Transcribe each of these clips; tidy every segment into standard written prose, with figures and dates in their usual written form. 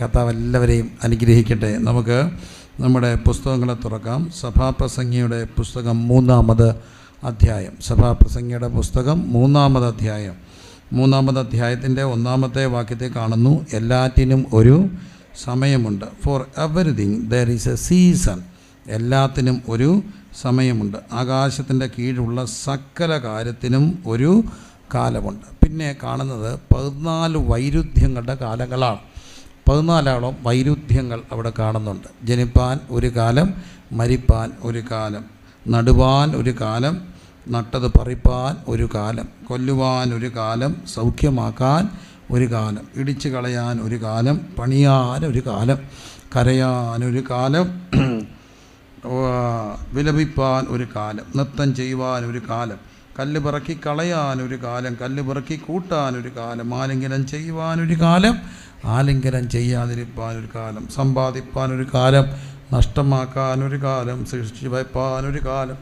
കർത്താവ് എല്ലാവരെയും അനുഗ്രഹിക്കട്ടെ. നമുക്ക് നമ്മുടെ പുസ്തകങ്ങളെ തുറക്കാം. സഭാപ്രസംഗിയുടെ പുസ്തകം 3-ാമത് അധ്യായം. സഭാപ്രസംഗിയുടെ പുസ്തകം 3-ാമത് അധ്യായം. 3-ാമത് അധ്യായത്തിൻ്റെ 1-ാമത്തെ വാക്യത്തെ കാണുന്നു. എല്ലാറ്റിനും ഒരു സമയമുണ്ട്. For everything there is A season. എല്ലാത്തിനും ഒരു സമയമുണ്ട്. ആകാശത്തിൻ്റെ കീഴിലുള്ള സകല കാര്യത്തിനും ഒരു കാലമുണ്ട്. പിന്നെ കാണുന്നത് 14 വൈരുദ്ധ്യങ്ങളുടെ കാലങ്ങളാണ്. 14 വൈരുദ്ധ്യങ്ങൾ അവിടെ കാണുന്നുണ്ട്. ജനിപ്പാൻ ഒരു കാലം, മരിപ്പാൻ ഒരു കാലം, നടുവാൻ ഒരു കാലം, നട്ടത് പറിപ്പാൻ ഒരു കാലം, കൊല്ലുവാൻ ഒരു കാലം, സൗഖ്യമാക്കാൻ ഒരു കാലം, ഇടിച്ചു കളയാൻ ഒരു കാലം, പണിയാൻ ഒരു കാലം, കരയാൻ ഒരു കാലം, വിലപിപ്പാൻ ഒരു കാലം, നൃത്തം ചെയ്യുവാൻ ഒരു കാലം, കല്ല് പിറക്കി കളയാൻ ഒരു കാലം, കല്ല് പിറക്കി കൂട്ടാൻ ഒരു കാലം, ആലിംഗനം ചെയ്യുവാൻ ഒരു കാലം, ആലിംഗനം ചെയ്യാതിരിപ്പാൻ ഒരു കാലം, സമ്പാദിപ്പാൻ ഒരു കാലം, നഷ്ടമാക്കാൻ ഒരു കാലം, സൃഷ്ടിച്ച് വയ്പ്പാൻ ഒരു കാലം,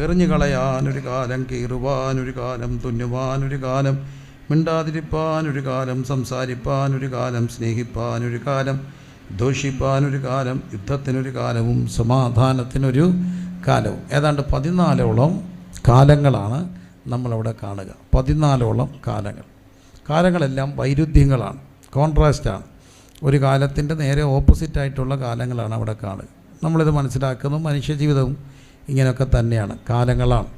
എറിഞ്ഞു കളയാൻ ഒരു കാലം, കീറുവാൻ ഒരു കാലം, തുന്നുവാൻ ഒരു കാലം, മിണ്ടാതിരിപ്പാൻ ഒരു കാലം, സംസാരിപ്പാൻ ഒരു കാലം, സ്നേഹിപ്പാൻ ഒരു കാലം, ദോഷിപ്പാൻ ഒരു കാലം, യുദ്ധത്തിനൊരു കാലവും സമാധാനത്തിനൊരു കാലവും. ഏതാണ്ട് 14 കാലങ്ങളാണ് നമ്മളവിടെ കാണുക. 14 കാലങ്ങളെല്ലാം വൈരുദ്ധ്യങ്ങളാണ്, കോൺട്രാസ്റ്റാണ്. ഒരു കാലത്തിൻ്റെ നേരെ ഓപ്പോസിറ്റായിട്ടുള്ള കാലങ്ങളാണ് അവിടെ കാണുക. നമ്മളിത് മനസ്സിലാക്കുന്നു. മനുഷ്യജീവിതവും ഇങ്ങനെയൊക്കെ തന്നെയാണ്, കാലങ്ങളാണ്.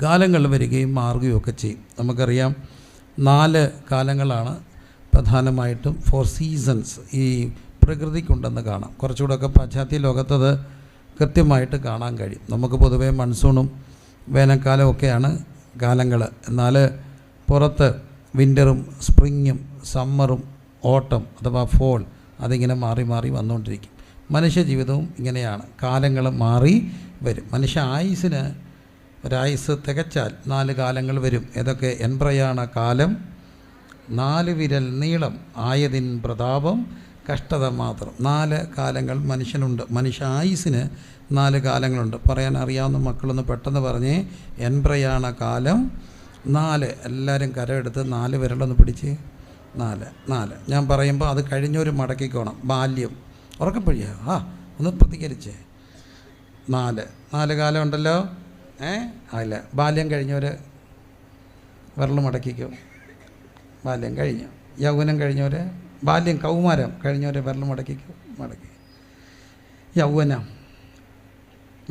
കാലങ്ങൾ വരികയും മാറുകയും ഒക്കെ ചെയ്യും. നമുക്കറിയാം 4 കാലങ്ങളാണ് പ്രധാനമായിട്ടും. 4 സീസൺസ് ഈ പ്രകൃതിക്കുണ്ടെന്ന് കാണാം. കുറച്ചുകൂടെയൊക്കെ പാശ്ചാത്യ ലോകത്തത് കൃത്യമായിട്ട് കാണാൻ കഴിയും. നമുക്ക് പൊതുവേ മൺസൂണും വേനൽക്കാലം ഒക്കെയാണ് കാലങ്ങൾ. എന്നാൽ പുറത്ത് വിൻ്ററും സ്പ്രിങ്ങും സമ്മറും ഓട്ടം അഥവാ ഫോൾ അതിങ്ങനെ മാറി മാറി വന്നുകൊണ്ടിരിക്കും. മനുഷ്യ ജീവിതവും ഇങ്ങനെയാണ്, കാലങ്ങൾ മാറി വരും. മനുഷ്യ ആയുസ്സിന് ഒരായുസ് തികച്ചാൽ 4 കാലങ്ങൾ വരും. ഏതൊക്കെ? എൻപ്രയാണ കാലം, 4 വിരൽ നീളം, ആയതിൻ പ്രതാപം, കഷ്ടത മാത്രം. 4 കാലങ്ങൾ മനുഷ്യനുണ്ട്. മനുഷ്യ ആയുസ്സിന് 4 കാലങ്ങളുണ്ട്. പറയാൻ അറിയാവുന്ന മക്കളൊന്ന് പെട്ടെന്ന് പറഞ്ഞേ. എൻപ്രയാണ കാലം 4. എല്ലാവരും കരമെടുത്ത് 4 വിരലൊന്ന് പിടിച്ച്. 4 ഞാൻ പറയുമ്പോൾ അത് കഴിഞ്ഞൊരു മടക്കിക്കോണം. ബാല്യം. ഉറക്കപ്പൊഴിയാ ഒന്ന് പ്രതികരിച്ചേ. 4 കാലം ഉണ്ടല്ലോ. അല്ല, ബാല്യം കഴിഞ്ഞവർ വിരൽ മടക്കിക്കും. ബാല്യം കഴിഞ്ഞു. യൗവനം കഴിഞ്ഞവർ, ബാല്യം കൗമാരം കഴിഞ്ഞവർ വിരൽ മടക്കിക്കും. മടക്കി. യൗവനം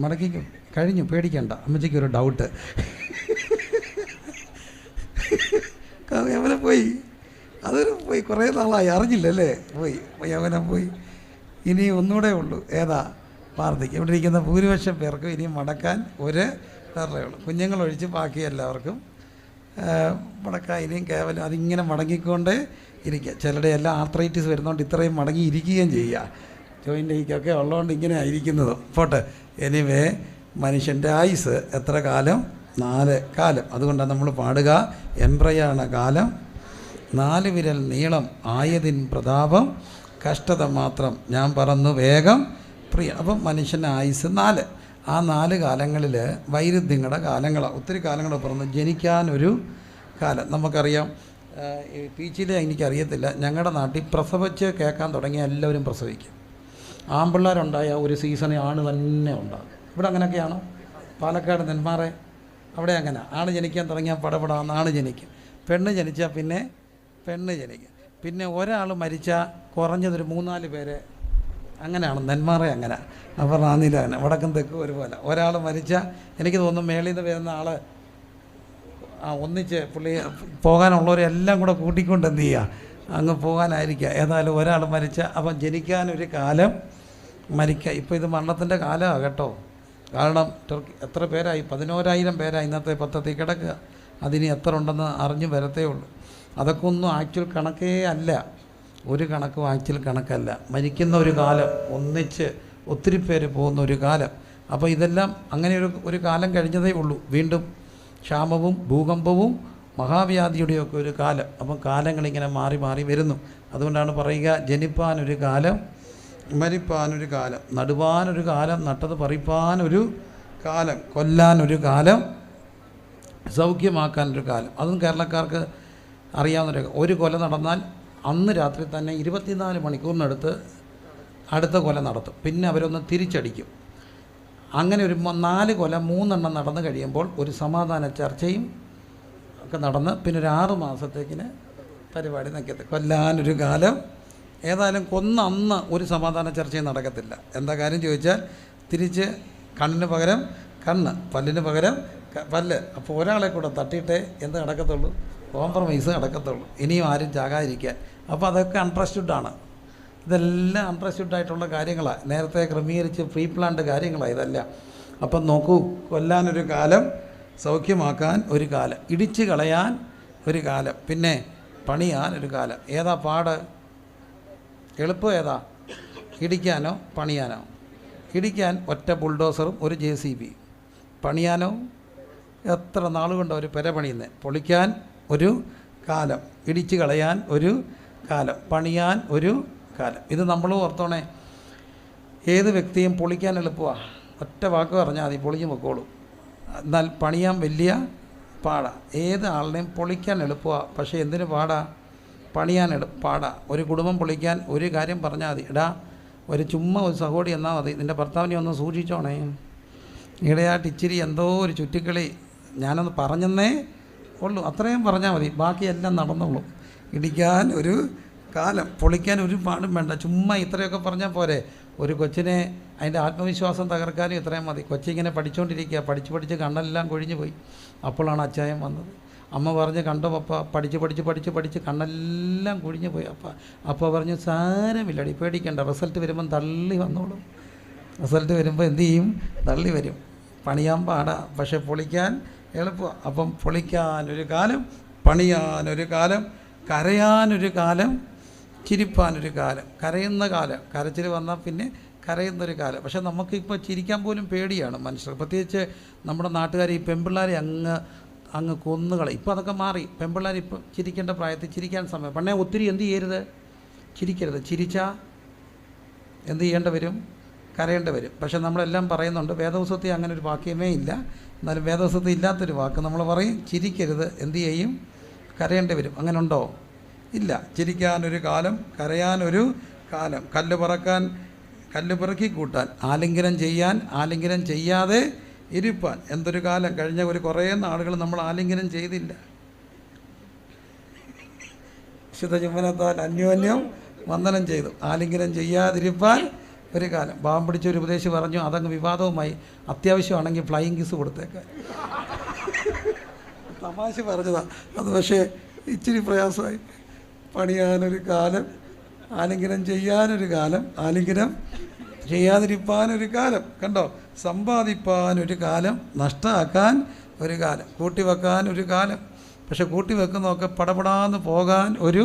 മടക്കിക്കും. കഴിഞ്ഞു, പേടിക്കണ്ട. അമ്മച്ചിക്കൊരു ഡൗട്ട്. യവനം പോയി, അതൊരു പോയി, കുറേ നാളായി, അറിഞ്ഞില്ലല്ലേ? പോയി, യവനം പോയി. ഇനി ഒന്നുകൂടെ ഉള്ളൂ. ഏതാ? വാർദ്ധക്യം. ഇവിടെ ഇരിക്കുന്ന ഭൂരിപക്ഷം പേർക്കും ഇനി മടക്കാൻ ഒരു വേറെ ഉള്ളൂ. കുഞ്ഞുങ്ങളൊഴിച്ച് ബാക്കി എല്ലാവർക്കും മടക്കാൻ ഇനിയും കേവലം അതിങ്ങനെ മടങ്ങിക്കൊണ്ട് ഇരിക്കുക. ചിലരുടെ എല്ലാം ആർത്രൈറ്റിസ് വരുന്നതുകൊണ്ട് ഇത്രയും മടങ്ങി ഇരിക്കുകയും ചെയ്യുക. ജോയിൻ്റ് ഒക്കെ ഉള്ളതുകൊണ്ട് ഇങ്ങനെ ആയിരിക്കുന്നതും. പോട്ടെ. എനിവേ, മനുഷ്യൻ്റെ ആയുസ് എത്ര കാലം? 4 കാലം. അതുകൊണ്ടാണ് നമ്മൾ പാടുക, എൻപ്രയാണ കാലം, 4 വിരൽ നീളം, ആയതിൻ പ്രതാപം, കഷ്ടത മാത്രം, ഞാൻ പറന്നു വേഗം പ്രിയ. അപ്പം മനുഷ്യൻ്റെ ആയുസ് 4. ആ 4 കാലങ്ങളിൽ വൈരുദ്ധ്യങ്ങളുടെ കാലങ്ങളാണ്. ഒത്തിരി കാലങ്ങൾ പറഞ്ഞു. ജനിക്കാനൊരു കാലം. നമുക്കറിയാം, പീച്ചിലെ എനിക്കറിയത്തില്ല, ഞങ്ങളുടെ നാട്ടിൽ പ്രസവിച്ച് കേൾക്കാൻ തുടങ്ങിയ എല്ലാവരും പ്രസവിക്കും. ആൺപിള്ളേരുണ്ടായ ഒരു സീസണിൽ ആണ് തന്നെ ഉണ്ടാകും. ഇവിടെ അങ്ങനെയൊക്കെയാണോ? പാലക്കാട് നെന്മാറ അവിടെ അങ്ങനെ ആണ് ജനിക്കാൻ തുടങ്ങിയാൽ പടപടാന്ന് ആണ് ജനിക്കും. പെണ്ണ് ജനിച്ചാൽ പിന്നെ പെണ്ണ് ജനിക്കും. പിന്നെ ഒരാൾ മരിച്ചാൽ കുറഞ്ഞതൊരു 3-4 പേര്. അങ്ങനെയാണ് നെന്മാറ. അങ്ങനെ അപ്പോൾ റാന്നിയിലും അങ്ങനെ, വടക്കും തെക്കും ഒരുപോലെ. ഒരാൾ മരിച്ചാൽ എനിക്ക് തോന്നുന്നു മേളിൽ നിന്ന് വരുന്ന ആൾ ഒന്നിച്ച് പുള്ളി പോകാനുള്ളവരെല്ലാം കൂടെ കൂട്ടിക്കൊണ്ട് എന്ത് ചെയ്യുക, അങ്ങ് പോകാനായിരിക്കുക. ഏതായാലും ഒരാൾ മരിച്ചാൽ അപ്പം ജനിക്കാനൊരു കാലം, മരിക്കുക. ഇപ്പോൾ ഇത് മരണത്തിൻ്റെ കാലമാണ് കേട്ടോ. കാരണം എത്ര പേരായി? 11,000 പേരായി ഇന്നത്തെ പത്രത്തിൽ കിടക്കുക. അതിന് എത്ര ഉണ്ടെന്ന് അറിഞ്ഞു വരത്തേ ഉള്ളൂ. അതൊക്കെ ഒന്നും ആക്ച്വൽ കണക്കേ അല്ല. ഒരു കണക്കും ആക്ച്വൽ കണക്കല്ല. മരിക്കുന്ന ഒരു കാലം, ഒന്നിച്ച് ഒത്തിരി പേര് പോകുന്ന ഒരു കാലം. അപ്പോൾ ഇതെല്ലാം അങ്ങനെ ഒരു കാലം കഴിഞ്ഞതേ ഉള്ളൂ. വീണ്ടും ക്ഷാമവും ഭൂകമ്പവും മഹാവ്യാധിയുടെയൊക്കെ ഒരു കാലം. അപ്പം കാലങ്ങളിങ്ങനെ മാറി മാറി വരുന്നു. അതുകൊണ്ടാണ് പറയുക, ജനിപ്പാനൊരു കാലം, മരിപ്പാനൊരു കാലം, നടുവാനൊരു കാലം, നട്ടത് പറിപ്പാനൊരു കാലം, കൊല്ലാനൊരു കാലം, സൗഖ്യമാക്കാനൊരു കാലം. അതും കേരളക്കാർക്ക് അറിയാവുന്നൊരു. ഒരു കൊല നടന്നാൽ അന്ന് രാത്രി തന്നെ 24 മണിക്കൂറിനടുത്ത് അടുത്ത കൊല നടത്തും. പിന്നെ അവരൊന്ന് തിരിച്ചടിക്കും. അങ്ങനെ ഒരു 4 കൊല 3 എണ്ണം നടന്നു കഴിയുമ്പോൾ ഒരു സമാധാന ചർച്ചയും ഒക്കെ നടന്ന് പിന്നെ ഒരു 6 മാസത്തേക്കിന് പരിപാടി നിൽക്കത്തില്ല. കൊല്ലാനൊരു കാലം. ഏതായാലും കൊന്ന അന്ന് ഒരു സമാധാന ചർച്ചയും നടക്കത്തില്ല. എന്താ കാര്യം ചോദിച്ചാൽ തിരിച്ച് കണ്ണിന് പകരം കണ്ണ്, പല്ലിന് പകരം പല്ല്. അപ്പോൾ ഒരാളെ കൂടെ തട്ടിയിട്ടേ എന്ത് നടക്കത്തുള്ളൂ, കോംപ്രമൈസ് നടക്കത്തുള്ളൂ. ഇനിയും ആരും ചാകാതിരിക്കാൻ. അപ്പോൾ അതൊക്കെ അൺട്രസ്റ്റഡാണ്. ഇതെല്ലാം അൺട്രസ്റ്റഡായിട്ടുള്ള കാര്യങ്ങളാണ്. നേരത്തെ ക്രമീകരിച്ച് പ്രീ പ്ലാൻഡ് കാര്യങ്ങളാണ് ഇതെല്ലാം. അപ്പം നോക്കൂ, കൊല്ലാനൊരു കാലം, സൗഖ്യമാക്കാൻ ഒരു കാലം, ഇടിച്ച് കളയാൻ ഒരു കാലം, പിന്നെ പണിയാൻ ഒരു കാലം. ഏതാ പാട്? എളുപ്പം ഏതാ? ഇടിക്കാനോ പണിയാനോ? ഇടിക്കാൻ ഒറ്റ ബുൾഡോസറും ഒരു JCB. പണിയാനോ എത്ര നാളുകൊണ്ട് ഒരു പെര പണിയുന്നത്. പൊളിക്കാൻ ഒരു കാലം, ഇടിച്ച് കളയാൻ ഒരു കാലം, പണിയാൻ ഒരു കാലം. ഇത് നമ്മൾ ഓർത്തോണേ. ഏത് വ്യക്തിയും പൊളിക്കാൻ എളുപ്പമാണ്. ഒറ്റ വാക്ക് പറഞ്ഞാൽ മതി, പൊളിഞ്ഞ് പൊക്കോളും. എന്നാൽ പണിയാൻ വലിയ പാടാണ്. ഏത് ആളിനെയും പൊളിക്കാൻ എളുപ്പമാണ്, പക്ഷേ എന്തിനു പാടാ? പണിയാൻ പാടാ. ഒരു കുടുംബം പൊളിക്കാൻ ഒരു കാര്യം പറഞ്ഞാൽ മതി. എടാ ഒരു ചുമ്മാ ഒരു സഹോദരി എന്നാൽ മതി, നിൻ്റെ ഭർത്താവിനെ ഒന്ന് സൂക്ഷിച്ചോണേ, ഇടയായിട്ട് ഇച്ചിരി എന്തോ ഒരു ചുറ്റിക്കളി ഞാനൊന്ന് പറഞ്ഞെന്നേ ഉള്ളൂ, അത്രയും പറഞ്ഞാൽ മതി, ബാക്കിയെല്ലാം നടന്നോളൂ. ഇടിക്കാൻ ഒരു കാലം, പൊളിക്കാൻ ഒരു പാടും വേണ്ട. ചുമ്മാ ഇത്രയൊക്കെ പറഞ്ഞാൽ പോരെ. ഒരു കൊച്ചിനെ അതിൻ്റെ ആത്മവിശ്വാസം തകർക്കാനും ഇത്രയും മതി. കൊച്ചിങ്ങനെ പഠിച്ചുകൊണ്ടിരിക്കുക, പഠിച്ച് കണ്ണെല്ലാം കൊഴിഞ്ഞു പോയി. അപ്പോഴാണ് അച്ചായൻ വന്നത്. അമ്മ പറഞ്ഞ് കണ്ടോ പപ്പ, പഠിച്ച് കണ്ണെല്ലാം കൊഴിഞ്ഞു പോയി. അപ്പോൾ പറഞ്ഞു സാരമില്ലടി, പേടിക്കണ്ട, റിസൾട്ട് വരുമ്പം തള്ളി വന്നോളും. റിസൾട്ട് വരുമ്പോൾ എന്തു ചെയ്യും? തള്ളി വരും. പണിയാൻ പാടാ, പക്ഷെ പൊളിക്കാൻ എളുപ്പമാണ്. അപ്പം പൊളിക്കാനൊരു കാലം, പണിയാനൊരു കാലം, കരയാനൊരു കാലം, ചിരിപ്പാനൊരു കാലം. കരയുന്ന കാലം, കരച്ചിൽ വന്നാൽ പിന്നെ കരയുന്നൊരു കാലം. പക്ഷെ നമുക്കിപ്പോൾ ചിരിക്കാൻ പോലും പേടിയാണ് മനുഷ്യർ. പ്രത്യേകിച്ച് നമ്മുടെ നാട്ടുകാർ ഈ പെൺപിള്ളേരെ അങ്ങ് കൊന്നുകളയും. ഇപ്പോൾ അതൊക്കെ മാറി. പെൺപിള്ളേർ ഇപ്പോൾ ചിരിക്കേണ്ട പ്രായത്തിൽ ചിരിക്കാൻ സമയം. പണ്ടേ ഒത്തിരി എന്ത് ചെയ്യരുത്? ചിരിക്കരുത്. ചിരിച്ചാൽ എന്ത് ചെയ്യേണ്ടി വരും? കരയേണ്ടി വരും. പക്ഷെ നമ്മളെല്ലാം പറയുന്നുണ്ട്, വേദപുസ്തകത്തിൽ അങ്ങനെ ഒരു വാക്യമേ ഇല്ല. എന്നാലും വേദപുസ്തകത്തിൽ ഇല്ലാത്തൊരു വാക്ക് നമ്മൾ പറയും, ചിരിക്കരുത്, എന്തു ചെയ്യും? കരയേണ്ടി വരും. അങ്ങനെ ഉണ്ടോ? ഇല്ല. ചിരിക്കാനൊരു കാലം, കരയാനൊരു കാലം, കല്ല് പിറക്കി കൂട്ടാൻ, ആലിംഗനം ചെയ്യാൻ, ആലിംഗനം ചെയ്യാതെ ഇരിപ്പാൻ. എന്തൊരു കാലം! കഴിഞ്ഞ കുറേ നാളുകൾ നമ്മൾ ആലിംഗനം ചെയ്തില്ല. വിശുദ്ധ ചുംബനത്താൽ അന്യോന്യം വന്ദനം ചെയ്തു. ആലിംഗനം ചെയ്യാതിരിപ്പാൻ ഒരു കാലം. പാവം പിടിച്ചൊരു ഉപദേശി പറഞ്ഞു, അതങ്ങ് വിവാദവുമായി, അത്യാവശ്യമാണെങ്കിൽ ഫ്ലൈയിങ് കിസ് കൊടുത്തേക്കാൻ. തമാശ പറഞ്ഞതാ അത്, പക്ഷേ ഇച്ചിരി പ്രയാസമായി. പണിയാനൊരു കാലം, ആലിംഗനം ചെയ്യാനൊരു കാലം, ആലിംഗനം ചെയ്യാതിരിപ്പാനൊരു കാലം. കണ്ടോ? സമ്പാദിപ്പാനൊരു കാലം, നഷ്ടമാക്കാൻ ഒരു കാലം, കൂട്ടിവെക്കാൻ ഒരു കാലം. പക്ഷെ കൂട്ടിവെക്കുന്നതൊക്കെ പടപടാന്ന് പോകാൻ ഒരു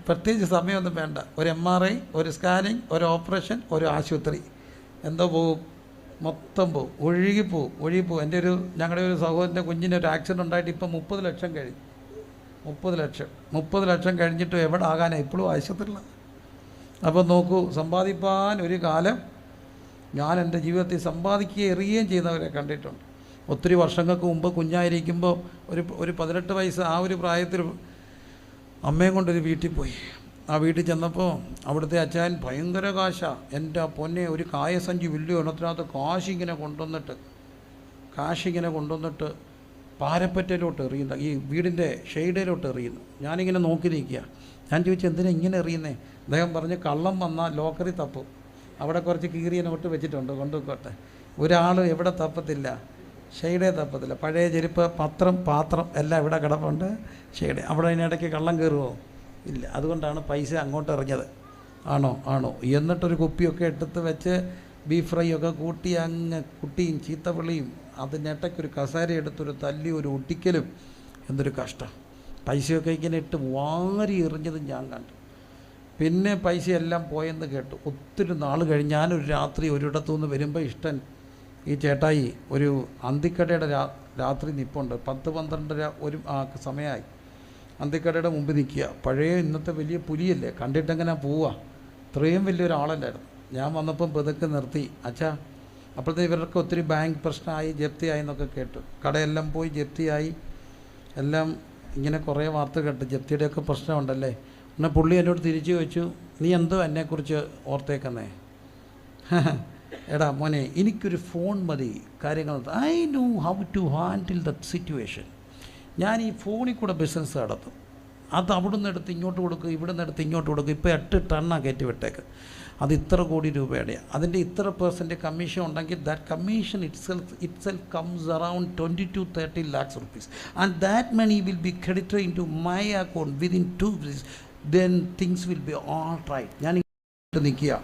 പ്രത്യേകിച്ച് സമയമൊന്നും വേണ്ട. ഒരു MRI, ഒരു സ്കാനിങ്, ഒരു ഓപ്പറേഷൻ, ഒരു ആശുപത്രി, എന്തോ പോവും, മൊത്തം പോവും, ഒഴുകിപ്പോവും. എൻ്റെ ഞങ്ങളുടെ ഒരു സഹോദരൻ്റെ കുഞ്ഞിൻ്റെ ഒരു ആക്സിഡൻ്റ് ഉണ്ടായിട്ട് ഇപ്പം 30 ലക്ഷം കഴിഞ്ഞു. 30 ലക്ഷം കഴിഞ്ഞിട്ട് എവിടെ ആകാനാണ്? ഇപ്പോഴും ആശുപത്രിയിലാണ്. അപ്പോൾ നോക്കൂ, സമ്പാദിപ്പാൻ ഒരു കാലം. ഞാൻ എൻ്റെ ജീവിതത്തിൽ സമ്പാദിക്കുകയും എറിയുകയും ചെയ്യുന്നവരെ കണ്ടിട്ടുണ്ട്. ഒത്തിരി വർഷങ്ങൾക്ക് മുമ്പ് കുഞ്ഞായിരിക്കുമ്പോൾ ഒരു 18 വയസ്സ് ആ ഒരു പ്രായത്തിൽ അമ്മയും കൊണ്ടൊരു വീട്ടിൽ പോയി. ആ വീട്ടിൽ ചെന്നപ്പോൾ അവിടുത്തെ അച്ചായൻ ഭയങ്കര കാശാണ്. എൻ്റെ പൊന്നെ, ഒരു കായസഞ്ചി വലിയ എണ്ണത്തിനകത്ത് കാശിങ്ങനെ കൊണ്ടുവന്നിട്ട് പാരപ്പറ്റയിലോട്ട് എറിയുന്ന, ഈ വീടിൻ്റെ ഷെയ്ഡിലോട്ട് എറിയുന്നു. ഞാനിങ്ങനെ നോക്കി നിൽക്കുക. ഞാൻ ചോദിച്ചു, എന്തിനാ ഇങ്ങനെ എറിയുന്നേ? അദ്ദേഹം പറഞ്ഞ്, കള്ളം വന്നാൽ ലോക്കറി തപ്പും, അവിടെ കുറച്ച് കീറിയ നോട്ട് വെച്ചിട്ടുണ്ട്, കൊണ്ടുപോയിക്കോട്ടെ. ഒരാൾ എവിടെ തപ്പത്തില്ല? ഷെയ്ഡേ തപ്പത്തില്ല. പഴയ ചെരുപ്പ്, പാത്രം എല്ലാം ഇവിടെ കിടപ്പുണ്ട്, ഷെയ്ഡ്. അവിടെ അതിനിടയ്ക്ക് കള്ളം കയറുമോ? ഇല്ല. അതുകൊണ്ടാണ് പൈസ അങ്ങോട്ട് എറിഞ്ഞത്. ആണോ? എന്നിട്ടൊരു കുപ്പിയൊക്കെ എടുത്ത് വെച്ച് ബീഫ് ഫ്രൈ ഒക്കെ കൂട്ടി അങ്ങ് കുട്ടിയും ചീത്തവിളിയും, അതിനിടയ്ക്കൊരു കസേര എടുത്തൊരു തല്ലി ഒരു ഒട്ടിക്കലും. എന്തൊരു കഷ്ടം! പൈസയൊക്കെ ഇങ്ങനെ ഇട്ട് വാരി എറിഞ്ഞതും ഞാൻ കണ്ടു. പിന്നെ പൈസയെല്ലാം പോയെന്ന് കേട്ടു. ഒത്തിരി നാൾ കഴിഞ്ഞ് ഞാനൊരു രാത്രി ഒരിടത്തു നിന്ന് വരുമ്പോൾ ഈ ചേട്ടായി ഒരു അന്തിക്കടയുടെ രാത്രി നിൽപ്പുണ്ട്. 10-12 ഒരു സമയമായി. അന്തിക്കടയുടെ മുമ്പ് നിൽക്കുക. പഴയ ഇന്നത്തെ വലിയ പുലിയല്ലേ, കണ്ടിട്ടെങ്ങനെ പോവുക. ഇത്രയും വലിയൊരാളല്ലായിരുന്നു. ഞാൻ വന്നപ്പം പെതുക്കെ നിർത്തി. അച്ഛാ, അപ്പോഴത്തെ ഇവർക്ക് ഒത്തിരി ബാങ്ക് പ്രശ്നമായി, ജപ്തിയായി എന്നൊക്കെ കേട്ടു. കടയെല്ലാം പോയി ജപ്തിയായി, എല്ലാം ഇങ്ങനെ കുറേ വാർത്ത കേട്ടു. ജപ്തിയുടെയൊക്കെ പ്രശ്നമുണ്ടല്ലേ. എന്നാൽ പുള്ളി എന്നോട് തിരിച്ചു ചോദിച്ചു, നീ എന്തോ എന്നെക്കുറിച്ച് ഓർത്തേക്കുന്നേ? എടാ മോനെ, എനിക്കൊരു ഫോൺ മതി കാര്യങ്ങൾ. I know how to handle the situation. ഞാൻ ഈ ഫോണിൽ കൂടെ ബിസിനസ് നടത്തും. അത് അവിടെ നിന്ന് എടുത്ത് ഇങ്ങോട്ട് കൊടുക്കും, ഇവിടെ നിന്ന് എടുത്ത് ഇങ്ങോട്ട് കൊടുക്കും. ഇപ്പോൾ 8 ടണ്ണാണ് കയറ്റി വിട്ടേക്ക്. അത് ഇത്ര കോടി രൂപയുടെ, അതിൻ്റെ ഇത്ര % കമ്മീഷൻ ഉണ്ടെങ്കിൽ that commission itself comes around 20 to 30 lakhs rupees, and that money will be credited into my account within 2 weeks. Then things will be all right. ഞാൻ ഇങ്ങോട്ട് നിൽക്കുക,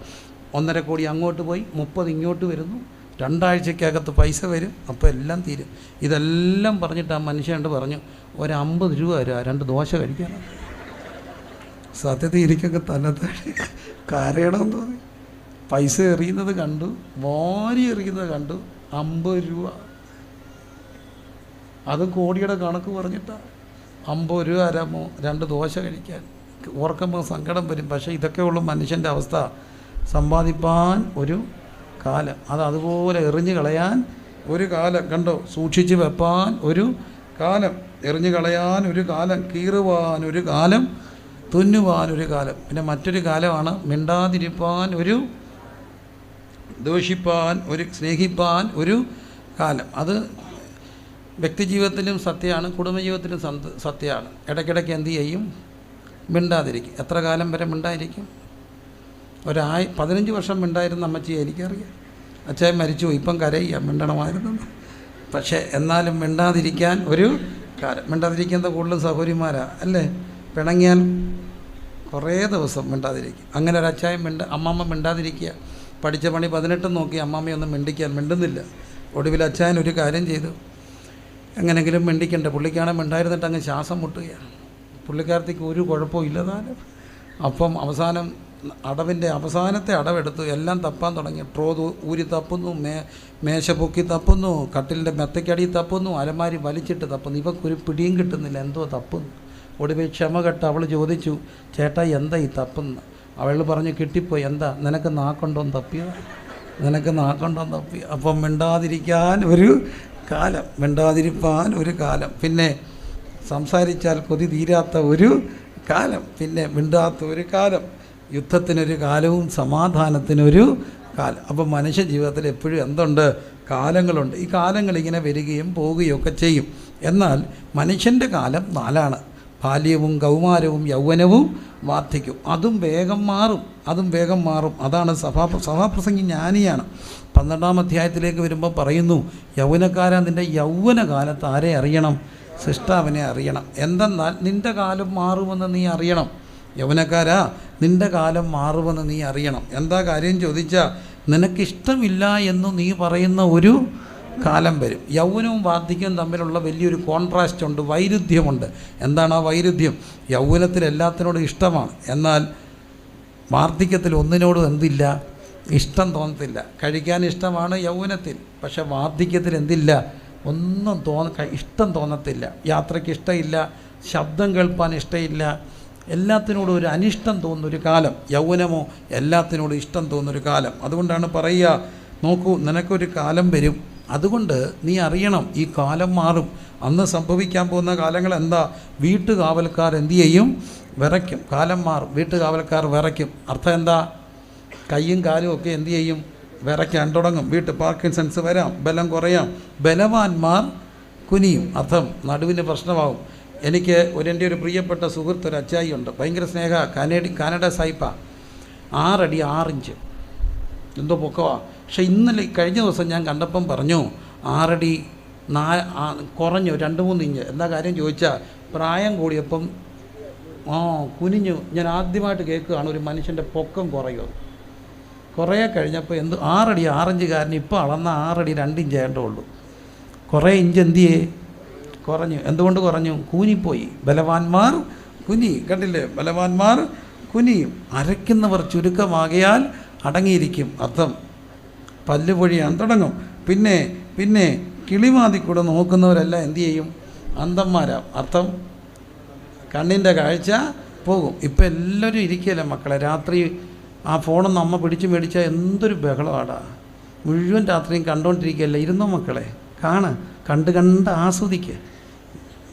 1.5 കോടി അങ്ങോട്ട് പോയി, 30 ഇങ്ങോട്ട് വരുന്നു, 2 ആഴ്ചക്കകത്ത് പൈസ വരും, അപ്പോൾ എല്ലാം തീരും. ഇതെല്ലാം പറഞ്ഞിട്ട് ആ മനുഷ്യണ്ട് പറഞ്ഞു, ഒരു 50 രൂപ തരാം, 2 ദോശ കഴിക്കാനാണ്. സത്യത്തിൽ എനിക്കൊക്കെ തന്നെ കരയണമെന്ന് തോന്നി. പൈസ എറിയുന്നത് കണ്ടു, വാരി എറിയുന്നത് കണ്ടു. 50 രൂപ, അതും കോടിയുടെ കണക്ക് പറഞ്ഞിട്ടാണ്. 50 രൂപ തരാമോ 2 ദോശ കഴിക്കാൻ? ഓർക്കുമ്പോൾ സങ്കടം വരും. പക്ഷേ ഇതൊക്കെ ഉള്ളു മനുഷ്യൻ്റെ അവസ്ഥ. സമ്പാദിപ്പാൻ ഒരു കാലം, അത് അതുപോലെ എറിഞ്ഞു കളയാൻ ഒരു കാലം. കണ്ടോ, സൂക്ഷിച്ച് വെപ്പാൻ ഒരു കാലം, എറിഞ്ഞു കളയാൻ ഒരു കാലം, കീറുവാൻ ഒരു കാലം, തുന്നുവാൻ ഒരു കാലം. പിന്നെ മറ്റൊരു കാലമാണ് മിണ്ടാതിരിപ്പാൻ ഒരു, ദോഷിപ്പാൻ ഒരു, സ്നേഹിപ്പാൻ ഒരു കാലം. അത് വ്യക്തിജീവിതത്തിലും സത്യമാണ്, കുടുംബജീവിതത്തിലും സത്യമാണ്. ഇടയ്ക്കിടയ്ക്ക് എന്ത് ചെയ്യും? മിണ്ടാതിരിക്കും. എത്ര കാലം വരെ മിണ്ടാതിരിക്കും? 15 വർഷം മിണ്ടായിരുന്ന അമ്മച്ചിയെ എനിക്കറിയാം. അച്ഛൻ മരിച്ചു, ഇപ്പം കരയുക, മിണ്ടണമായിരുന്നു. പക്ഷേ എന്നാലും മിണ്ടാതിരിക്കാൻ ഒരു കാലം. മിണ്ടാതിരിക്കുന്ന കൂടുതലും സഹോദരിമാരാ അല്ലേ? പിണങ്ങിയാൽ കുറേ ദിവസം മിണ്ടാതിരിക്കും. അങ്ങനെ ഒരു അച്ചായം അമ്മമ്മ മിണ്ടാതിരിക്കുക. പഠിച്ച പണി 18 നോക്കി അമ്മമ്മയൊന്നും മിണ്ടുന്നില്ല. ഒടുവിൽ അച്ചായൻ ഒരു കാര്യം ചെയ്തു, എങ്ങനെങ്കിലും മിണ്ടിക്കണ്ട. പുള്ളിക്കാണെങ്കിൽ മിണ്ടായിരുന്നിട്ട് അങ്ങ് ശ്വാസം മുട്ടുകയാണ്. പുള്ളിക്കാരത്തേക്ക് ഒരു കുഴപ്പവും ഇല്ലതാനും. അപ്പം അവസാനം അടവിൻ്റെ അവസാനത്തെ അടവെടുത്തു. എല്ലാം തപ്പാൻ തുടങ്ങി. ട്രോ ഊരി തപ്പുന്നു, മേശ പൊക്കി തപ്പുന്നു, കട്ടിലിൻ്റെ മെത്തയ്ക്കടി തപ്പുന്നു, അലമാരി വലിച്ചിട്ട് തപ്പുന്നു. ഇവക്കൊരു പിടിയും കിട്ടുന്നില്ല, എന്തോ തപ്പുന്നു. ഒടുവിൽ ക്ഷമ കെട്ട് അവൾ ചോദിച്ചു, ചേട്ടാ എന്താ ഈ തപ്പുന്നു? അവൾ പറഞ്ഞു, കിട്ടിപ്പോയി. എന്താ? നിനക്ക് നാക്കൊണ്ടോന്ന് തപ്പിയോ? നിനക്ക് നാക്കൊണ്ടോന്ന് തപ്പി. അപ്പം മിണ്ടാതിരിക്കാൻ ഒരു കാലം, മിണ്ടാതിരിപ്പാൻ ഒരു കാലം, പിന്നെ സംസാരിച്ചാൽ കൊതി തീരാത്ത ഒരു കാലം, പിന്നെ മിണ്ടാത്ത ഒരു കാലം, യുദ്ധത്തിനൊരു കാലവും സമാധാനത്തിനൊരു കാലം. അപ്പം മനുഷ്യ ജീവിതത്തിൽ എപ്പോഴും എന്തുണ്ട്? കാലങ്ങളുണ്ട്. ഈ കാലങ്ങൾ ഇങ്ങനെ വരികയും പോവുകയും ഒക്കെ ചെയ്യും. എന്നാൽ മനുഷ്യൻ്റെ കാലം 4ആണ്. ബാല്യവും കൗമാരവും യൗവനവും വാർദ്ധക്യവും. അതും വേഗം മാറും. അതാണ് സഭാപ്രസംഗി ജ്ഞാനിയാണ്. 12-ാം അധ്യായത്തിലേക്ക് വരുമ്പോൾ പറയുന്നു, യൗവനക്കാരാ, നിൻ്റെ യൗവനകാലത്ത് ആരെ അറിയണം? സൃഷ്ടാവിനെ അറിയണം. എന്തെന്നാൽ നിൻ്റെ കാലം മാറുമെന്ന് നീ അറിയണം. യൗവനക്കാരാ, നിൻ്റെ കാലം മാറുമെന്ന് നീ അറിയണം. എന്താ കാര്യം ചോദിച്ചാൽ, നിനക്കിഷ്ടമില്ല എന്ന് നീ പറയുന്ന ഒരു കാലം വരും. യൗവനവും വാർദ്ധക്യവും തമ്മിലുള്ള വലിയൊരു കോൺട്രാസ്റ്റ് ഉണ്ട്, വൈരുദ്ധ്യമുണ്ട്. എന്താണ് ആ വൈരുദ്ധ്യം? യൗവനത്തിൽ എല്ലാത്തിനോടും ഇഷ്ടമാണ്, എന്നാൽ വാർദ്ധക്യത്തിൽ ഒന്നിനോടും എന്തില്ല? ഇഷ്ടം തോന്നത്തില്ല. കഴിക്കാൻ ഇഷ്ടമാണ് യൗവനത്തിൽ, പക്ഷെ വാർദ്ധക്യത്തിൽ എന്തില്ല? ഒന്നും ഇഷ്ടം തോന്നത്തില്ല. യാത്രയ്ക്ക് ഇഷ്ടമില്ല, ശബ്ദം കേൾപ്പാൻ ഇഷ്ടമില്ല, എല്ലാത്തിനോടും ഒരു അനിഷ്ടം തോന്നുന്നൊരു കാലം. യൗവനമോ എല്ലാത്തിനോടും ഇഷ്ടം തോന്നുന്നൊരു കാലം. അതുകൊണ്ടാണ് പറയുക, നോക്കൂ, നിനക്കൊരു കാലം വരും, അതുകൊണ്ട് നീ അറിയണം, ഈ കാലം മാറും. അന്ന് സംഭവിക്കാൻ പോകുന്ന കാലങ്ങൾ എന്താ? വീട്ടുകാവൽക്കാർ എന്തു ചെയ്യും? വിറയ്ക്കും. കാലം മാറും, വീട്ടുകാവൽക്കാർ വിറയ്ക്കും. അർത്ഥം എന്താ? കയ്യും കാലും ഒക്കെ എന്തു ചെയ്യും? വിറയ്ക്കാൻ തുടങ്ങും. പാർക്കിൻസൺസ് വരാം, ബലം കുറയാം, ബലവാന്മാർ കുനിയും. അർത്ഥം നടുവിന് പ്രശ്നമാവും. എനിക്ക് എൻ്റെ ഒരു പ്രിയപ്പെട്ട സുഹൃത്ത്, ഒരു അച്ചായി ഉണ്ട്, ഭയങ്കര സ്നേഹ, കാനഡ സായിപ്പ, 6 അടി 6 ഇഞ്ച് എന്തോ പൊക്കമാണ്. പക്ഷെ കഴിഞ്ഞ ദിവസം ഞാൻ കണ്ടപ്പം പറഞ്ഞു 6 അടി കുറഞ്ഞു 2-3 ഇഞ്ച്. എന്താ കാര്യം ചോദിച്ചാൽ, പ്രായം കൂടിയപ്പം കുനിഞ്ഞു. ഞാൻ ആദ്യമായിട്ട് കേൾക്കുകയാണ് ഒരു മനുഷ്യൻ്റെ പൊക്കം കുറയുമോ. കുറേ കഴിഞ്ഞപ്പോൾ 6 അടി 6 ഇഞ്ചുകാരൻ ഇപ്പോൾ അളന്ന 6 അടി 2 ഇഞ്ച് ആയതേ ഉള്ളൂ. കുറേ ഇഞ്ച് എന്തിയേ? കുറഞ്ഞു. എന്തുകൊണ്ട് കുറഞ്ഞു? കൂനിപ്പോയി. ബലവാന്മാർ കുനി. കണ്ടില്ലേ? ബലവാന്മാർ കുനിയും. അരയ്ക്കുന്നവർ ചുരുക്കമാകിയാൽ അടങ്ങിയിരിക്കും. അർത്ഥം പല്ല് പൊഴിയാൻ തുടങ്ങും. പിന്നെ കിളിമാതിക്കൂടെ നോക്കുന്നവരെല്ലാം എന്തു ചെയ്യും? അന്ധന്മാരാ. അർത്ഥം കണ്ണിൻ്റെ കാഴ്ച പോകും. ഇപ്പം എല്ലാവരും ഇരിക്കുകയല്ലേ മക്കളെ, രാത്രി ആ ഫോണൊന്ന് അമ്മ പിടിച്ച് മേടിച്ചാൽ എന്തൊരു ബഹളമാടാ. മുഴുവൻ രാത്രിയും കണ്ടുകൊണ്ടിരിക്കുകയല്ലേ. ഇരുന്നോ മക്കളെ, കണ്ട് ആസ്വദിക്കുക.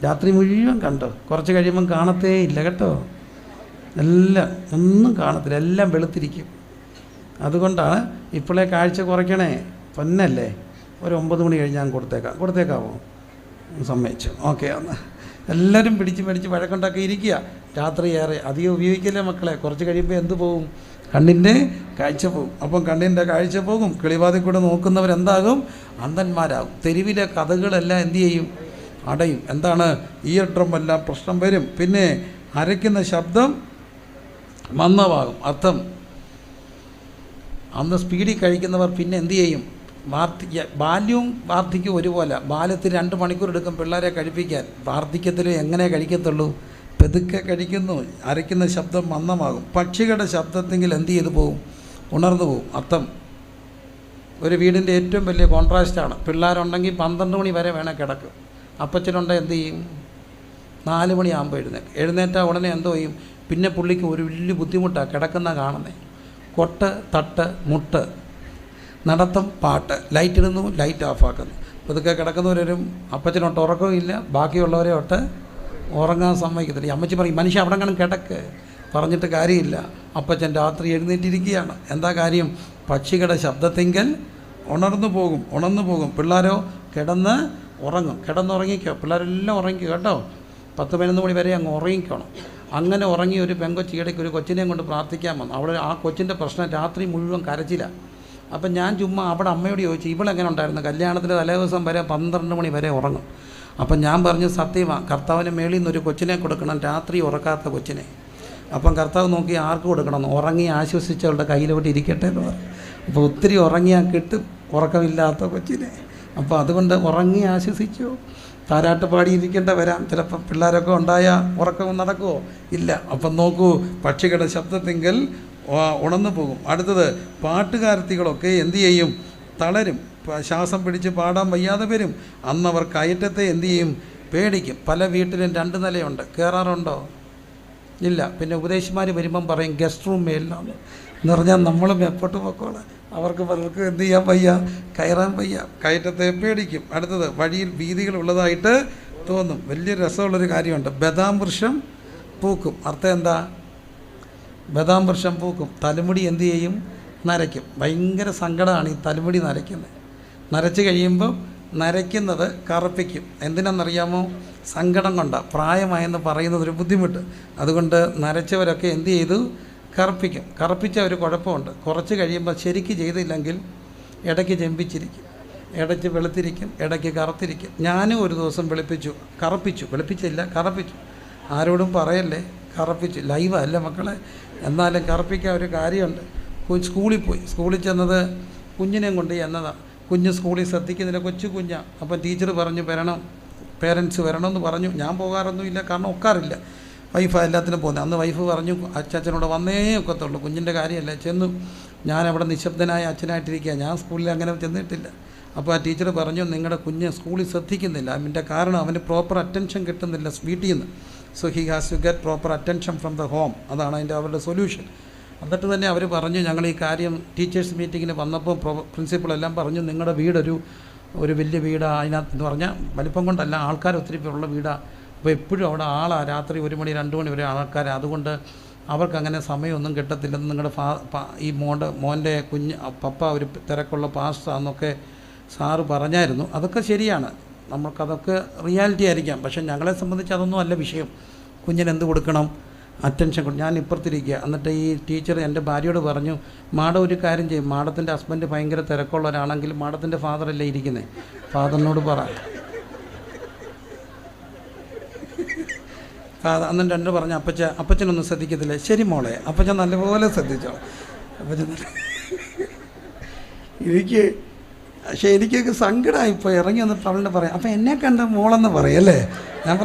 രാത്രി മുഴുവൻ കണ്ടോ, കുറച്ച് കഴിയുമ്പം കാണത്തേ ഇല്ല കേട്ടോ. എല്ലാം ഒന്നും കാണത്തില്ല, എല്ലാം വെളുത്തിരിക്കും. അതുകൊണ്ടാണ് ഇപ്പോഴേ കാഴ്ച കുറയ്ക്കണേ. പൊന്നല്ലേ, ഒരു 9 മണി കഴിഞ്ഞ് ഞാൻ കൊടുത്തേക്കാമോ? സമ്മതിച്ചു, ഓക്കെ. ഒന്ന് എല്ലാവരും പിടിച്ച് വഴക്കുണ്ടാക്കി ഇരിക്കുക. രാത്രി ഏറെ അധികം ഉപയോഗിക്കില്ലേ മക്കളെ, കുറച്ച് കഴിയുമ്പോൾ എന്ത് പോകും? കണ്ണിൻ്റെ കാഴ്ച പോകും. അപ്പം കണ്ണിൻ്റെ കാഴ്ച പോകും. കിളിവാതിൽ കൂടെ നോക്കുന്നവരെന്താകും? അന്ധന്മാരാകും. തെരുവിലെ കഥകളെല്ലാം എന്തു ചെയ്യും? അടയും. എന്താണ്? ഇയർ ഡ്രം എല്ലാം പ്രശ്നം വരും. പിന്നെ അരയ്ക്കുന്ന ശബ്ദം മന്ദമാകും. അർത്ഥം, അന്ന് സ്പീഡിൽ കഴിക്കുന്നവർ പിന്നെ എന്തു ചെയ്യും? ബാല്യവും വാർദ്ധക്യവും ഒരുപോലെ. ബാല്യത്തിൽ 2 മണിക്കൂർ എടുക്കും പിള്ളേരെ കഴിപ്പിക്കാൻ. വാർദ്ധക്യത്തിൽ എങ്ങനെ കഴിക്കത്തുള്ളൂ? പെതുക്കെ കഴിക്കുന്നു. അരയ്ക്കുന്ന ശബ്ദം മന്ദമാകും. പക്ഷികളുടെ ശബ്ദത്തെങ്കിൽ എന്ത് ചെയ്തു പോകും? ഉണർന്നു പോകും. അർത്ഥം, ഒരു വീടിൻ്റെ ഏറ്റവും വലിയ കോൺട്രാസ്റ്റാണ്. പിള്ളേരുണ്ടെങ്കിൽ 12 മണി വരെ വേണേൽ കിടക്കും. അപ്പച്ചനുണ്ടെങ്കിൽ എന്ത് ചെയ്യും? 4 മണിയാകുമ്പോൾ എഴുന്നേറ്റാൽ ഉടനെ എന്തോ ചെയ്യും? പിന്നെ പുള്ളിക്ക് ഒരു വലിയ ബുദ്ധിമുട്ടാണ് കിടക്കുന്ന കാണുന്നത്. കൊട്ട്, തട്ട്, മുട്ട്, നടത്തം, പാട്ട്, ലൈറ്റ് ഇടുന്നു, ലൈറ്റ് ഓഫാക്കുന്നു. ഇതൊക്കെ കിടക്കുന്നവരും അപ്പച്ചനൊട്ട് ഉറക്കവും ഇല്ല, ബാക്കിയുള്ളവരെ ഒട്ട് ഉറങ്ങാൻ സമ്മതിക്കത്തില്ല. ഈ അമ്മച്ചി പറയും, മനുഷ്യ അവിടെ കാണും കിടക്ക്, പറഞ്ഞിട്ട് കാര്യമില്ല. അപ്പച്ചൻ രാത്രി എഴുന്നേറ്റിരിക്കുകയാണ്. എന്താ കാര്യം? പക്ഷികളുടെ ശബ്ദത്തെങ്കിൽ ഉണർന്നു പോകും. പിള്ളേരോ കിടന്നുറങ്ങിക്കോ. പിള്ളേരെല്ലാം ഉറങ്ങിക്കോ കേട്ടോ. 10-11 മണി വരെ അങ്ങ് ഉറങ്ങിക്കണം. അങ്ങനെ ഉറങ്ങി ഒരു പെങ്കൊച്ചി ഇടയ്ക്ക് ഒരു കൊച്ചിനെയും കൊണ്ട് പ്രാർത്ഥിക്കാൻ വന്നു. അവിടെ ആ കൊച്ചിൻ്റെ പ്രശ്നം രാത്രി മുഴുവൻ കരച്ചിലാണ്. അപ്പം ഞാൻ ചുമ്മാ അവിടെ അമ്മയോട് ചോദിച്ചു, ഇവളെങ്ങനെ ഉണ്ടായിരുന്നു? കല്യാണത്തിൻ്റെ തലേ ദിവസം വരെ 12 മണി വരെ ഉറങ്ങും. അപ്പം ഞാൻ പറഞ്ഞു, സത്യമാണ്, കർത്താവിന് മേളിൽ നിന്നൊരു കൊച്ചിനെ കൊടുക്കണം, രാത്രി ഉറക്കാത്ത കൊച്ചിനെ. അപ്പം കർത്താവ് നോക്കി ആർക്ക് കൊടുക്കണം? ഉറങ്ങി ആശ്വസിച്ചവളുടെ കയ്യിലോട്ട് ഇരിക്കട്ടെ എന്ന് പറഞ്ഞു. അപ്പോൾ ഒത്തിരി ഉറങ്ങിയാൽ കിട്ടും ഉറക്കമില്ലാത്ത കൊച്ചിനെ. അപ്പോൾ അതുകൊണ്ട് ഉറങ്ങി ആശ്വസിച്ചു. താരാട്ട് പാടിയിരിക്കേണ്ട വരാം. ചിലപ്പോൾ പിള്ളേരൊക്കെ ഉണ്ടായാൽ ഉറക്കം നടക്കുമോ? ഇല്ല. അപ്പം നോക്കൂ, പക്ഷികളുടെ ശബ്ദത്തെങ്കിൽ ഉണർന്നു പോകും. അടുത്തത്, പാട്ടുകാരത്തികളൊക്കെ എന്തു ചെയ്യും? തളരും. ശ്വാസം പിടിച്ച് പാടാൻ വയ്യാതെ വരും. അന്നവർ കയറ്റത്തെ എന്തു ചെയ്യും? പേടിക്കും. പല വീട്ടിലും 2 നിലയുണ്ട്. കയറാറുണ്ടോ? ഇല്ല. പിന്നെ ഉപദേശിമാർ വരുമ്പം പറയും ഗസ്റ്റ് റൂം മേലിലാണ് എന്ന് പറഞ്ഞാൽ നമ്മൾ മേപ്പോട്ട് പോക്കോളാം. അവർക്ക് പലർക്കും എന്ത് ചെയ്യാൻ വയ്യ, കയറാൻ വയ്യ. കയറ്റത്തെ പേടിക്കും. അടുത്തത്, വഴിയിൽ വീതികളുള്ളതായിട്ട് തോന്നും. വലിയ രസമുള്ളൊരു കാര്യമുണ്ട്. ബദാം വൃക്ഷം പൂക്കും. അർത്ഥം എന്താ? ബദാം വൃക്ഷം പൂക്കും. തലമുടി എന്തു ചെയ്യും? നരയ്ക്കും. ഭയങ്കര സങ്കടമാണ് ഈ തലമുടി നരയ്ക്കുന്നത്. നരച്ച് കഴിയുമ്പോൾ നരയ്ക്കുന്നത് കറുപ്പിക്കും. എന്തിനാണെന്നറിയാമോ? സങ്കടം കൊണ്ടാണ്. പ്രായമായെന്ന് പറയുന്നതൊരു ബുദ്ധിമുട്ട്. അതുകൊണ്ട് നരച്ചവരൊക്കെ എന്തു ചെയ്തു? കറുപ്പിക്കും. കറുപ്പിച്ച ഒരു കുഴപ്പമുണ്ട്. കുറച്ച് കഴിയുമ്പോൾ ശരിക്ക് ചെയ്തില്ലെങ്കിൽ ഇടയ്ക്ക് ചെമ്പിച്ചിരിക്കും, ഇടയ്ക്ക് വെളുത്തിരിക്കും, ഇടയ്ക്ക് കറുത്തിരിക്കും. ഞാനും ഒരു ദിവസം കറുപ്പിച്ചു. ആരോടും പറയല്ലേ, കറുപ്പിച്ചു. ലൈവല്ല മക്കളെ, എന്നാലും കറുപ്പിക്കാൻ ഒരു കാര്യമുണ്ട്. സ്കൂളിൽ ചെന്നത് കുഞ്ഞിനെയും കൊണ്ട് എന്നതാണ്. കുഞ്ഞ് സ്കൂളിൽ ശ്രദ്ധിക്കുന്നില്ല, കൊച്ചു കുഞ്ഞാണ്. അപ്പം ടീച്ചർ പറഞ്ഞു പേരൻസ് വരണമെന്ന് പറഞ്ഞു. ഞാൻ പോകാറൊന്നുമില്ല, കാരണം ഒക്കാറില്ല. വൈഫാണ് എല്ലാത്തിനും പോകുന്നത്. അന്ന് വൈഫ് പറഞ്ഞു, അച്ഛനോട് വന്നേ ഒക്കത്തുള്ളൂ, കുഞ്ഞിൻ്റെ കാര്യമല്ല. ചെന്നു. ഞാനവിടെ നിശബ്ദനായ അച്ഛനായിട്ടിരിക്കുക. ഞാൻ സ്കൂളിൽ അങ്ങനെ ചെന്നിട്ടില്ല. അപ്പോൾ ആ ടീച്ചർ പറഞ്ഞു, നിങ്ങളുടെ കുഞ്ഞ് സ്കൂളിൽ ശ്രദ്ധിക്കുന്നില്ല. അതിൻ്റെ കാരണം അവന് പ്രോപ്പർ അറ്റൻഷൻ കിട്ടുന്നില്ല വീട്ടിൽ നിന്ന്. So he has to get proper attention from the home. അതാണ് അവരുടെ സൊല്യൂഷൻ. എന്നിട്ട് തന്നെ അവർ പറഞ്ഞു, ഞങ്ങൾ ഈ കാര്യം ടീച്ചേഴ്സ് മീറ്റിങ്ങിന് വന്നപ്പോൾ പ്രിൻസിപ്പളെല്ലാം പറഞ്ഞു, നിങ്ങളുടെ വീടൊരു വലിയ വീടാണ്. അതിനകത്ത് പറഞ്ഞാൽ വലിപ്പം കൊണ്ടല്ല, ആൾക്കാർ ഒത്തിരി ഉള്ള വീടാണ്. അപ്പോൾ എപ്പോഴും അവിടെ ആളാണ്. രാത്രി 1 മണി 2 മണി വരെ ആൾക്കാർ. അതുകൊണ്ട് അവർക്കങ്ങനെ സമയമൊന്നും കിട്ടത്തില്ലെന്ന് നിങ്ങളുടെ ഈ മോൻ്റെ പപ്പ ഒരു തിരക്കുള്ള പാസ്റ്റാന്നൊക്കെ സാറ് പറഞ്ഞായിരുന്നു. അതൊക്കെ ശരിയാണ്, നമുക്കതൊക്കെ റിയാലിറ്റി ആയിരിക്കാം. പക്ഷേ ഞങ്ങളെ സംബന്ധിച്ച് അതൊന്നും അല്ല വിഷയം. കുഞ്ഞിനെന്ത് കൊടുക്കണം? അറ്റൻഷൻ. ഞാൻ ഇപ്പുറത്തിരിക്കുക. എന്നിട്ട് ഈ ടീച്ചർ എൻ്റെ ഭാര്യയോട് പറഞ്ഞു, മാഡം ഒരു കാര്യം ചെയ്യും, മാഡത്തിൻ്റെ ഹസ്ബൻഡ് ഭയങ്കര തിരക്കുള്ളവരാണെങ്കിൽ മാഡത്തിൻ്റെ ഫാദറല്ലേ ഇരിക്കുന്നത്, ഫാദറിനോട് പറ. എന്നിട്ട് എൻ്റെ പറഞ്ഞു, അപ്പച്ചനൊന്നും ശ്രദ്ധിക്കത്തില്ല. ശരി മോളെ, അപ്പച്ചൻ നല്ലപോലെ ശ്രദ്ധിച്ചോ. അപ്പച്ചൻ എനിക്കൊക്കെ സങ്കടമായി. ഇപ്പോൾ ഇറങ്ങി വന്നിട്ട് അവളുടെ പറയാം, അപ്പം എന്നെ കണ്ട മോളെന്ന് പറയല്ലേ. ഞാൻ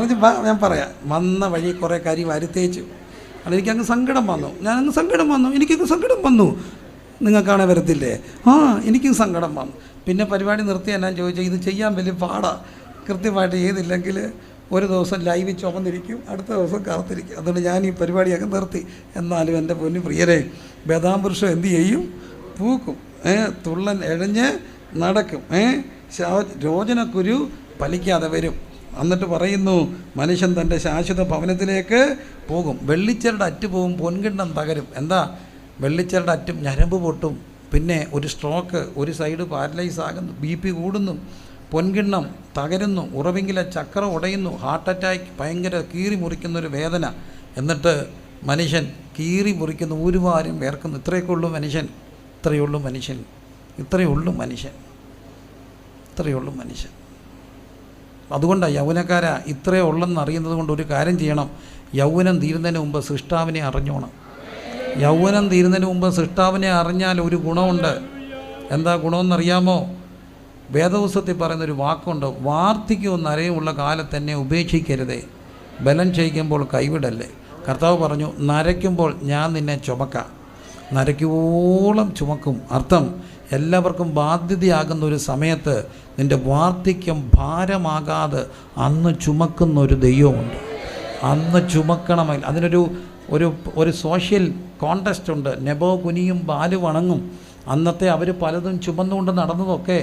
ഞാൻ പറയാം. വന്ന വഴി കുറേ കാര്യം വരുത്തേച്ചു. അതെനിക്കങ്ങ് സങ്കടം വന്നു. എനിക്കങ്ങ് സങ്കടം വന്നു. നിങ്ങൾക്കാണെ വരത്തില്ലേ? എനിക്കും സങ്കടം വന്നു. പിന്നെ പരിപാടി നിർത്തി ഞാൻ ചോദിച്ചാൽ, ഇത് ചെയ്യാൻ വലിയ പാടാണ്. കൃത്യമായിട്ട് ചെയ്തില്ലെങ്കിൽ ഒരു ദിവസം ലൈവ് ചുമന്നിരിക്കും, അടുത്ത ദിവസം കറുത്തിരിക്കും. അതുകൊണ്ട് ഞാൻ ഈ പരിപാടിയൊക്കെ നിർത്തി. എന്നാലും എൻ്റെ പൊന്നു പ്രിയരെ, ബദാം വൃക്ഷം എന്തു ചെയ്യും? പൂക്കും. തുള്ളൻ എഴഞ്ഞ് നടക്കും. രോചനക്കുരു പലിക്കാതെ വരും. എന്നിട്ട് പറയുന്നു മനുഷ്യൻ തൻ്റെ ശാശ്വത ഭവനത്തിലേക്ക് പോകും. വെള്ളിച്ചരുടെ അറ്റ് പോകും, പൊൻകിണ്ണം തകരും. എന്താ? വെള്ളിച്ചരുടെ അറ്റും ഞരമ്പ് പൊട്ടും, പിന്നെ ഒരു സ്ട്രോക്ക്, ഒരു സൈഡ് പാരലൈസ് ആകുന്നു, BP കൂടുന്നു, പൊൻകിണ്ണം തകരുന്നു, ഉറവിങ്കിലെ ചക്രം ഉടയുന്നു, ഹാർട്ട് അറ്റാക്ക്, ഭയങ്കര കീറി മുറിക്കുന്നൊരു വേദന. എന്നിട്ട് മനുഷ്യൻ കീറി മുറിക്കുന്ന ഊരുവാരും വേർക്കുന്നു. ഇത്രയൊക്കെ ഉള്ളൂ മനുഷ്യൻ, ഇത്രയേ ഉള്ളൂ മനുഷ്യൻ, ഇത്രയേ ഉള്ളൂ മനുഷ്യൻ, ഇത്രയേ ഉള്ളൂ മനുഷ്യൻ. അതുകൊണ്ടാണ് യൗവനക്കാരാ ഇത്രയേ ഉള്ളെന്ന് അറിയുന്നത് കൊണ്ട് ഒരു കാര്യം ചെയ്യണം. യൗവനം തീരുന്നതിന് മുമ്പ് സൃഷ്ടാവിനെ അറിഞ്ഞോണം. യൗവനം തീരുന്നതിന് മുമ്പ് സൃഷ്ടാവിനെ അറിഞ്ഞാൽ ഒരു ഗുണമുണ്ട്. എന്താ ഗുണമെന്നറിയാമോ? വേദപുസ്തകത്തിൽ പറയുന്നൊരു വാക്കുണ്ട്, വാർദ്ധക്യവും നരയുമുള്ള കാലത്ത് തന്നെ ഉപേക്ഷിക്കരുതേ, ബലം ക്ഷയിക്കുമ്പോൾ കൈവിടല്ലേ. കർത്താവ് പറഞ്ഞു, നരയ്ക്കുമ്പോൾ ഞാൻ നിന്നെ ചുമക്കാം, നരയ്ക്കുവോളം ചുമക്കും. അർത്ഥം, എല്ലാവർക്കും ബാധ്യതയാകുന്ന ഒരു സമയത്ത് നിൻ്റെ വാർദ്ധക്യം ഭാരമാകാതെ അന്ന് ചുമക്കുന്നൊരു ദൈവമുണ്ട്. അന്ന് ചുമക്കണമെങ്കിൽ അതിനൊരു ഒരു സോഷ്യൽ കോണ്ടസ്റ്റ് ഉണ്ട്. നെബോ കുനിയും ബാല് വണങ്ങും. അന്നത്തെ അവർ പലതും ചുമന്നുകൊണ്ട് നടന്നതൊക്കെ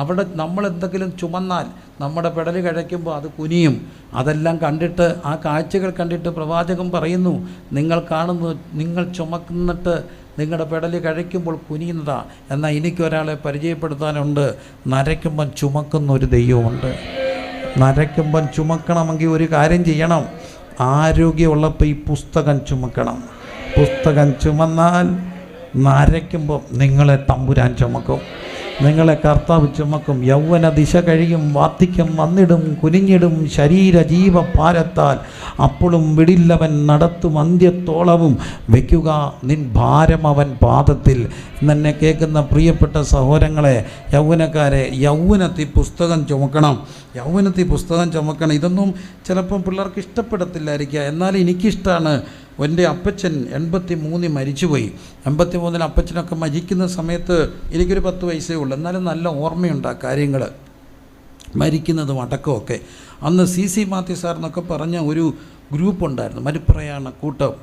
അവിടെ നമ്മളെന്തെങ്കിലും ചുമന്നാൽ നമ്മുടെ പെടൽ കഴിക്കുമ്പോൾ അത് കുനിയും. അതെല്ലാം കണ്ടിട്ട്, ആ കാഴ്ചകൾ കണ്ടിട്ട് പ്രവാചകൻ പറയുന്നു, നിങ്ങൾ കാണുന്നു, നിങ്ങൾ ചുമന്നിട്ട് നിങ്ങളുടെ പെടൽ കഴിക്കുമ്പോൾ കുനിയുന്നതാ. എന്നാൽ എനിക്കൊരാളെ പരിചയപ്പെടുത്താനുണ്ട്, നരയ്ക്കുമ്പം ചുമക്കുന്നൊരു ദൈവമുണ്ട്. നരയ്ക്കുമ്പം ചുമക്കണമെങ്കിൽ ഒരു കാര്യം ചെയ്യണം, ആരോഗ്യമുള്ളപ്പോൾ ഈ പുസ്തകം ചുമക്കണം. പുസ്തകം ചുമന്നാൽ നരയ്ക്കുമ്പോൾ നിങ്ങളെ തമ്പുരാൻ ചുമക്കും, നിങ്ങളെ കർത്താവ് ചുമക്കും. യൗവന ദിശ കഴിയും, വാർദ്ധക്യം വന്നിടും, കുനിഞ്ഞിടും ശരീര ജീവഭാരത്താൽ. അപ്പോഴും വിടില്ലവൻ നടത്തും അന്ത്യത്തോളവും, വയ്ക്കുക നിൻ ഭാരം അവൻ പാദത്തിൽ. എന്നെ കേൾക്കുന്ന പ്രിയപ്പെട്ട സഹോദരങ്ങളെ, യൗവനക്കാരെ, യൗവനത്തിൽ പുസ്തകം ചുമക്കണം, യൗവനത്തിൽ പുസ്തകം ചുമക്കണം. ഇതൊന്നും ചിലപ്പം പിള്ളേർക്ക് ഇഷ്ടപ്പെടത്തില്ലായിരിക്കുക, എന്നാൽ എനിക്കിഷ്ടമാണ്. എൻ്റെ അപ്പച്ചൻ 83 മരിച്ചുപോയി. 83 അപ്പച്ചനൊക്കെ മരിക്കുന്ന സമയത്ത് എനിക്കൊരു 10 വയസ്സേ ഉള്ളൂ, എന്നാലും നല്ല ഓർമ്മയുണ്ട് ആ കാര്യങ്ങൾ, മരിക്കുന്നതും അടക്കമൊക്കെ. അന്ന് CC മാത്യു സാർ എന്നൊക്കെ പറഞ്ഞ ഒരു ഗ്രൂപ്പുണ്ടായിരുന്നു, മരുപ്രയാണക്കൂട്ടം.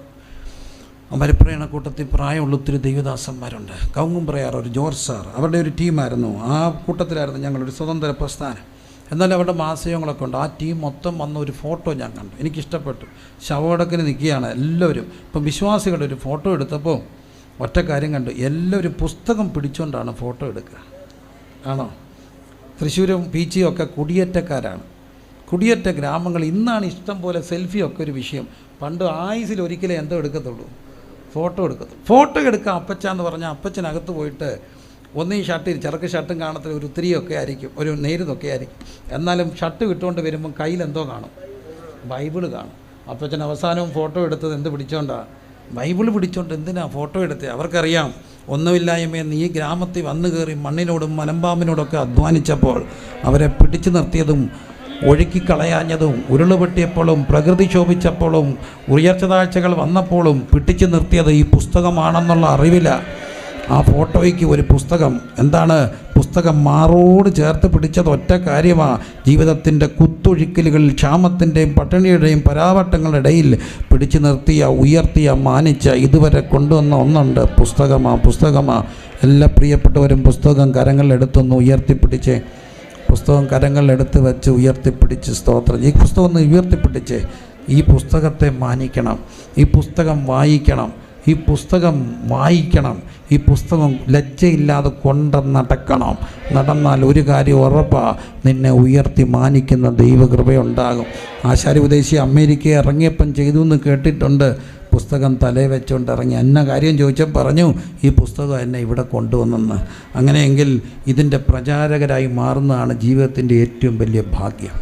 മരുപ്രയാണക്കൂട്ടത്തിൽ പ്രായമുള്ള ഒത്തിരി ദൈവദാസന്മാരുണ്ട്. കവുങ്ങുംപ്രയാർ ഒരു ജോർജ് സാർ, അവരുടെ ഒരു ടീമായിരുന്നു. ആ കൂട്ടത്തിലായിരുന്നു ഞങ്ങളൊരു സ്വതന്ത്ര പ്രസ്ഥാനം. എന്നാൽ അവിടെ മാസികങ്ങളൊക്കെ ഉണ്ട്. ആ ടീം മൊത്തം വന്ന ഒരു ഫോട്ടോ ഞാൻ കണ്ടു, എനിക്കിഷ്ടപ്പെട്ടു. ശവടക്കിന് നിൽക്കുകയാണ് എല്ലാവരും. ഇപ്പം വിശ്വാസികളുടെ ഒരു ഫോട്ടോ എടുത്തപ്പോൾ ഒറ്റ കാര്യം കണ്ടു, എല്ലാവരും പുസ്തകം പിടിച്ചുകൊണ്ടാണ് ഫോട്ടോ എടുക്കുക. ആണോ? തൃശ്ശൂരും പീച്ചിയും ഒക്കെ കുടിയേറ്റക്കാരാണ്, കുടിയേറ്റ ഗ്രാമങ്ങൾ. ഇന്നാണ് ഇഷ്ടം പോലെ സെൽഫിയൊക്കെ ഒരു വിഷയം. പണ്ട് ആയുസിൽ ഒരിക്കലേ എന്തോ എടുക്കത്തുള്ളൂ, ഫോട്ടോ എടുക്കത്തുള്ളൂ. ഫോട്ടോ എടുക്കുക അപ്പച്ചാന്ന് പറഞ്ഞാൽ അപ്പച്ചനകത്ത് പോയിട്ട് ഒന്നീ ഷർട്ട്, ചെറുക്ക് ഷർട്ടും കാണത്തില്ല, ഒരു ഉത്തിരിയൊക്കെ ആയിരിക്കും, ഒരു നേരിതൊക്കെ ആയിരിക്കും. എന്നാലും ഷർട്ട് വിട്ടുകൊണ്ട് വരുമ്പം കയ്യിലെന്തോ കാണും, ബൈബിള് കാണും. അപ്പച്ചൻ അവസാനവും ഫോട്ടോ എടുത്തത് എന്ത് പിടിച്ചോണ്ടാണ്? ബൈബിള് പിടിച്ചോണ്ട്. എന്തിനാ ഫോട്ടോ എടുത്തത്? അവർക്കറിയാം, ഒന്നുമില്ലായ്മയെന്ന് ഈ ഗ്രാമത്തിൽ വന്നു കയറി മണ്ണിനോടും മലമ്പാമ്പിനോടൊക്കെ അധ്വാനിച്ചപ്പോൾ അവരെ പിടിച്ചു നിർത്തിയതും ഒഴുക്കിക്കളയാഞ്ഞതും ഉരുളുപൊട്ടിയപ്പോഴും പ്രകൃതി ശോഭിച്ചപ്പോഴും ഉയർച്ച താഴ്ചകൾ വന്നപ്പോഴും പിടിച്ചു നിർത്തിയത് ഈ പുസ്തകമാണെന്നുള്ള അറിവില്ല. ആ ഫോട്ടോയ്ക്ക് ഒരു പുസ്തകം. എന്താണ് പുസ്തകം? മാറോട് ചേർത്ത് പിടിച്ചത് ഒറ്റ കാര്യമാണ്, ജീവിതത്തിൻ്റെ കുത്തൊഴുക്കലുകളിൽ ക്ഷാമത്തിൻ്റെയും പട്ടിണിയുടെയും പരാവട്ടങ്ങളുടെ ഇടയിൽ പിടിച്ചു നിർത്തിയ, ഉയർത്തിയ, മാനിച്ച, ഇതുവരെ കൊണ്ടുവന്ന ഒന്നുണ്ട്, പുസ്തകമാണ്. എല്ലാ പ്രിയപ്പെട്ടവരും പുസ്തകം കരങ്ങളിലെടുത്തൊന്ന് ഉയർത്തിപ്പിടിച്ചേ, പുസ്തകം കരങ്ങളിലെടുത്ത് വെച്ച് ഉയർത്തിപ്പിടിച്ച് സ്തോത്രം. ഈ പുസ്തകം ഒന്ന് ഉയർത്തിപ്പിടിച്ചേ. ഈ പുസ്തകത്തെ മാനിക്കണം, ഈ പുസ്തകം വായിക്കണം, ഈ പുസ്തകം വായിക്കണം, ഈ പുസ്തകം ലജ്ജയില്ലാതെ നടക്കണം. നടന്നാൽ ഒരു കാര്യം ഉറപ്പാണ്, നിന്നെ ഉയർത്തി മാനിക്കുന്ന ദൈവകൃപയുണ്ടാകും. ആശാരിപദേശി അമേരിക്കയിൽ ഇറങ്ങിയപ്പം ചെയ്തു എന്ന് കേട്ടിട്ടുണ്ട്. പുസ്തകം തലയിൽ വെച്ചുകൊണ്ട് ഇറങ്ങി. എന്ന കാര്യം ചോദിച്ചാൽ പറഞ്ഞു, ഈ പുസ്തകം എന്നെ ഇവിടെ കൊണ്ടുവന്നെന്ന്. അങ്ങനെയെങ്കിൽ ഇതിൻ്റെ പ്രചാരകരായി മാറുന്നതാണ് ജീവിതത്തിൻ്റെ ഏറ്റവും വലിയ ഭാഗ്യം.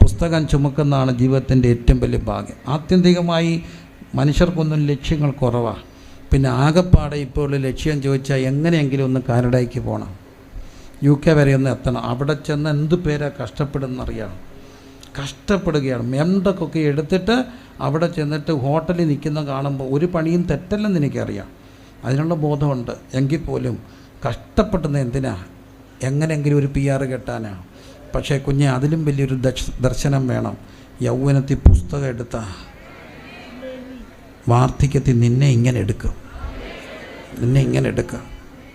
പുസ്തകം ചുമക്കുന്നതാണ് ജീവിതത്തിൻ്റെ ഏറ്റവും വലിയ ഭാഗ്യം. ആത്യന്തികമായി മനുഷ്യർക്കൊന്നും ലക്ഷ്യങ്ങൾ കുറവാണ്. പിന്നെ ആകെപ്പാടെ ഇപ്പോൾ ലക്ഷ്യം ചോദിച്ചാൽ എങ്ങനെയെങ്കിലും ഒന്ന് കാനഡയ്ക്ക് പോകണം, UK വരെ ഒന്ന് എത്തണം. അവിടെ ചെന്ന് എന്ത് പേരാ കഷ്ടപ്പെടുന്നറിയാം, കഷ്ടപ്പെടുകയാണ്. മെംഡൊക്കെ എടുത്തിട്ട് അവിടെ ചെന്നിട്ട് ഹോട്ടലിൽ നിൽക്കുന്ന കാണുമ്പോൾ ഒരു പണിയും തെറ്റല്ലെന്ന് എനിക്കറിയാം, അതിനുള്ള ബോധമുണ്ട്. എങ്കിൽ പോലും കഷ്ടപ്പെടുന്നത് എന്തിനാ? എങ്ങനെയെങ്കിലും ഒരു PR കെട്ടാനാണ്. പക്ഷേ കുഞ്ഞെ, അതിലും വലിയൊരു ദർശനം വേണം. യൗവനത്തിൽ പുസ്തകം എടുത്താൽ വാർദ്ധക്യത്തിൽ നിന്നെ ഇങ്ങനെ എടുക്കും, നിന്നെ ഇങ്ങനെ എടുക്കുക.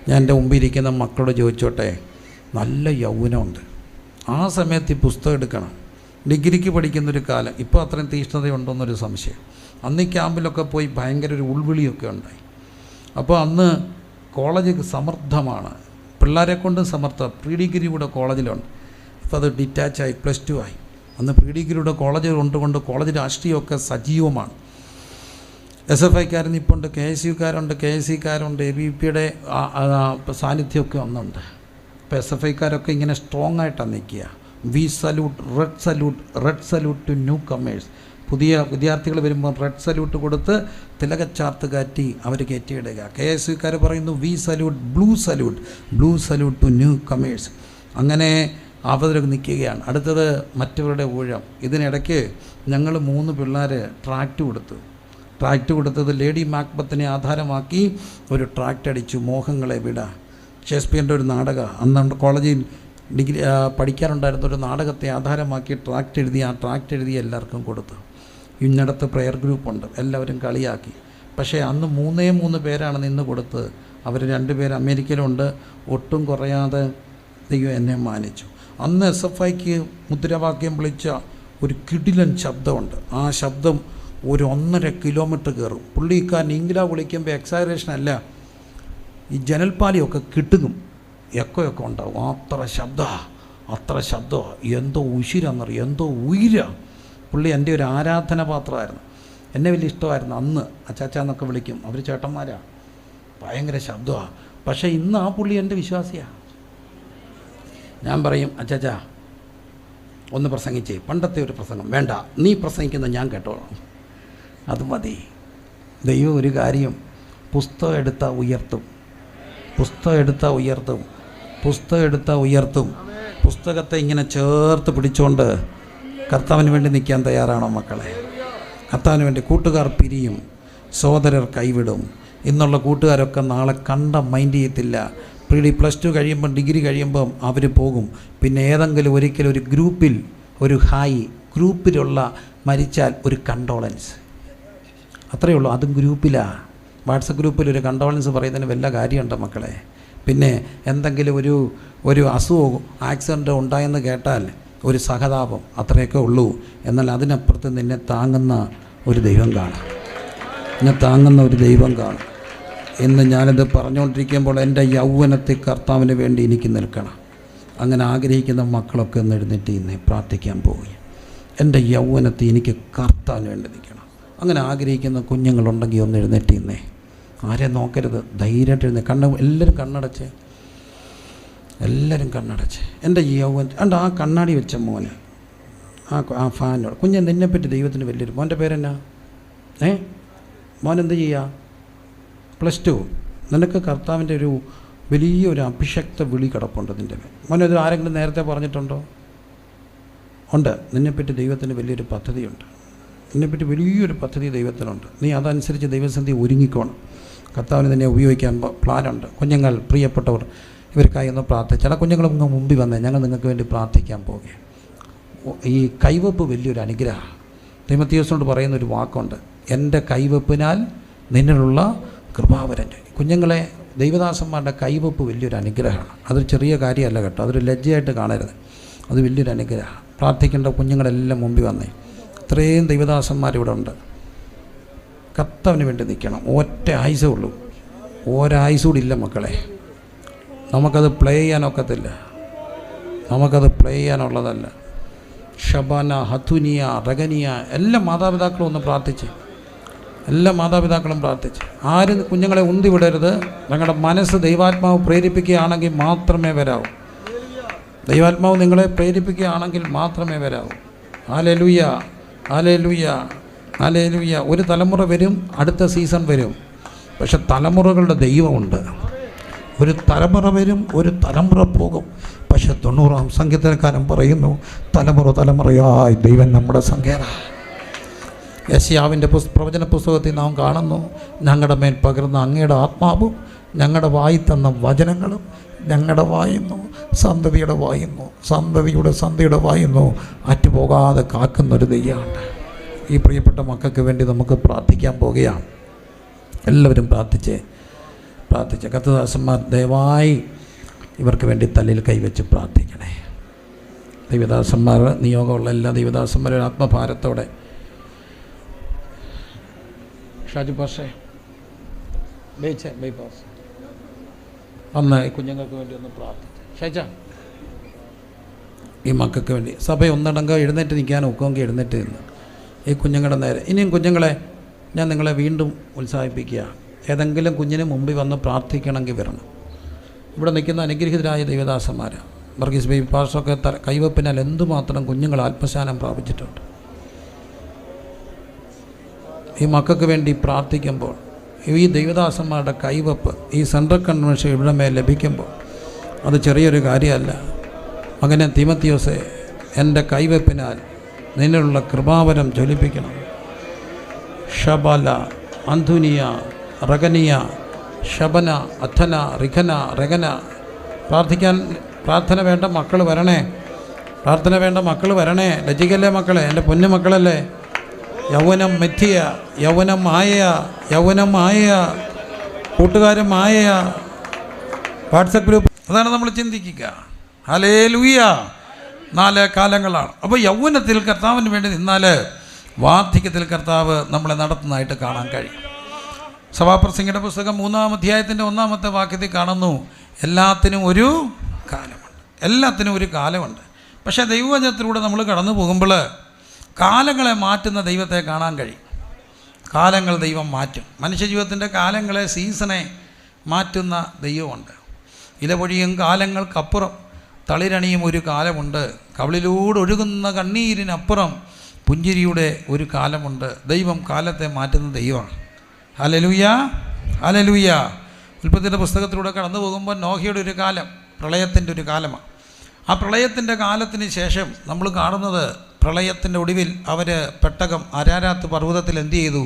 ഞാൻ എൻ്റെ മുമ്പിരിക്കുന്ന മക്കളോട് ചോദിച്ചോട്ടെ, നല്ല യൗവനമുണ്ട്, ആ സമയത്ത് ഈ പുസ്തകം എടുക്കണം. ഡിഗ്രിക്ക് പഠിക്കുന്നൊരു കാലം. ഇപ്പോൾ അത്രയും തീഷ്ണതയുണ്ടോയെന്നൊരു സംശയം. അന്ന് ഈ ക്യാമ്പിലൊക്കെ പോയി ഭയങ്കര ഒരു ഉൾവിളിയൊക്കെ ഉണ്ടായി. അപ്പോൾ അന്ന് കോളേജ് സമർത്ഥമാണ്, പിള്ളേരെ കൊണ്ടും സമർത്ഥം. പ്രീ ഡിഗ്രി കൂടെ കോളേജിലുണ്ട്. ഇപ്പോൾ അത് ഡിറ്റാച്ചായി, +2 ആയി. അന്ന് പ്രീ ഡിഗ്രിയുടെ കോളേജ് കൊണ്ടുകൊണ്ട് കോളേജ് രാഷ്ട്രീയമൊക്കെ സജീവമാണ്. SFIക്കാരൻ ഇപ്പോൾ ഉണ്ട്, KSUക്കാരുണ്ട്, KSCക്കാരുണ്ട്, ABPയുടെ സാന്നിധ്യമൊക്കെ ഒന്നുണ്ട്. ഇപ്പോൾ SFIക്കാരൊക്കെ ഇങ്ങനെ സ്ട്രോങ് ആയിട്ടാണ് നിൽക്കുക. We salute, red salute to newcomers. പുതിയ വിദ്യാർത്ഥികൾ വരുമ്പോൾ റെഡ് സല്യൂട്ട് കൊടുത്ത് തിലകച്ചാർത്ത് കാറ്റി അവർ കയറ്റിയിടുക. KSUക്കാർ പറയുന്നു we salute, blue salute to newcomers. അങ്ങനെ അവർ നിൽക്കുകയാണ്. അടുത്തത് മറ്റവരുടെ ഊഴം. ഇതിനിടയ്ക്ക് ഞങ്ങൾ 3 പിള്ളേർ ട്രാക്റ്റ് കൊടുത്തത് ലേഡി മാക്ബത്തിനെ ആധാരമാക്കി ഒരു ട്രാക്റ്റ് അടിച്ചു, മോഹങ്ങളെ വിട. ഷേക്സ്പിയറിൻ്റെ ഒരു നാടകം, അന്ന് കോളേജിൽ ഡിഗ്രി പഠിക്കാനുണ്ടായിരുന്ന ഒരു നാടകത്തെ ആധാരമാക്കി ട്രാക്റ്റ് എഴുതി എല്ലാവർക്കും കൊടുത്തു. ഇന്നടത്ത് പ്രെയർ ഗ്രൂപ്പുണ്ട്, എല്ലാവരും കളിയാക്കി. പക്ഷേ അന്ന് 3 പേരാണ് നിന്ന് കൊടുത്തത്. അവർ 2 പേര് അമേരിക്കയിലുണ്ട്. ഒട്ടും കുറയാതെ ദൈവം എന്നെ മാനിച്ചു. അന്ന് SFIക്ക് മുദ്രാവാക്യം വിളിച്ച ഒരു കിടിലൻ ശബ്ദമുണ്ട്. ആ ശബ്ദം ഒരു 1.5 കിലോമീറ്റർ കയറും. പുള്ളിക്കാരൻ ഇംഗ്ല വിളിക്കുമ്പോൾ എക്സാജറേഷൻ അല്ല, ഈ ജനൽപ്പാലിയൊക്കെ കിട്ടുങ്ങും, എക്കോയൊക്കെ ഉണ്ടാവും. അത്ര ശബ്ദമാണ്. എന്തോ ഉശിരാന്നറിയാം, എന്തോ ഉയര. പുള്ളി എൻ്റെ ഒരു ആരാധന പാത്രമായിരുന്നു. എന്നെ വലിയ ഇഷ്ടമായിരുന്നു. അന്ന് അച്ചാച്ചാന്നൊക്കെ വിളിക്കും, അവർ ചേട്ടന്മാരാണ്. ഭയങ്കര ശബ്ദമാണ്. പക്ഷേ ഇന്ന് ആ പുള്ളി എൻ്റെ വിശ്വാസിയാണ്. ഞാൻ പറയും, അച്ചാച്ചാ ഒന്ന് പ്രസംഗിച്ചേ. പണ്ടത്തെ ഒരു പ്രസംഗം വേണ്ട, നീ പ്രസംഗിക്കുന്നത് ഞാൻ കേട്ടോളാം, അത് മതി. ദൈവം ഒരു കാര്യം, പുസ്തകം എടുത്താൽ ഉയർത്തും. പുസ്തകത്തെ ഇങ്ങനെ ചേർത്ത് പിടിച്ചുകൊണ്ട് കർത്താവിന് വേണ്ടി നിൽക്കാൻ തയ്യാറാണോ മക്കളെ? കർത്താവിന് വേണ്ടി. കൂട്ടുകാർ പിരിയും, സഹോദരർ കൈവിടും. ഇന്നുള്ള കൂട്ടുകാരൊക്കെ നാളെ മൈൻഡ് ചെയ്യത്തില്ല. +2 കഴിയുമ്പം, ഡിഗ്രി കഴിയുമ്പം അവർ പോകും. പിന്നെ ഏതെങ്കിലും ഒരിക്കലും ഒരു ഗ്രൂപ്പിൽ ഒരു ഗ്രൂപ്പിലുള്ള മരിച്ചാൽ ഒരു കണ്ടോളൻസ്, അത്രയേ ഉള്ളൂ. അതും ഗ്രൂപ്പിലാണ്. വാട്സപ്പ് ഗ്രൂപ്പിൽ ഒരു കണ്ടോളൻസ് പറയുന്നതിന് വല്ല കാര്യമുണ്ടോ മക്കളെ? പിന്നെ എന്തെങ്കിലും ഒരു അസുഖമോ ആക്സിഡൻറ്റോ ഉണ്ടായെന്ന് കേട്ടാൽ ഒരു സഹതാപം, അത്രയൊക്കെ ഉള്ളൂ. എന്നാൽ അതിനപ്പുറത്ത് നിന്നെ താങ്ങുന്ന ഒരു ദൈവം കാണും. എന്ന് ഞാനിത് പറഞ്ഞുകൊണ്ടിരിക്കുമ്പോൾ എൻ്റെ യൗവനത്തിൽ കർത്താവിന് വേണ്ടി എനിക്ക് നിൽക്കണം. അങ്ങനെ ആഗ്രഹിക്കുന്ന മക്കളൊക്കെ ഒന്ന് എഴുന്നേറ്റ് ഇന്നേ പ്രാർത്ഥിക്കാൻ പോവുക. എൻ്റെ യൗവനത്തിൽ എനിക്ക് കർത്താവിന് വേണ്ടി നിൽക്കണം. അങ്ങനെ ആഗ്രഹിക്കുന്ന കുഞ്ഞുങ്ങളുണ്ടെങ്കിൽ ഒന്ന് എഴുന്നേറ്റ് ഇന്നേ. ആരെയും നോക്കരുത്, ധൈര്യമായിട്ട് എല്ലാവരും കണ്ണടച്ച് എൻ്റെ യൗവനം ആ കണ്ണാടി വെച്ച മോന്, ആ ഫാനോട് കുഞ്ഞെ നിന്നെപ്പറ്റി ദൈവത്തിന് വലിയൊരു. മോൻ്റെ പേരെന്നാ? മോൻ എന്ത് ചെയ്യുക? +2. നിനക്ക് കർത്താവിൻ്റെ ഒരു വലിയൊരു അഭിഷക്ത വിളി കിടപ്പുണ്ട് നിൻ്റെ മേൽ. മോനത് ആരെങ്കിലും നേരത്തെ പറഞ്ഞിട്ടുണ്ടോ? ഉണ്ട്. നിന്നെപ്പറ്റി ദൈവത്തിന് വലിയൊരു പദ്ധതിയുണ്ട്. നിന്നെപ്പറ്റി വലിയൊരു പദ്ധതി ദൈവത്തിനുണ്ട്. നീ അതനുസരിച്ച് ദൈവസന്ധി ഒരുങ്ങിക്കോണം. കർത്താവിന് നിന്നെ ഉപയോഗിക്കാൻ പ്ലാനുണ്ട്. കുഞ്ഞുങ്ങൾ, പ്രിയപ്പെട്ടവർ, ഇവർക്കായി ഒന്ന് പ്രാർത്ഥിച്ചു. ചില കുഞ്ഞുങ്ങൾ മുമ്പിൽ വന്നേ, ഞങ്ങൾ നിങ്ങൾക്ക് വേണ്ടി പ്രാർത്ഥിക്കാൻ പോവുകയാണ്. ഈ കൈവെപ്പ് വലിയൊരു അനുഗ്രഹമാണ്. തിമോത്തിയോസിനോട് പറയുന്നൊരു വാക്കുണ്ട്, എൻ്റെ കൈവെപ്പിനാൽ നിന്നിലുള്ള കൃപാവരം. കുഞ്ഞുങ്ങളെ, ദൈവദാസന്മാരുടെ കൈവെപ്പ് വലിയൊരു അനുഗ്രഹമാണ്. അതൊരു ചെറിയ കാര്യമല്ല കേട്ടോ, അതൊരു ലജ്ജയായിട്ട് കാണരുത്. അത് വലിയൊരു അനുഗ്രഹമാണ്. പ്രാർത്ഥിക്കേണ്ട കുഞ്ഞുങ്ങളെല്ലാം മുമ്പിൽ വന്നേ. ഇത്രയും ദൈവദാസന്മാരിവിടെ ഉണ്ട്. കർത്താവിന് വേണ്ടി നിൽക്കണം. ഒറ്റ ആയുസേ ഉള്ളൂ, ഒരായുസൂടി ഇല്ല മക്കളെ. നമുക്കത് പ്ലേ ചെയ്യാനുള്ളതല്ല. ഷബാന, ഹതുനിയ, റഗനിയ, എല്ലാ മാതാപിതാക്കളും ഒന്ന് പ്രാർത്ഥിച്ച്, ആരും കുഞ്ഞുങ്ങളെ ഉന്തി വിടരുത്. ഞങ്ങളുടെ മനസ്സ് ദൈവാത്മാവ് പ്രേരിപ്പിക്കുകയാണെങ്കിൽ മാത്രമേ വരാവൂ. ദൈവാത്മാവ് നിങ്ങളെ പ്രേരിപ്പിക്കുകയാണെങ്കിൽ മാത്രമേ വരാവൂ. Hallelujah, hallelujah, hallelujah. ഒരു തലമുറ വരും, അടുത്ത സീസൺ വരും. പക്ഷെ തലമുറകളുടെ ദൈവമുണ്ട്. ഒരു തലമുറ വരും, ഒരു തലമുറ പോകും. പക്ഷെ 90-ാം സങ്കീർത്തനക്കാരൻ പറയുന്നു, തലമുറയായി ദൈവം നമ്മുടെ സങ്കേത. യെശയ്യാവിൻ്റെ പ്രവചന പുസ്തകത്തിൽ നാം കാണുന്നു, ഞങ്ങളുടെ മേൽ പകർന്ന അങ്ങയുടെ ആത്മാവും ഞങ്ങളുടെ വായി തന്ന വചനങ്ങളും ഞങ്ങളുടെ വായുന്നു, സന്തതിയുടെ വായുന്നു അറ്റുപോകാതെ കാക്കുന്നൊരു ദൈവമാണ്. ഈ പ്രിയപ്പെട്ട മക്കൾക്ക് വേണ്ടി നമുക്ക് പ്രാർത്ഥിക്കാൻ പോകുകയാണ്. എല്ലാവരും പ്രാർത്ഥിച്ച് കർത്തദാസന്മാർ ദയവായി ഇവർക്ക് വേണ്ടി തലയിൽ കൈവച്ച് പ്രാർത്ഥിക്കണേ. ദൈവദാസന്മാർ, നിയോഗമുള്ള എല്ലാ ദൈവദാസന്മാരും ആത്മഭാരത്തോടെ ഷാജു പാഷേ ബൈപ്പാസ് അന്ന് ഈ കുഞ്ഞുങ്ങൾക്ക് വേണ്ടി ഒന്ന് പ്രാർത്ഥിച്ചു. ഷൈജ, ഈ മക്കൾക്ക് വേണ്ടി സഭ ഒന്നടങ്കം എഴുന്നേറ്റ് നിൽക്കാൻ ഒക്കുമെങ്കിൽ എഴുന്നേറ്റ് നിന്ന് ഈ കുഞ്ഞുങ്ങളുടെ നേരെ. ഇനിയും കുഞ്ഞുങ്ങളെ ഞാൻ നിങ്ങളെ വീണ്ടും ഉത്സാഹിപ്പിക്കുക. ഏതെങ്കിലും കുഞ്ഞിന് മുമ്പിൽ വന്ന് പ്രാർത്ഥിക്കണമെങ്കിൽ വരണം. ഇവിടെ നിൽക്കുന്ന അനുഗ്രഹീതരായ ദൈവദാസന്മാർ വർഗീസ് ബേബി പാസ്റ്ററൊക്കെ കൈവപ്പിനാൽ എന്തുമാത്രം കുഞ്ഞുങ്ങൾ ആത്മശാനം പ്രാപിച്ചിട്ടുണ്ട്. ഈ മക്കൾക്ക് വേണ്ടി പ്രാർത്ഥിക്കുമ്പോൾ ഈ ദൈവദാസന്മാരുടെ കൈവപ്പ് ഈ സെൻട്രൽ കൺവെൻഷൻ ഇവിടെ മേൽ ലഭിക്കുമ്പോൾ അത് ചെറിയൊരു കാര്യമല്ല. മകനെ തീമത്തിയോസെ, എൻ്റെ കൈവപ്പിനാൽ നിന്നിലുള്ള കൃപാവരം ജ്വലിപ്പിക്കണം. ഷബല അന്ധുനിയ റഗനിയ ശബന അഥന റിഖന റഗന. പ്രാർത്ഥന വേണ്ട മക്കൾ വരണേ, പ്രാർത്ഥന വേണ്ട മക്കൾ വരണേ. ലജിക്കല്ലേ മക്കളെ, എൻ്റെ പൊന്നു മക്കളല്ലേ. യൗവനം മെറ്റിയ, യൗവനം മായ, യൗവനം മായ, കൂട്ടുകാരൻ മായ. വാട്സപ്പ് ഗ്രൂപ്പ് അതാണ് നമ്മൾ ചിന്തിക്കുക. ഹല്ലേലൂയ. 4 കാലങ്ങളാണ്. അപ്പോൾ യൗവനത്തിൽ കർത്താവിന് വേണ്ടി നിന്നാൽ വാർദ്ധക്യത്തിൽ കർത്താവ് നമ്മളെ നടത്തുന്നതായിട്ട് കാണാൻ കഴിയും. സഭാപ്രസംഗിയുടെ പുസ്തകം 3-ാം അധ്യായത്തിൻ്റെ 1-ാമത്തെ വാക്യത്തിൽ കാണുന്നു, എല്ലാത്തിനും ഒരു കാലമുണ്ട്. എല്ലാത്തിനും ഒരു കാലമുണ്ട്. പക്ഷേ ദൈവവചനത്തിലൂടെ നമ്മൾ കടന്നു പോകുമ്പോൾ കാലങ്ങളെ മാറ്റുന്ന ദൈവത്തെ കാണാൻ കഴിയും. കാലങ്ങൾ ദൈവം മാറ്റും. മനുഷ്യജീവിതത്തിൻ്റെ കാലങ്ങളെ, സീസണെ മാറ്റുന്ന ദൈവമുണ്ട്. ഇലപൊഴിയും കാലങ്ങൾക്കപ്പുറം തളിരണിയും ഒരു കാലമുണ്ട്. കവിളിലൂടെ ഒഴുകുന്ന കണ്ണീരിനപ്പുറം പുഞ്ചിരിയുടെ ഒരു കാലമുണ്ട്. ദൈവം കാലത്തെ മാറ്റുന്ന ദൈവമാണ്. Hallelujah, hallelujah. ഉൽപ്പത്തിയുടെ പുസ്തകത്തിലൂടെ കടന്നു പോകുമ്പോൾ നോഹയുടെ ഒരു കാലം പ്രളയത്തിൻ്റെ ഒരു കാലമാണ്. ആ പ്രളയത്തിൻ്റെ കാലത്തിന് ശേഷം നമ്മൾ കാണുന്നത് പ്രളയത്തിൻ്റെ ഒടുവിൽ അവർ പെട്ടകം അരാരാത്ത് പർവ്വതത്തിൽ എന്ത് ചെയ്തു?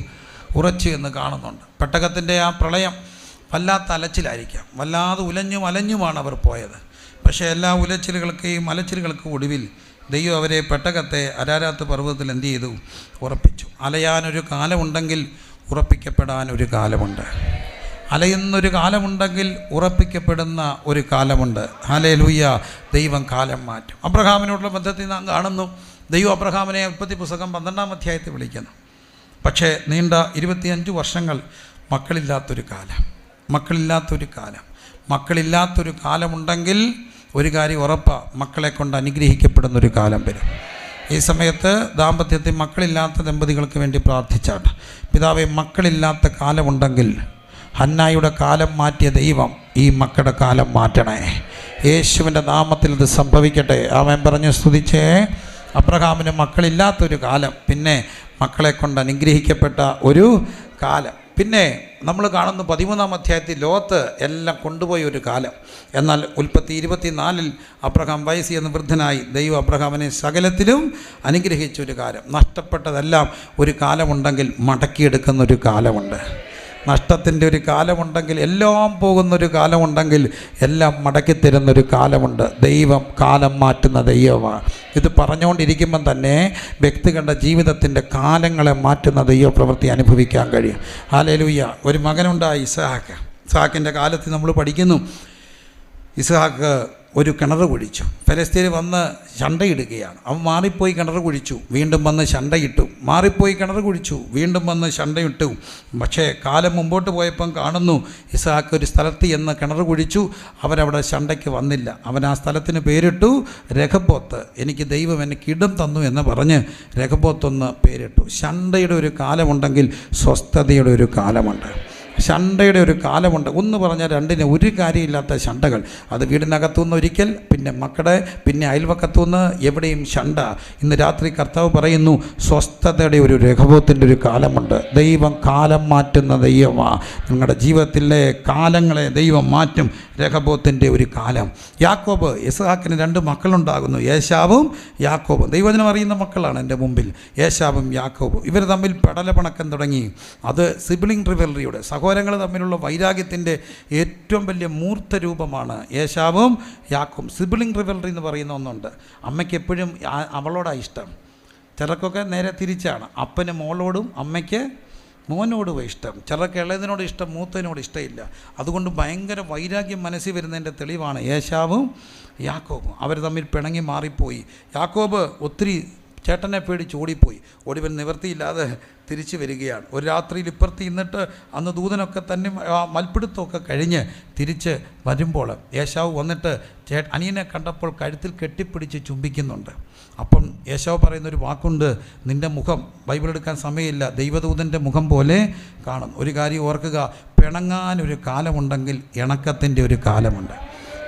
ഉറച്ചു എന്ന് കാണുന്നുണ്ട്. പെട്ടകത്തിൻ്റെ ആ പ്രളയം വല്ലാത്ത അലച്ചിലായിരിക്കാം, വല്ലാതെ ഉലഞ്ഞും അലഞ്ഞുമാണ് അവർ പോയത്. പക്ഷേ എല്ലാ ഉലച്ചിലുകൾക്കെയും അലച്ചിലുകൾക്കും ഒടുവിൽ ദൈവം അവരെ പെട്ടകത്തെ അരാരാത്ത് പർവ്വതത്തിൽ എന്ത് ചെയ്തു? ഉറപ്പിച്ചു. അലയാനൊരു കാലമുണ്ടെങ്കിൽ ഉറപ്പിക്കപ്പെടാനൊരു കാലമുണ്ട്. അലയുന്നൊരു കാലമുണ്ടെങ്കിൽ ഉറപ്പിക്കപ്പെടുന്ന ഒരു കാലമുണ്ട്. ഹല്ലേലൂയ. ദൈവം കാലം മാറ്റും. അബ്രഹാമിനോടുള്ള ബന്ധത്തിൽ നാം കാണുന്നു, ദൈവം അബ്രഹാമിനെ ഉൽപ്പത്തി പുസ്തകം 12-ാം അധ്യായത്തിൽ വിളിക്കുന്നു. പക്ഷേ നീണ്ട 25 വർഷങ്ങൾ മക്കളില്ലാത്തൊരു കാലം. മക്കളില്ലാത്തൊരു കാലമുണ്ടെങ്കിൽ ഒരു കാര്യം ഉറപ്പാണ്, മക്കളെ കൊണ്ട് അനുഗ്രഹിക്കപ്പെടുന്നൊരു കാലം വരും. ഈ സമയത്ത് ദാമ്പത്യത്തിൽ മക്കളില്ലാത്ത ദമ്പതികൾക്ക് വേണ്ടി പ്രാർത്ഥിച്ചാണ്. പിതാവേ, മക്കളില്ലാത്ത കാലമുണ്ടെങ്കിൽ ഹന്നായുടെ കാലം മാറ്റിയ ദൈവം ഈ മക്കളുടെ കാലം മാറ്റണേ. യേശുവിൻ്റെ നാമത്തിൽ ഇത് സംഭവിക്കട്ടെ. ആമേൻ പറഞ്ഞ് സ്തുതിച്ചേ. അബ്രഹാമിന് മക്കളില്ലാത്തൊരു കാലം, പിന്നെ മക്കളെ കൊണ്ട് അനുഗ്രഹിക്കപ്പെട്ട ഒരു കാലം. പിന്നെ നമ്മൾ കാണുന്നു 13-ാം അധ്യായത്തിൽ ലോത്ത് എല്ലാം കൊണ്ടുപോയ ഒരു കാലം. എന്നാൽ ഉൽപ്പത്തി 24-ൽ അബ്രഹാം വയസ്സ് എന്ന വൃദ്ധനായി ദൈവം അബ്രഹാമിനെ സകലത്തിലും അനുഗ്രഹിച്ചൊരു കാലം. നഷ്ടപ്പെട്ടതെല്ലാം ഒരു കാലമുണ്ടെങ്കിൽ മടക്കിയെടുക്കുന്നൊരു കാലമുണ്ട്. നഷ്ടത്തിൻ്റെ ഒരു കാലമുണ്ടെങ്കിൽ, എല്ലാം പോകുന്നൊരു കാലമുണ്ടെങ്കിൽ എല്ലാം മടക്കിത്തരുന്നൊരു കാലമുണ്ട്. ദൈവം കാലം മാറ്റുന്ന ദൈവമാണ്. ഇത് പറഞ്ഞുകൊണ്ടിരിക്കുമ്പം തന്നെ വ്യക്തികളുടെ ജീവിതത്തിൻ്റെ കാലങ്ങളെ മാറ്റുന്ന ദൈവപ്രവൃത്തി അനുഭവിക്കാൻ കഴിയും. ഹല്ലേലൂയ. ഒരു മകനുണ്ടായി ഇസ്ഹാക്ക്. ഇസ്ഹാക്കിൻ്റെ കാലത്ത് നമ്മൾ പഠിക്കുന്നു, ഇസ്ഹാക്ക് ഒരു കിണർ കുഴിച്ചു. ഫെലിസ്ത്യർ വന്ന് ശണ്ടയിടുകയാണ്. അവൻ മാറിപ്പോയി കിണർ കുഴിച്ചു, വീണ്ടും വന്ന് ശണ്ടയിട്ടു. മാറിപ്പോയി കിണർ കുഴിച്ചു, വീണ്ടും വന്ന് ശണ്ടയിട്ടു. പക്ഷേ കാലം മുമ്പോട്ട് പോയപ്പം കാണുന്നു, ഇസ്ഹാക്ക് ഒരു സ്ഥലത്ത് എന്ന് കിണർ കുഴിച്ചു. അവരവിടെ ശണ്ടയ്ക്ക് വന്നില്ല. അവൻ ആ സ്ഥലത്തിന് പേരിട്ടു രഹബോത്ത്. എനിക്ക് ദൈവം എനിക്ക് ഇടം തന്നു എന്ന് പറഞ്ഞ് രഹബോത്തൊന്ന് പേരിട്ടു. ശണ്ടയുടെ ഒരു കാലമുണ്ടെങ്കിൽ സ്വസ്ഥതയുടെ ഒരു കാലമുണ്ട്. ശണ്ടയുടെ ഒരു കാലമുണ്ട്. ഒന്ന് പറഞ്ഞാൽ രണ്ടിന് ഒരു കാര്യമില്ലാത്ത ശണ്ടകൾ. അത് വീടിനകത്തുനിന്ന് ഒരിക്കൽ, പിന്നെ മക്കളുടെ, പിന്നെ അയൽവക്കത്തുനിന്ന്, എവിടെയും ശണ്ട. ഇന്ന് രാത്രി കർത്താവ് പറയുന്നു, സ്വസ്ഥതയുടെ ഒരു രഹബോത്തിൻ്റെ ഒരു കാലമുണ്ട്. ദൈവം കാലം മാറ്റുന്ന ദൈവമാണ്. നിങ്ങളുടെ ജീവിതത്തിലെ കാലങ്ങളെ ദൈവം മാറ്റും. രഹബോത്തിൻ്റെ ഒരു കാലം. യാക്കോബ്, ഇസ്ഹാക്കിന് 2 മക്കളുണ്ടാകുന്നു, ഏശാവും യാക്കോബും. ദൈവജനം അറിയുന്ന മക്കളാണ് എൻ്റെ മുമ്പിൽ, ഏശാവും യാക്കോബും. ഇവർ തമ്മിൽ പടലപണക്കം തുടങ്ങി. അത് സിബ്ലിംഗ് റിവൽറിയുടെ, സഹോദരങ്ങൾ തമ്മിലുള്ള വൈരാഗ്യത്തിൻ്റെ ഏറ്റവും വലിയ മൂർത്ത രൂപമാണ് ഏശാവും യാക്കോബും. സിബ്ലിംഗ് റിവൽറി എന്ന് പറയുന്ന ഒന്നുണ്ട്. അമ്മയ്ക്ക് എപ്പോഴും അവളോടാണ് ഇഷ്ടം. ചിലർക്കൊക്കെ നേരെ തിരിച്ചാണ്, അപ്പന് മോളോടും അമ്മയ്ക്ക് മോനോട് ഇഷ്ടം, ചിലർക്ക് ഇളയതിനോട് ഇഷ്ടം, മൂത്തതിനോട് ഇഷ്ടമില്ല. അതുകൊണ്ട് ഭയങ്കര വൈരാഗ്യം മനസ്സിൽ വരുന്നതിൻ്റെ തെളിവാണ് ഏശാവും യാക്കോബും. അവർ തമ്മിൽ പിണങ്ങി മാറിപ്പോയി. യാക്കോബ് ഒത്തിരി ചേട്ടനെ പേടിച്ച് ഓടിപ്പോയി. ഓടിവൻ നിവൃത്തിയില്ലാതെ തിരിച്ചു വരികയാണ്. ഒരു രാത്രിയിൽ ഇപ്പുറത്ത് ഇന്നിട്ട് അന്ന് ദൂതനൊക്കെ തന്നെ മൽപ്പിടുത്തമൊക്കെ കഴിഞ്ഞ് തിരിച്ച് വരുമ്പോൾ ഏശാവ് വന്നിട്ട് അനിയനെ കണ്ടപ്പോൾ കഴുത്തിൽ കെട്ടിപ്പിടിച്ച് ചുംബിക്കുന്നുണ്ട്. അപ്പം ഏശാവ് പറയുന്നൊരു വാക്കുണ്ട്, നിൻ്റെ മുഖം, ബൈബിൾ എടുക്കാൻ സമയമില്ല, ദൈവദൂതൻ്റെ മുഖം പോലെ കാണും. ഒരു കാര്യം ഓർക്കുക, പിണങ്ങാനൊരു കാലമുണ്ടെങ്കിൽ ഇണക്കത്തിൻ്റെ ഒരു കാലമുണ്ട്.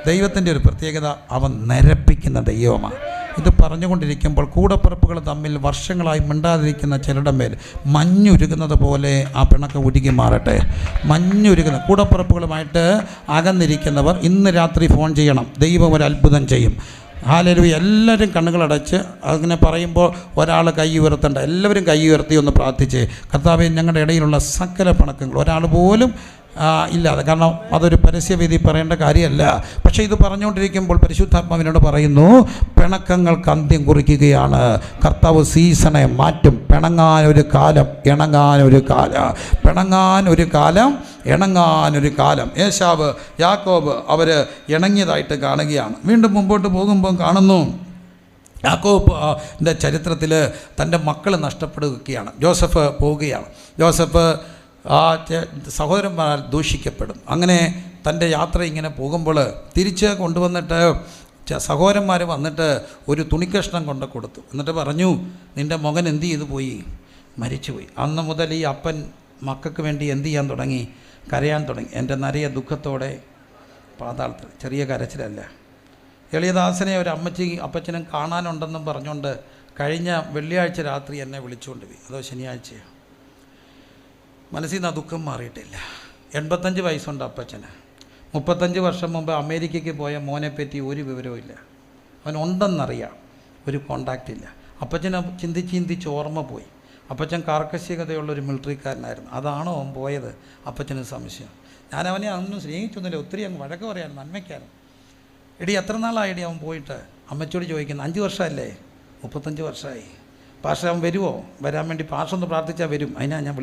ദൈവത്തിൻ്റെ ഒരു പ്രത്യേകത, അവൻ നിരപ്പിക്കുന്ന ദൈവമാണ്. ഇത് പറഞ്ഞുകൊണ്ടിരിക്കുമ്പോൾ കൂടപ്പിറപ്പുകൾ തമ്മിൽ വർഷങ്ങളായി മിണ്ടാതിരിക്കുന്ന ചിലരുടെ മേൽ മഞ്ഞുരുകുന്നത് പോലെ ആ പിണക്കം ഉരുകി മാറട്ടെ. മഞ്ഞുരുകുന്ന കൂടപ്പിറപ്പുകളുമായിട്ട് അകന്നിരിക്കുന്നവർ ഇന്ന് രാത്രി ഫോൺ ചെയ്യണം, ദൈവം ഒരു അത്ഭുതം ചെയ്യും. ഹല്ലേലൂയ. എല്ലാവരും കണ്ണുകളടച്ച് അങ്ങനെ പറയുമ്പോൾ ഒരാൾ കൈ ഉയർത്തണ്ട, എല്ലാവരും കൈ ഉയർത്തി ഒന്ന് പ്രാർത്ഥിച്ച്, കർത്താവേ ഞങ്ങളുടെ ഇടയിലുള്ള സകല പിണക്കങ്ങൾ ഒരാൾ പോലും ഇല്ലാതെ, കാരണം അതൊരു പരസ്യവേദി പറയേണ്ട കാര്യമല്ല. പക്ഷേ ഇത് പറഞ്ഞുകൊണ്ടിരിക്കുമ്പോൾ പരിശുദ്ധാത്മാവിനോട് പറയുന്നു, പിണക്കങ്ങൾക്ക് അന്ത്യം കുറിക്കുകയാണ്. കർത്താവ് സീസണെ മാറ്റും. പിണങ്ങാനൊരു കാലം, ഇണങ്ങാനൊരു കാലം, പിണങ്ങാനൊരു കാലം, ഇണങ്ങാനൊരു കാലം. ഏശാവ് യാക്കോബ് അവർ ഇണങ്ങിയതായിട്ട് കാണുകയാണ്. വീണ്ടും മുമ്പോട്ട് പോകുമ്പോൾ കാണുന്നു, യാക്കോബിൻ്റെ ചരിത്രത്തിൽ തൻ്റെ മക്കൾ നഷ്ടപ്പെടുകയാണ്. ജോസഫ് പോവുകയാണ്. ജോസഫ് സഹോദരന്മാർ ദൂഷിക്കപ്പെടും. അങ്ങനെ തൻ്റെ യാത്ര ഇങ്ങനെ പോകുമ്പോൾ തിരിച്ച് കൊണ്ടുവന്നിട്ട് സഹോദരന്മാർ വന്നിട്ട് ഒരു തുണിക്കഷ്ണം കൊണ്ട് കൊടുത്തു. എന്നിട്ട് പറഞ്ഞു, നിൻ്റെ മകൻ എന്ത് ചെയ്തു പോയി? മരിച്ചുപോയി. അന്ന് മുതൽ ഈ അപ്പൻ മക്കൾക്ക് വേണ്ടി എന്ത് ചെയ്യാൻ തുടങ്ങി? കരയാൻ തുടങ്ങി. എൻ്റെ നിറയെ ദുഃഖത്തോടെ പാതാളത്തിൽ. ചെറിയ കരച്ചിലല്ല. എളിയദാസനെ ഒരു അപ്പച്ചനും കാണാനുണ്ടെന്നും പറഞ്ഞുകൊണ്ട് കഴിഞ്ഞ വെള്ളിയാഴ്ച രാത്രി എന്നെ വിളിച്ചുകൊണ്ട് പോയി. അതോ ശനിയാഴ്ചയോ? മനസ്സിൽ നിന്ന് ആ ദുഃഖം മാറിയിട്ടില്ല. 85 വയസ്സുണ്ട് അപ്പച്ചന്. 35 വർഷം മുമ്പ് അമേരിക്കയ്ക്ക് പോയ മോനെപ്പറ്റി ഒരു വിവരവും ഇല്ല. അവൻ ഉണ്ടെന്നറിയാം, ഒരു കോണ്ടാക്റ്റ് ഇല്ല. അപ്പച്ചനെ ചിന്തിച്ച് ഓർമ്മ പോയി. അപ്പച്ചൻ കാർക്കശ്യകതയുള്ളൊരു മിലിറ്ററിക്കാരനായിരുന്നു. അതാണോ അവൻ പോയത്? അപ്പച്ചന് സംശയം. ഞാൻ അവനെ അതൊന്നും സ്നേഹിച്ചൊന്നുമില്ല, ഒത്തിരി അങ്ങ് വഴക്ക് പറയാൻ നന്മയ്ക്കാനും. എടി എത്ര നാളായിടി അവൻ പോയിട്ട്? അമ്മച്ചോട് ചോദിക്കുന്നു. 5 വർഷമല്ലേ? 35 വർഷമായി. പാസ്റ്റർ അവൻ വരുമോ? വരാൻ വേണ്ടി പാസ്റ്റർ ഒന്ന് പ്രാർത്ഥിച്ചാൽ വരും. അതിനാണ് ഞാൻ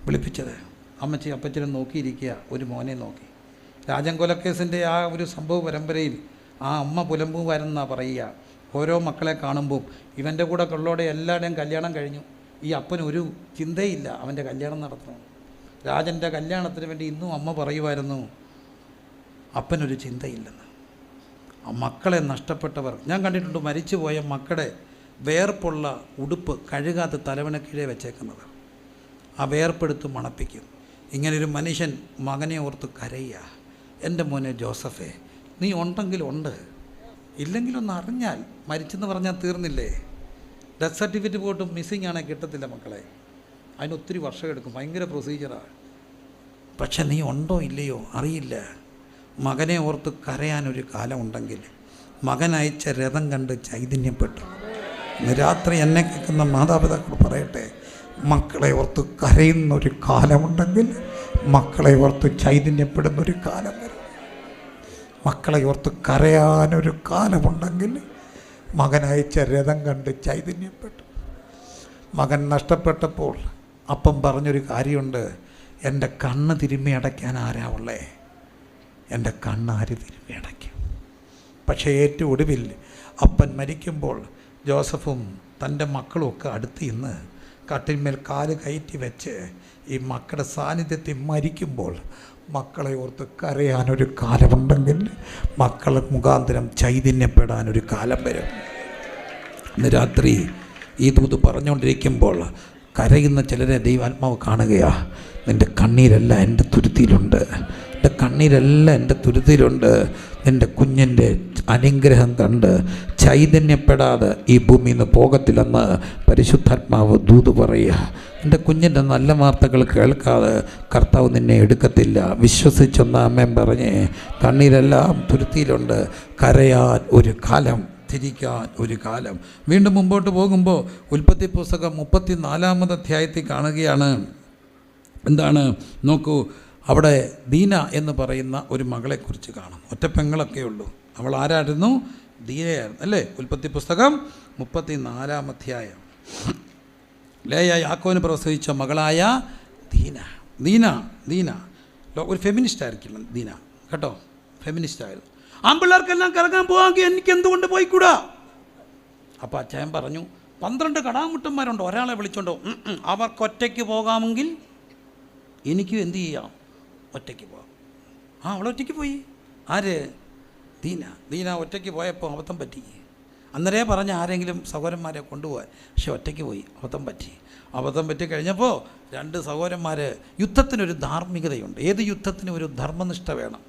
വിളിപ്പിച്ചത്. അമ്മച്ചി അപ്പച്ചനും നോക്കിയിരിക്കുക, ഒരു മോനെ നോക്കി. രാജൻ കൊലക്കേസിൻ്റെ ആ ഒരു സംഭവ പരമ്പരയിൽ ആ അമ്മ പുലമ്പുമാരെന്നാണ് പറയുക. ഓരോ മക്കളെ കാണുമ്പോൾ ഇവൻ്റെ കൂടെ കൊള്ളോടെ എല്ലാവരുടെയും കല്യാണം കഴിഞ്ഞു. ഈ അപ്പന് ഒരു ചിന്തയില്ല അവൻ്റെ കല്യാണം നടത്തണം. രാജൻ്റെ കല്യാണത്തിന് വേണ്ടി ഇന്നും അമ്മ പറയുമായിരുന്നു, അപ്പനൊരു ചിന്തയില്ലെന്ന്. ആ മക്കളെ നഷ്ടപ്പെട്ടവർ ഞാൻ കണ്ടിട്ടുണ്ട്. മരിച്ചുപോയ മക്കളുടെ വേർപ്പുള്ള ഉടുപ്പ് കഴുകാത്ത തലവണക്കീഴെ വെച്ചേക്കുന്നത്. ആ വേർപ്പെടുത്ത് മണപ്പിക്കും. ഇങ്ങനൊരു മനുഷ്യൻ മകനെ ഓർത്ത് കരയുക. എൻ്റെ മോനെ ജോസഫേ, നീ ഉണ്ടെങ്കിലുണ്ട്, ഇല്ലെങ്കിലൊന്ന് അറിഞ്ഞാൽ. മരിച്ചെന്ന് പറഞ്ഞാൽ തീർന്നില്ലേ? ഡെത്ത് സർട്ടിഫിക്കറ്റ് പോയിട്ട് മിസ്സിങ് ആണെങ്കിൽ കിട്ടത്തില്ല മക്കളെ. അതിനൊത്തിരി വർഷം എടുക്കും, ഭയങ്കര പ്രൊസീജിയറാണ്. പക്ഷെ നീ ഉണ്ടോ ഇല്ലയോ അറിയില്ല. മകനെ ഓർത്ത് കരയാനൊരു കാലമുണ്ടെങ്കിൽ മകൻ അയച്ച രഥം കണ്ട് ചൈതന്യപ്പെട്ടു. ഇന്ന് രാത്രി എന്നെ കേൾക്കുന്ന മാതാപിതാക്കൾ പറയട്ടെ, മക്കളെ ഓർത്ത് കരയുന്നൊരു കാലമുണ്ടെങ്കിൽ മക്കളെ ഓർത്ത് ചൈതന്യപ്പെടുന്നൊരു കാലം വരും. മക്കളെ ഓർത്ത് കരയാനൊരു കാലമുണ്ടെങ്കിൽ മകൻ അയച്ച രഥം കണ്ട് ചൈതന്യപ്പെട്ടു. മകൻ നഷ്ടപ്പെട്ടപ്പോൾ അപ്പം പറഞ്ഞൊരു കാര്യമുണ്ട്, എൻ്റെ കണ്ണ് തിരുമ്മി അടയ്ക്കാൻ ആരാ ഉള്ളേ? എൻ്റെ കണ്ണാര് തിരുമ്മി അടയ്ക്കും. പക്ഷേ ഏറ്റവും ഒടുവിൽ അപ്പൻ മരിക്കുമ്പോൾ ജോസഫും തൻ്റെ മക്കളുമൊക്കെ അടുത്ത് ഇന്ന് കട്ടിന്മേൽ കാല് കയറ്റി വെച്ച് ഈ മക്കളുടെ സാന്നിധ്യത്തിൽ മരിക്കുമ്പോൾ മക്കളെ ഓർത്ത് കരയാനൊരു കാലമുണ്ടെങ്കിൽ മക്കളെ മുഖാന്തരം ചൈതന്യപ്പെടാനൊരു കാലം വരും. ഇന്ന് രാത്രി ഈ ദൂത് പറഞ്ഞുകൊണ്ടിരിക്കുമ്പോൾ കരയുന്ന ചിലരെ ദൈവാത്മാവ് കാണുകയാണ്. നിൻ്റെ കണ്ണീരെല്ലാം എൻ്റെ തുരുത്തിയിലുണ്ട്, എൻ്റെ കണ്ണീരെല്ലാം എൻ്റെ തുരുത്തിയിലുണ്ട്. നിൻ്റെ കുഞ്ഞിൻ്റെ അനുഗ്രഹം കണ്ട് ചൈതന്യപ്പെടാതെ ഈ ഭൂമിയിൽ നിന്ന് പോകത്തില്ലെന്ന് പരിശുദ്ധാത്മാവ് ദൂത് പറയുക. എൻ്റെ കുഞ്ഞിൻ്റെ നല്ല വാർത്തകൾ കേൾക്കാതെ കർത്താവ് നിന്നെ എടുക്കത്തില്ല. വിശ്വസിച്ചൊന്ന് ആമേൻ പറഞ്ഞ്. കണ്ണീരെല്ലാം തുരുത്തിയിലുണ്ട്. കരയാൻ ഒരു കാലം, തിരിക്കാൻ ഒരു കാലം. വീണ്ടും മുമ്പോട്ട് പോകുമ്പോൾ ഉൽപ്പത്തി പുസ്തകം 34-ാമത് അധ്യായത്തിൽ കാണുകയാണ്. എന്താണ് നോക്കൂ, അവിടെ ദീന എന്ന് പറയുന്ന ഒരു മകളെക്കുറിച്ച് കാണും. ഒറ്റ പെങ്ങളൊക്കെ ഉള്ളൂ. അവൾ ആരായിരുന്നു? ദീനയായിരുന്നു അല്ലേ? ഉൽപ്പത്തി പുസ്തകം 34-ാം അധ്യായം ലേയ യാക്കോവിന് പ്രസവിച്ച മകളായ ദീന. ദീന ദീന ഒരു ഫെമിനിസ്റ്റ് ആയിരിക്കും ദീന, കേട്ടോ, ഫെമിനിസ്റ്റായിരുന്നു. ആൺപിള്ളേർക്കെല്ലാം കറങ്ങാൻ പോകാമെങ്കിൽ എനിക്ക് എന്തുകൊണ്ട് പോയിക്കൂടാ? അപ്പോൾ അച്ചായൻ പറഞ്ഞു, 12 കടാമുട്ടന്മാരുണ്ട്, ഒരാളെ വിളിച്ചോണ്ടോ? അവർക്ക് ഒറ്റയ്ക്ക് പോകാമെങ്കിൽ എനിക്കും എന്തു ചെയ്യാം? ഒറ്റയ്ക്ക് പോകാം. അവൾ ഒറ്റയ്ക്ക് പോയി. ആര്? ദീന. ദീന ഒറ്റയ്ക്ക് പോയപ്പോൾ അബദ്ധം പറ്റി. അന്നേരേ പറഞ്ഞ ആരെങ്കിലും സഹോദരന്മാരെ കൊണ്ടുപോകാൻ, പക്ഷെ ഒറ്റയ്ക്ക് പോയി, അബദ്ധം പറ്റി. അബദ്ധം പറ്റി കഴിഞ്ഞപ്പോൾ 2 സഹോദരന്മാർ, യുദ്ധത്തിനൊരു ധാർമ്മികതയുണ്ട്, ഏത് യുദ്ധത്തിനും ഒരു ധർമ്മനിഷ്ഠ വേണം.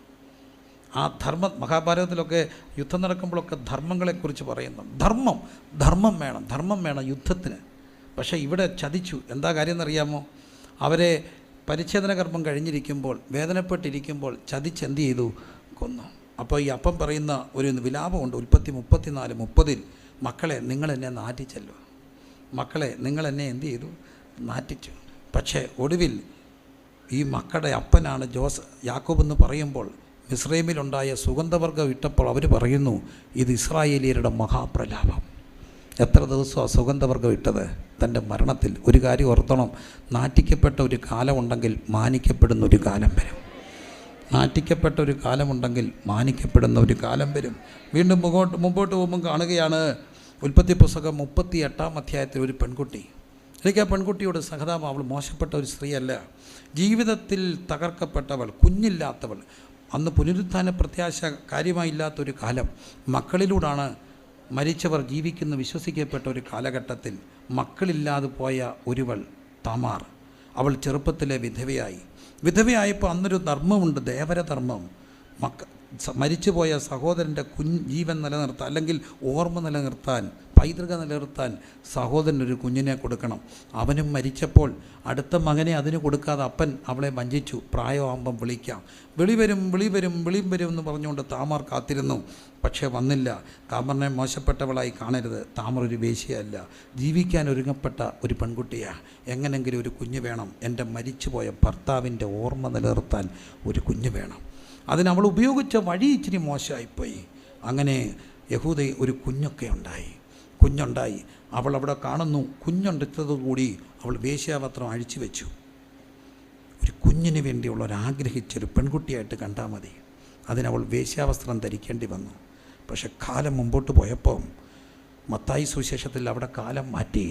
ആ ധർമ്മം മഹാഭാരതത്തിലൊക്കെ യുദ്ധം നടക്കുമ്പോഴൊക്കെ ധർമ്മങ്ങളെക്കുറിച്ച് പറയുന്നു. ധർമ്മം വേണം യുദ്ധത്തിന്. പക്ഷേ ഇവിടെ ചതിച്ചു. എന്താ കാര്യം എന്നറിയാമോ? അവരെ പരിച്ഛേദന കർമ്മം കഴിഞ്ഞിരിക്കുമ്പോൾ, വേദനപ്പെട്ടിരിക്കുമ്പോൾ ചതിച്ചെന്ത് ചെയ്തു? കൊന്നു. അപ്പോൾ ഈ അപ്പം പറയുന്ന ഒരു വിലാപമുണ്ട്, ഉൽപ്പത്തി 34:30. മക്കളെ, നിങ്ങളെന്നെ നാറ്റിച്ചല്ലോ. മക്കളെ, നിങ്ങളെന്നെ എന്ത് ചെയ്തു? നാറ്റിച്ചു. പക്ഷേ ഒടുവിൽ ഈ മക്കളുടെ അപ്പനാണ് യാക്കോബ് എന്ന് പറയുമ്പോൾ, മിസ്രൈമിലുണ്ടായ സുഗന്ധവർഗ്ഗം ഇട്ടപ്പോൾ അവർ പറയുന്നു, ഇത് ഇസ്രായേലിയരുടെ മഹാപ്രലാപം. എത്ര ദിവസമാണ് സുഗന്ധവർഗ്ഗം ഇട്ടത്? തൻ്റെ മരണത്തിൽ. ഒരു കാര്യം ഓർത്തണം, നാറ്റിക്കപ്പെട്ട ഒരു കാലമുണ്ടെങ്കിൽ മാനിക്കപ്പെടുന്ന ഒരു കാലം വരും. നാറ്റിക്കപ്പെട്ട ഒരു കാലമുണ്ടെങ്കിൽ മാനിക്കപ്പെടുന്ന ഒരു കാലം വരും. വീണ്ടും മുമ്പോട്ട് പോകുമ്പോൾ കാണുകയാണ്, ഉൽപ്പത്തി പുസ്തകം 38-ാം അധ്യായത്തിൽ ഒരു പെൺകുട്ടി. എനിക്ക് ആ പെൺകുട്ടിയോട് സഹതാപം. അവൾ മോശപ്പെട്ട ഒരു സ്ത്രീയല്ല, ജീവിതത്തിൽ തകർക്കപ്പെട്ടവൾ, കുഞ്ഞില്ലാത്തവൾ. അന്ന് പുനരുത്ഥാന പ്രത്യാശ കാര്യമായില്ലാത്തൊരു കാലം. മക്കളിലൂടെയാണ് മരിച്ചവർ ജീവിക്കുന്ന വിശ്വസിക്കപ്പെട്ട ഒരു കാലഘട്ടത്തിൽ മക്കളില്ലാതെ പോയ ഒരുവൾ താമാർ. അവൾ ചെറുപ്പത്തിലെ വിധവയായപ്പോൾ അന്നൊരു ധർമ്മമുണ്ട്, ദേവരധർമ്മം. മരിച്ചുപോയ സഹോദരൻ്റെ ജീവൻ നിലനിർത്താൻ, അല്ലെങ്കിൽ ഓർമ്മ നിലനിർത്താൻ, പൈതൃക നിലനിർത്താൻ സഹോദരനൊരു കുഞ്ഞിനെ കൊടുക്കണം. അവനും മരിച്ചപ്പോൾ അടുത്ത മകനെ അതിന് കൊടുക്കാതെ അപ്പൻ അവളെ വഞ്ചിച്ചു. പ്രായമാകുമ്പം വിളിക്കാം, വിളി വരും എന്ന് പറഞ്ഞുകൊണ്ട് താമാർ കാത്തിരുന്നു. പക്ഷേ വന്നില്ല. താമറിനെ മോശപ്പെട്ടവളായി കാണരുത്. താമർ ഒരു വേശ്യയല്ല, ജീവിക്കാൻ ഒരുങ്ങപ്പെട്ട ഒരു പെൺകുട്ടിയാണ്. എങ്ങനെങ്കിലും ഒരു കുഞ്ഞ് വേണം, എൻ്റെ മരിച്ചുപോയ ഭർത്താവിൻ്റെ ഓർമ്മ നിലനിർത്താൻ ഒരു കുഞ്ഞ് വേണം. അതിനവൾ ഉപയോഗിച്ച വഴി ഇച്ചിരി മോശമായിപ്പോയി. അങ്ങനെ യഹൂദ ഒരു കുഞ്ഞുണ്ടായി. അവൾ അവിടെ കാണുന്നു. കുഞ്ഞുണ്ടെത്തതുകൂടി അവൾ വേശ്യാവസ്ത്രം അഴിച്ചു വെച്ചു. ഒരു കുഞ്ഞിന് വേണ്ടിയുള്ള ഒരാഗ്രഹിച്ചൊരു പെൺകുട്ടിയായിട്ട് കണ്ടാൽ മതി. അതിനവൾ വേശ്യാവസ്ത്രം ധരിക്കേണ്ടി വന്നു. പക്ഷെ കാലം മുമ്പോട്ട് പോയപ്പോൾ മത്തായി സുവിശേഷത്തിൽ അവിടെ കാലം മാറ്റി,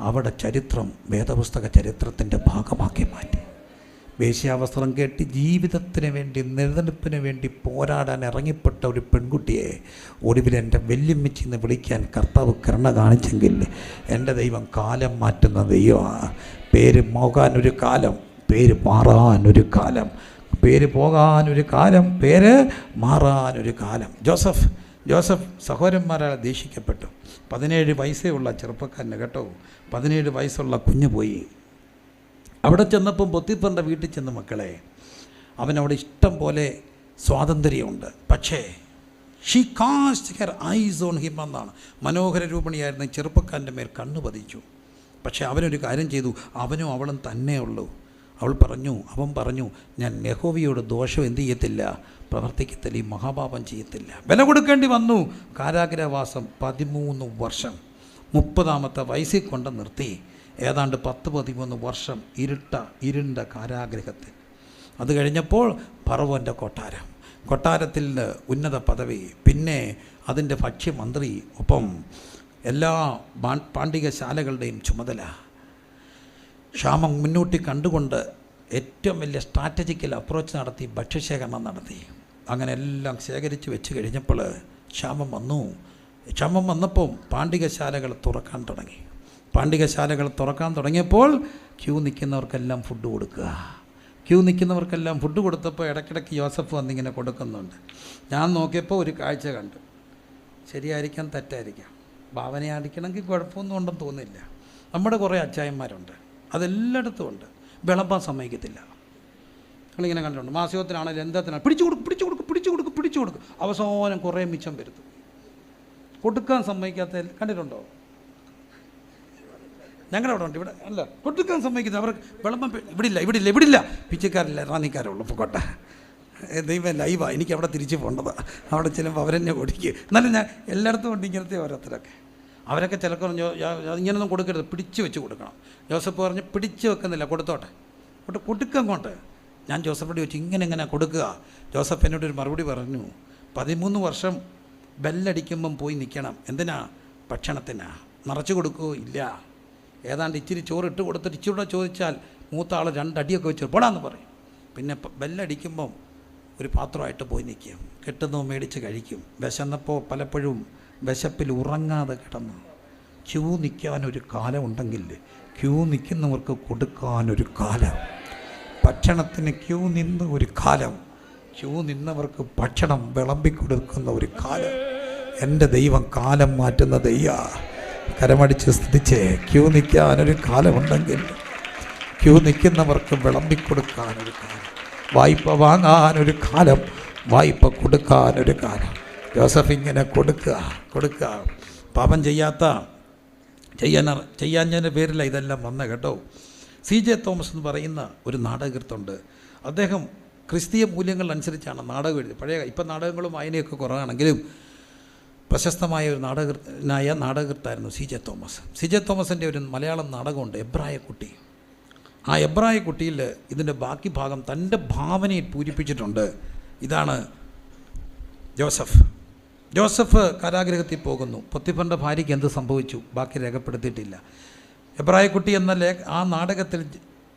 അവിടെ ചരിത്രം വേദപുസ്തക ചരിത്രത്തിൻ്റെ ഭാഗമാക്കി മാറ്റി. വേശ്യാവസ്ത്രം കേട്ട് ജീവിതത്തിന് വേണ്ടി, നിലനിൽപ്പിന് വേണ്ടി പോരാടാൻ ഇറങ്ങിപ്പെട്ട ഒരു പെൺകുട്ടിയെ ഒടുവിൽ എൻ്റെ വല്യമ്മച്ചി എന്ന് വിളിക്കാൻ കർത്താവ് കരുണ കാണിച്ചെങ്കിൽ എൻ്റെ ദൈവം കാലം മാറ്റുന്ന ദൈവമാണ്. പേര് പോകാനൊരു കാലം, പേര് മാറാനൊരു കാലം, പേര് പോകാനൊരു കാലം, പേര് മാറാനൊരു കാലം. ജോസഫ് സഹോദരന്മാരാൽ ദേഷിക്കപ്പെട്ടു. 17 വയസ്സേ ഉള്ള ചെറുപ്പക്കാരന്, കേട്ടോ, 17 വയസ്സുള്ള കുഞ്ഞ് പോയി. അവിടെ ചെന്നപ്പം പൊത്തിപ്പറിൻ്റെ വീട്ടിൽ ചെന്ന മക്കളെ, അവനവിടെ ഇഷ്ടം പോലെ സ്വാതന്ത്ര്യമുണ്ട്. പക്ഷേ she cast her eyes on him എന്നാണ്. മനോഹര രൂപണിയായിരുന്ന ചെറുപ്പക്കാരൻ്റെ മേൽ കണ്ണു പതിച്ചു. പക്ഷേ അവനൊരു കാര്യം ചെയ്തു, അവനും അവളും തന്നെ ഉള്ളൂ. അവൻ പറഞ്ഞു, ഞാൻ യഹോവയോട് ദോഷം എന്ത് ചെയ്യത്തില്ല, പ്രവർത്തിക്കത്തില്ല, ഈ മഹാപാപം ചെയ്യത്തില്ല. വില കൊടുക്കേണ്ടി വന്നു. കാരാഗ്രഹവാസം 13 വർഷം. 30ാമത്തെ വയസ്സിൽ കൊണ്ട് നിർത്തി. ഏതാണ്ട് 10-13 വർഷം ഇരുണ്ട കാരാഗ്രഹത്തിൽ. അത് കഴിഞ്ഞപ്പോൾ ഫറവോൻ്റെ കൊട്ടാരത്തിൽ ഉന്നത പദവി, പിന്നെ അതിൻ്റെ ഭക്ഷ്യമന്ത്രി, ഒപ്പം എല്ലാ പാണ്ഡികശാലകളുടെയും ചുമതല. ക്ഷാമം മുന്നോട്ട് കണ്ടുകൊണ്ട് ഏറ്റവും വലിയ സ്ട്രാറ്റജിക്കൽ അപ്രോച്ച് നടത്തി, ഭക്ഷ്യശേഖരണം നടത്തി. അങ്ങനെ എല്ലാം ശേഖരിച്ച് വെച്ച് കഴിഞ്ഞപ്പോൾ ക്ഷാമം വന്നപ്പോൾ പാണ്ഡികശാലകൾ തുറക്കാൻ തുടങ്ങിയപ്പോൾ ക്യൂ നിൽക്കുന്നവർക്കെല്ലാം ഫുഡ് കൊടുത്തപ്പോൾ ഇടയ്ക്കിടയ്ക്ക് യോസഫ് വന്നിങ്ങനെ കൊടുക്കുന്നുണ്ട്. ഞാൻ നോക്കിയപ്പോൾ ഒരു കാഴ്ച കണ്ടു. ശരിയായിരിക്കാം, തെറ്റായിരിക്കാം, ഭാവനയായിരിക്കണമെങ്കിൽ കുഴപ്പമൊന്നും ഉണ്ടെന്ന് തോന്നില്ല. നമ്മുടെ കുറേ അച്ചായന്മാരുണ്ട്, അതെല്ലായിടത്തും ഉണ്ട്. വിളമ്പാൻ സമ്മതിക്കത്തില്ല. നിങ്ങളിങ്ങനെ കണ്ടിട്ടുണ്ട്. മാസ്യത്തിനാണെങ്കിലും എന്താത്തിനാണ് പിടിച്ചു കൊടുക്കും. അവസാനം കുറേ മിച്ചം വരുത്തും. കൊടുക്കാൻ സമ്മതിക്കാത്ത കണ്ടിട്ടുണ്ടോ? ഞങ്ങളുടെ അവിടെ ഉണ്ട്. ഇവിടെ അല്ല, കൊടുക്കാൻ സമ്മതിക്കുന്നത് അവർക്ക് വിളമ്പം ഇവിടില്ല. പിച്ചക്കാരില്ല, റാന്നിക്കാരുള്ളൂ. പൊക്കോട്ടെ, ദൈവം ലൈവാണ്. എനിക്ക് അവിടെ തിരിച്ച് പോകേണ്ടതാണ്. അവിടെ ചെല്ലുമ്പോൾ അവരെന്നെ ഓടിക്കുക. എന്നാലും ഞാൻ എല്ലായിടത്തും ഉണ്ട് ഇങ്ങനത്തെ ഓരോരുത്തരൊക്കെ. അവരൊക്കെ ചിലർക്ക് പറഞ്ഞു ഇങ്ങനൊന്നും കൊടുക്കരുത്, പിടിച്ച് വെച്ച് കൊടുക്കണം. ജോസഫ് പറഞ്ഞ് പിടിച്ച് വെക്കുന്നില്ല, കൊടുത്തോട്ടെ, കൊടുക്കുക അങ്ങോട്ട്. ഞാൻ ജോസഫോട് ചോദിച്ചു ഇങ്ങനെ കൊടുക്കുക. ജോസഫ് എന്നോടൊരു മറുപടി പറഞ്ഞു, 13 വർഷം ബെല്ലടിക്കുമ്പം പോയി നിൽക്കണം. എന്തിനാ? ഭക്ഷണത്തിനാ. നിറച്ച് കൊടുക്കുമോ? ഇല്ല. ഏതാണ്ട് ഇച്ചിരി ചോറ് ഇട്ട് കൊടുത്തിട്ട് ഇച്ചിരി ചോദിച്ചാൽ മൂത്ത ആൾ 2 അടിയൊക്കെ വെച്ച് പോടാന്ന് പറയും. പിന്നെ ബെല്ലടിക്കുമ്പം ഒരു പാത്രമായിട്ട് പോയി നിൽക്കും, കിട്ടുന്നു മേടിച്ച് കഴിക്കും. വിശന്നപ്പോൾ പലപ്പോഴും വിശപ്പിൽ ഉറങ്ങാതെ കിടന്നു. ക്യൂ നിൽക്കാനൊരു കാലം ഉണ്ടെങ്കിൽ ക്യൂ നിൽക്കുന്നവർക്ക് കൊടുക്കാനൊരു കാലം, ഭക്ഷണത്തിന് ക്യൂ നിന്ന് ഒരു കാലം, ക്യൂ നിന്നവർക്ക് ഭക്ഷണം വിളമ്പിക്കൊടുക്കുന്ന ഒരു കാലം. എൻ്റെ ദൈവം കാലം മാറ്റുന്ന ദൈവ. കരമടിച്ച് സ്തുതിച്ച്, ക്യൂ നിൽക്കാനൊരു കാലമുണ്ടെങ്കിൽ ക്യൂ നിൽക്കുന്നവർക്ക് വിളമ്പിക്കൊടുക്കാനൊരു കാലം, വായ്പ വാങ്ങാനൊരു കാലം, വായ്പ കൊടുക്കാനൊരു കാലം. ജോസഫ് ഇങ്ങനെ കൊടുക്കുക. പാപം ചെയ്യാഞ്ഞതിൻ്റെ പേരില്ല ഇതെല്ലാം വന്ന കേട്ടോ. CJ തോമസ് എന്ന് പറയുന്ന ഒരു നാടകകൃത്തുണ്ട്. അദ്ദേഹം ക്രിസ്തീയ മൂല്യങ്ങൾ അനുസരിച്ചാണ് നാടകം എഴുതി. ഇപ്പം നാടകങ്ങളും വായനയൊക്കെ കുറവാണെങ്കിലും പ്രശസ്തമായ ഒരു നാടകകൃത്തായിരുന്നു CJ തോമസ്. CJ തോമസിൻ്റെ ഒരു മലയാളം നാടകമുണ്ട്, എബ്രായ കുട്ടി. ആ എബ്രായ കുട്ടിയിൽ ഇതിൻ്റെ ബാക്കി ഭാഗം തൻ്റെ ഭാവനയിൽ പൂരിപ്പിച്ചിട്ടുണ്ട്. ഇതാണ് ജോസഫ് കാരാഗൃഹത്തിൽ പോകുന്നു. പൊത്തിഫറിൻ്റെ ഭാര്യയ്ക്ക് എന്ത് സംഭവിച്ചു ബാക്കി രേഖപ്പെടുത്തിയിട്ടില്ല. എബ്രായ കുട്ടി എന്ന ആ നാടകത്തിൽ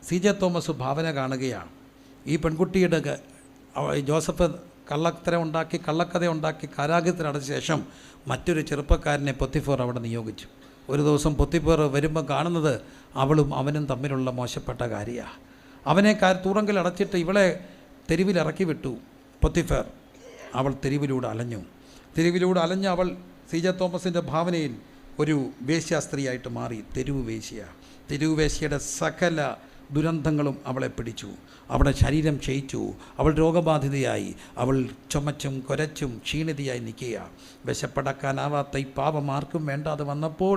CJ തോമസ് ഭാവന കാണുകയാണ്. ഈ പെൺകുട്ടിയുടെ ജോസഫ് കള്ളക്കഥ ഉണ്ടാക്കി കാരാഗൃഹത്തിനടച്ച ശേഷം മറ്റൊരു ചെറുപ്പക്കാരനെ പൊത്തിഫർ അവിടെ നിയോഗിച്ചു. ഒരു ദിവസം പൊത്തിഫർ വരുമ്പോൾ കാണുന്നത് അവളും അവനും തമ്മിലുള്ള മോശപ്പെട്ട കാര്യമാണ്. അവനെ തൂറങ്കിൽ അടച്ചിട്ട് ഇവളെ തെരുവിലിറക്കി വിട്ടു പൊത്തിഫർ. അവൾ തെരുവിലൂടെ അലഞ്ഞ് അവൾ CJ തോമസിൻ്റെ ഭാവനയിൽ ഒരു വേശ്യാസ്ത്രീയായിട്ട് മാറി. തെരുവ് വേശ്യയുടെ സകല ദുരന്തങ്ങളും അവളെ പിടിച്ചു. അവളുടെ ശരീരം ക്ഷയിച്ചു. അവൾ രോഗബാധിതയായി. അവൾ ചുമച്ചും കുരച്ചും ക്ഷീണിതയായി നിൽക്കുക. വിശപ്പടക്കാനാവാത്ത ഈ പാപം ആർക്കും വേണ്ടാതെ വന്നപ്പോൾ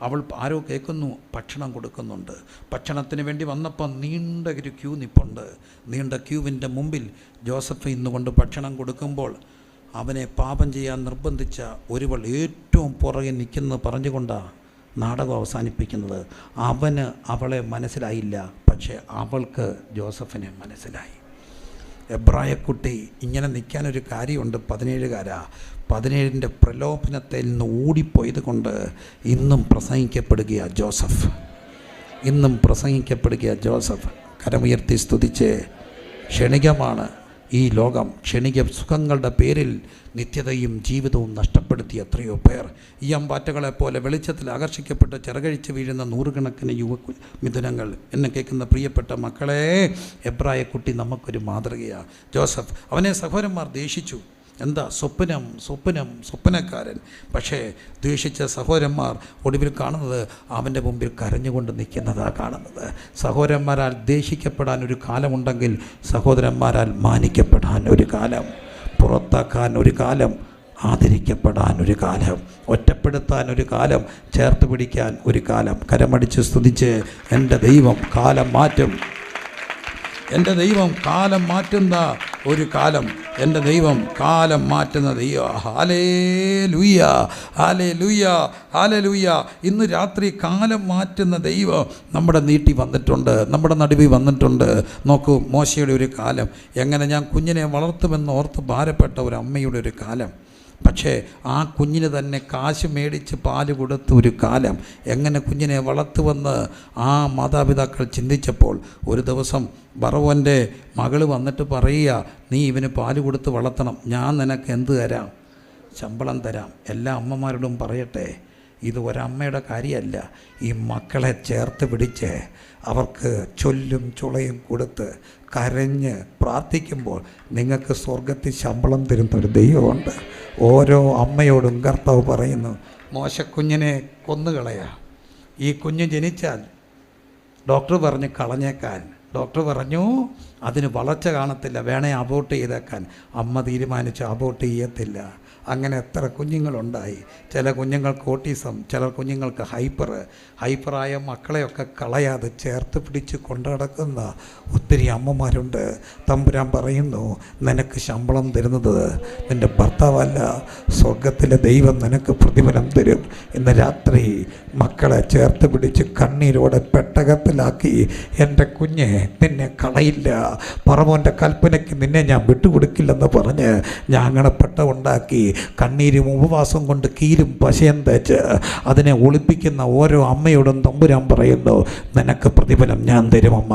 അവൾ ആരോ കേൾക്കുന്നു, ഭക്ഷണം കൊടുക്കുന്നുണ്ട്. ഭക്ഷണത്തിന് വേണ്ടി വന്നപ്പോൾ നീണ്ട ഒരു ക്യൂ നിൽപ്പുണ്ട്. നീണ്ട ക്യൂവിൻ്റെ മുമ്പിൽ ജോസഫ് ഇന്നുകൊണ്ട് ഭക്ഷണം കൊടുക്കുമ്പോൾ അവനെ പാപം ചെയ്യാൻ നിർബന്ധിച്ച ഒരുവൾ ഏറ്റവും പുറകെ നിൽക്കുന്നത് പറഞ്ഞുകൊണ്ടാണ് നാടകം അവസാനിപ്പിക്കുന്നത്. അവന് അവളെ മനസ്സിലായില്ല, പക്ഷേ അവൾക്ക് ജോസഫിനെ മനസ്സിലായി. എബ്രായക്കുട്ടി ഇങ്ങനെ നിൽക്കാനൊരു കാര്യമുണ്ട്. 17 പ്രലോഭനത്തിൽ നിന്ന് ഓടിപ്പോയത് കൊണ്ട് ഇന്നും പ്രസംഗിക്കപ്പെടുകയാണ് ജോസഫ്. കരമുയർത്തി സ്തുതിച്ച്, ക്ഷണികമാണ് ഈ ലോകം. ക്ഷണിക സുഖങ്ങളുടെ പേരിൽ നിത്യതയും ജീവിതവും നഷ്ടപ്പെടുത്തിയ എത്രയോ പേർ. ഈ അമ്പാറ്റകളെപ്പോലെ വെളിച്ചത്തിൽ ആകർഷിക്കപ്പെട്ട് ചിറകഴിച്ച് വീഴുന്ന 100 കണക്കിന് മിഥുനങ്ങൾ. എന്നെ കേൾക്കുന്ന പ്രിയപ്പെട്ട മക്കളെ, എബ്രായ കുട്ടി നമുക്കൊരു മാതൃകയാണ്. ജോസഫ്, അവനെ സഹോദരന്മാർ ദേഷിച്ചു. എന്താ? സ്വപ്നക്കാരൻ. പക്ഷേ ദ്വേഷിച്ച സഹോദരന്മാർ ഒടുവിൽ കാണുന്നത് അവൻ്റെ മുമ്പിൽ കരഞ്ഞുകൊണ്ട് നിൽക്കുന്നതാണ് കാണുന്നത്. സഹോദരന്മാരാൽ ദേഷിക്കപ്പെടാൻ ഒരു കാലമുണ്ടെങ്കിൽ സഹോദരന്മാരാൽ മാനിക്കപ്പെടാൻ ഒരു കാലം, പുറത്താക്കാൻ ഒരു കാലം, ആദരിക്കപ്പെടാൻ ഒരു കാലം, ഒറ്റപ്പെടുത്താൻ ഒരു കാലം, ചേർത്ത് പിടിക്കാൻ ഒരു കാലം. കരമടിച്ച് സ്തുതിച്ച്, എൻ്റെ ദൈവം കാലം മാറ്റും. എൻ്റെ ദൈവം കാലം മാറ്റുന്ന ഒരു കാലം. എൻ്റെ ദൈവം കാലം മാറ്റുന്ന ദൈവം. Hallelujah, hallelujah, hallelujah. ഇന്ന് രാത്രി കാലം മാറ്റുന്ന ദൈവം നമ്മുടെ നീട്ടി വന്നിട്ടുണ്ട്, നമ്മുടെ നടുവിൽ വന്നിട്ടുണ്ട്. നോക്കൂ, മോശയുടെ ഒരു കാലം, എങ്ങനെ ഞാൻ കുഞ്ഞിനെ വളർത്തുമെന്ന് ഓർത്ത് ഭാരപ്പെട്ട ഒരു അമ്മയുടെ ഒരു കാലം. പക്ഷേ ആ കുഞ്ഞിന് തന്നെ കാശ് മേടിച്ച് പാല് കൊടുത്ത ഒരു കാലം. എങ്ങനെ കുഞ്ഞിനെ വളർത്തുമെന്ന് ആ മാതാപിതാക്കൾ ചിന്തിച്ചപ്പോൾ ഒരു ദിവസം ഫറവോൻ്റെ മകൾ വന്നിട്ട് പറയുക, നീ ഇവന് പാല് കൊടുത്ത് വളർത്തണം, ഞാൻ നിനക്ക് എന്ത് തരാം? ശമ്പളം തരാം. എല്ലാ അമ്മമാരോടും പറയട്ടെ, ഇത് ഒരമ്മയുടെ കാര്യമല്ല. ഈ മക്കളെ ചേർത്ത് പിടിച്ച് അവർക്ക് ചൊല്ലും ചുളയും കൊടുത്ത് കരഞ്ഞ് പ്രാർത്ഥിക്കുമ്പോൾ നിങ്ങൾക്ക് സ്വർഗത്തിൽ ശമ്പളം തരുന്ന ഒരു ദൈവമുണ്ട്. ഓരോ അമ്മയോടും കർത്താവ് പറയുന്നു, മോശക്കുഞ്ഞിനെ കൊന്നുകളയാ. ഈ കുഞ്ഞ് ജനിച്ചാൽ ഡോക്ടർ പറഞ്ഞ് കളഞ്ഞേക്കാൻ. ഡോക്ടർ പറഞ്ഞു അതിന് വളർച്ച കാണത്തില്ല, വേണേ അബോർട്ട് ചെയ്തേക്കാൻ. അമ്മ തീരുമാനിച്ചു അബോർട്ട് ചെയ്യത്തില്ല. അങ്ങനെ എത്ര കുഞ്ഞുങ്ങളുണ്ടായി. ചില കുഞ്ഞുങ്ങൾക്ക് ഓട്ടിസം, ചില കുഞ്ഞുങ്ങൾക്ക് ഹൈപ്പറായ മക്കളെയൊക്കെ കളയാതെ ചേർത്ത് പിടിച്ച് കൊണ്ടു നടക്കുന്ന ഒത്തിരി അമ്മമാരുണ്ട്. തമ്പുരാൻ പറയുന്നു, നിനക്ക് ശമ്പളം തരുന്നത് നിൻ്റെ ഭർത്താവല്ല, സ്വർഗത്തിലെ ദൈവം നിനക്ക് പ്രതിഫലം തരും. ഇന്ന് രാത്രി മക്കളെ ചേർത്ത് പിടിച്ച് കണ്ണീരോടെ പെട്ടകത്തിലാക്കി, എൻ്റെ കുഞ്ഞെ നിന്നെ കളയില്ല, പറവോൻ്റെ കൽപ്പനയ്ക്ക് നിന്നെ ഞാൻ വിട്ടുകൊടുക്കില്ലെന്ന് പറഞ്ഞ് ഞാങ്ങണപ്പെട്ട ഉണ്ടാക്കി കണ്ണീരും ഉപവാസം കൊണ്ട് കീലും പശയം തേച്ച് അതിനെ ഒളിപ്പിക്കുന്ന ഓരോ അമ്മയോടും തമ്പുരാൻ പറയുന്നു, നിനക്ക് പ്രതിഫലം ഞാൻ തരും അമ്മ,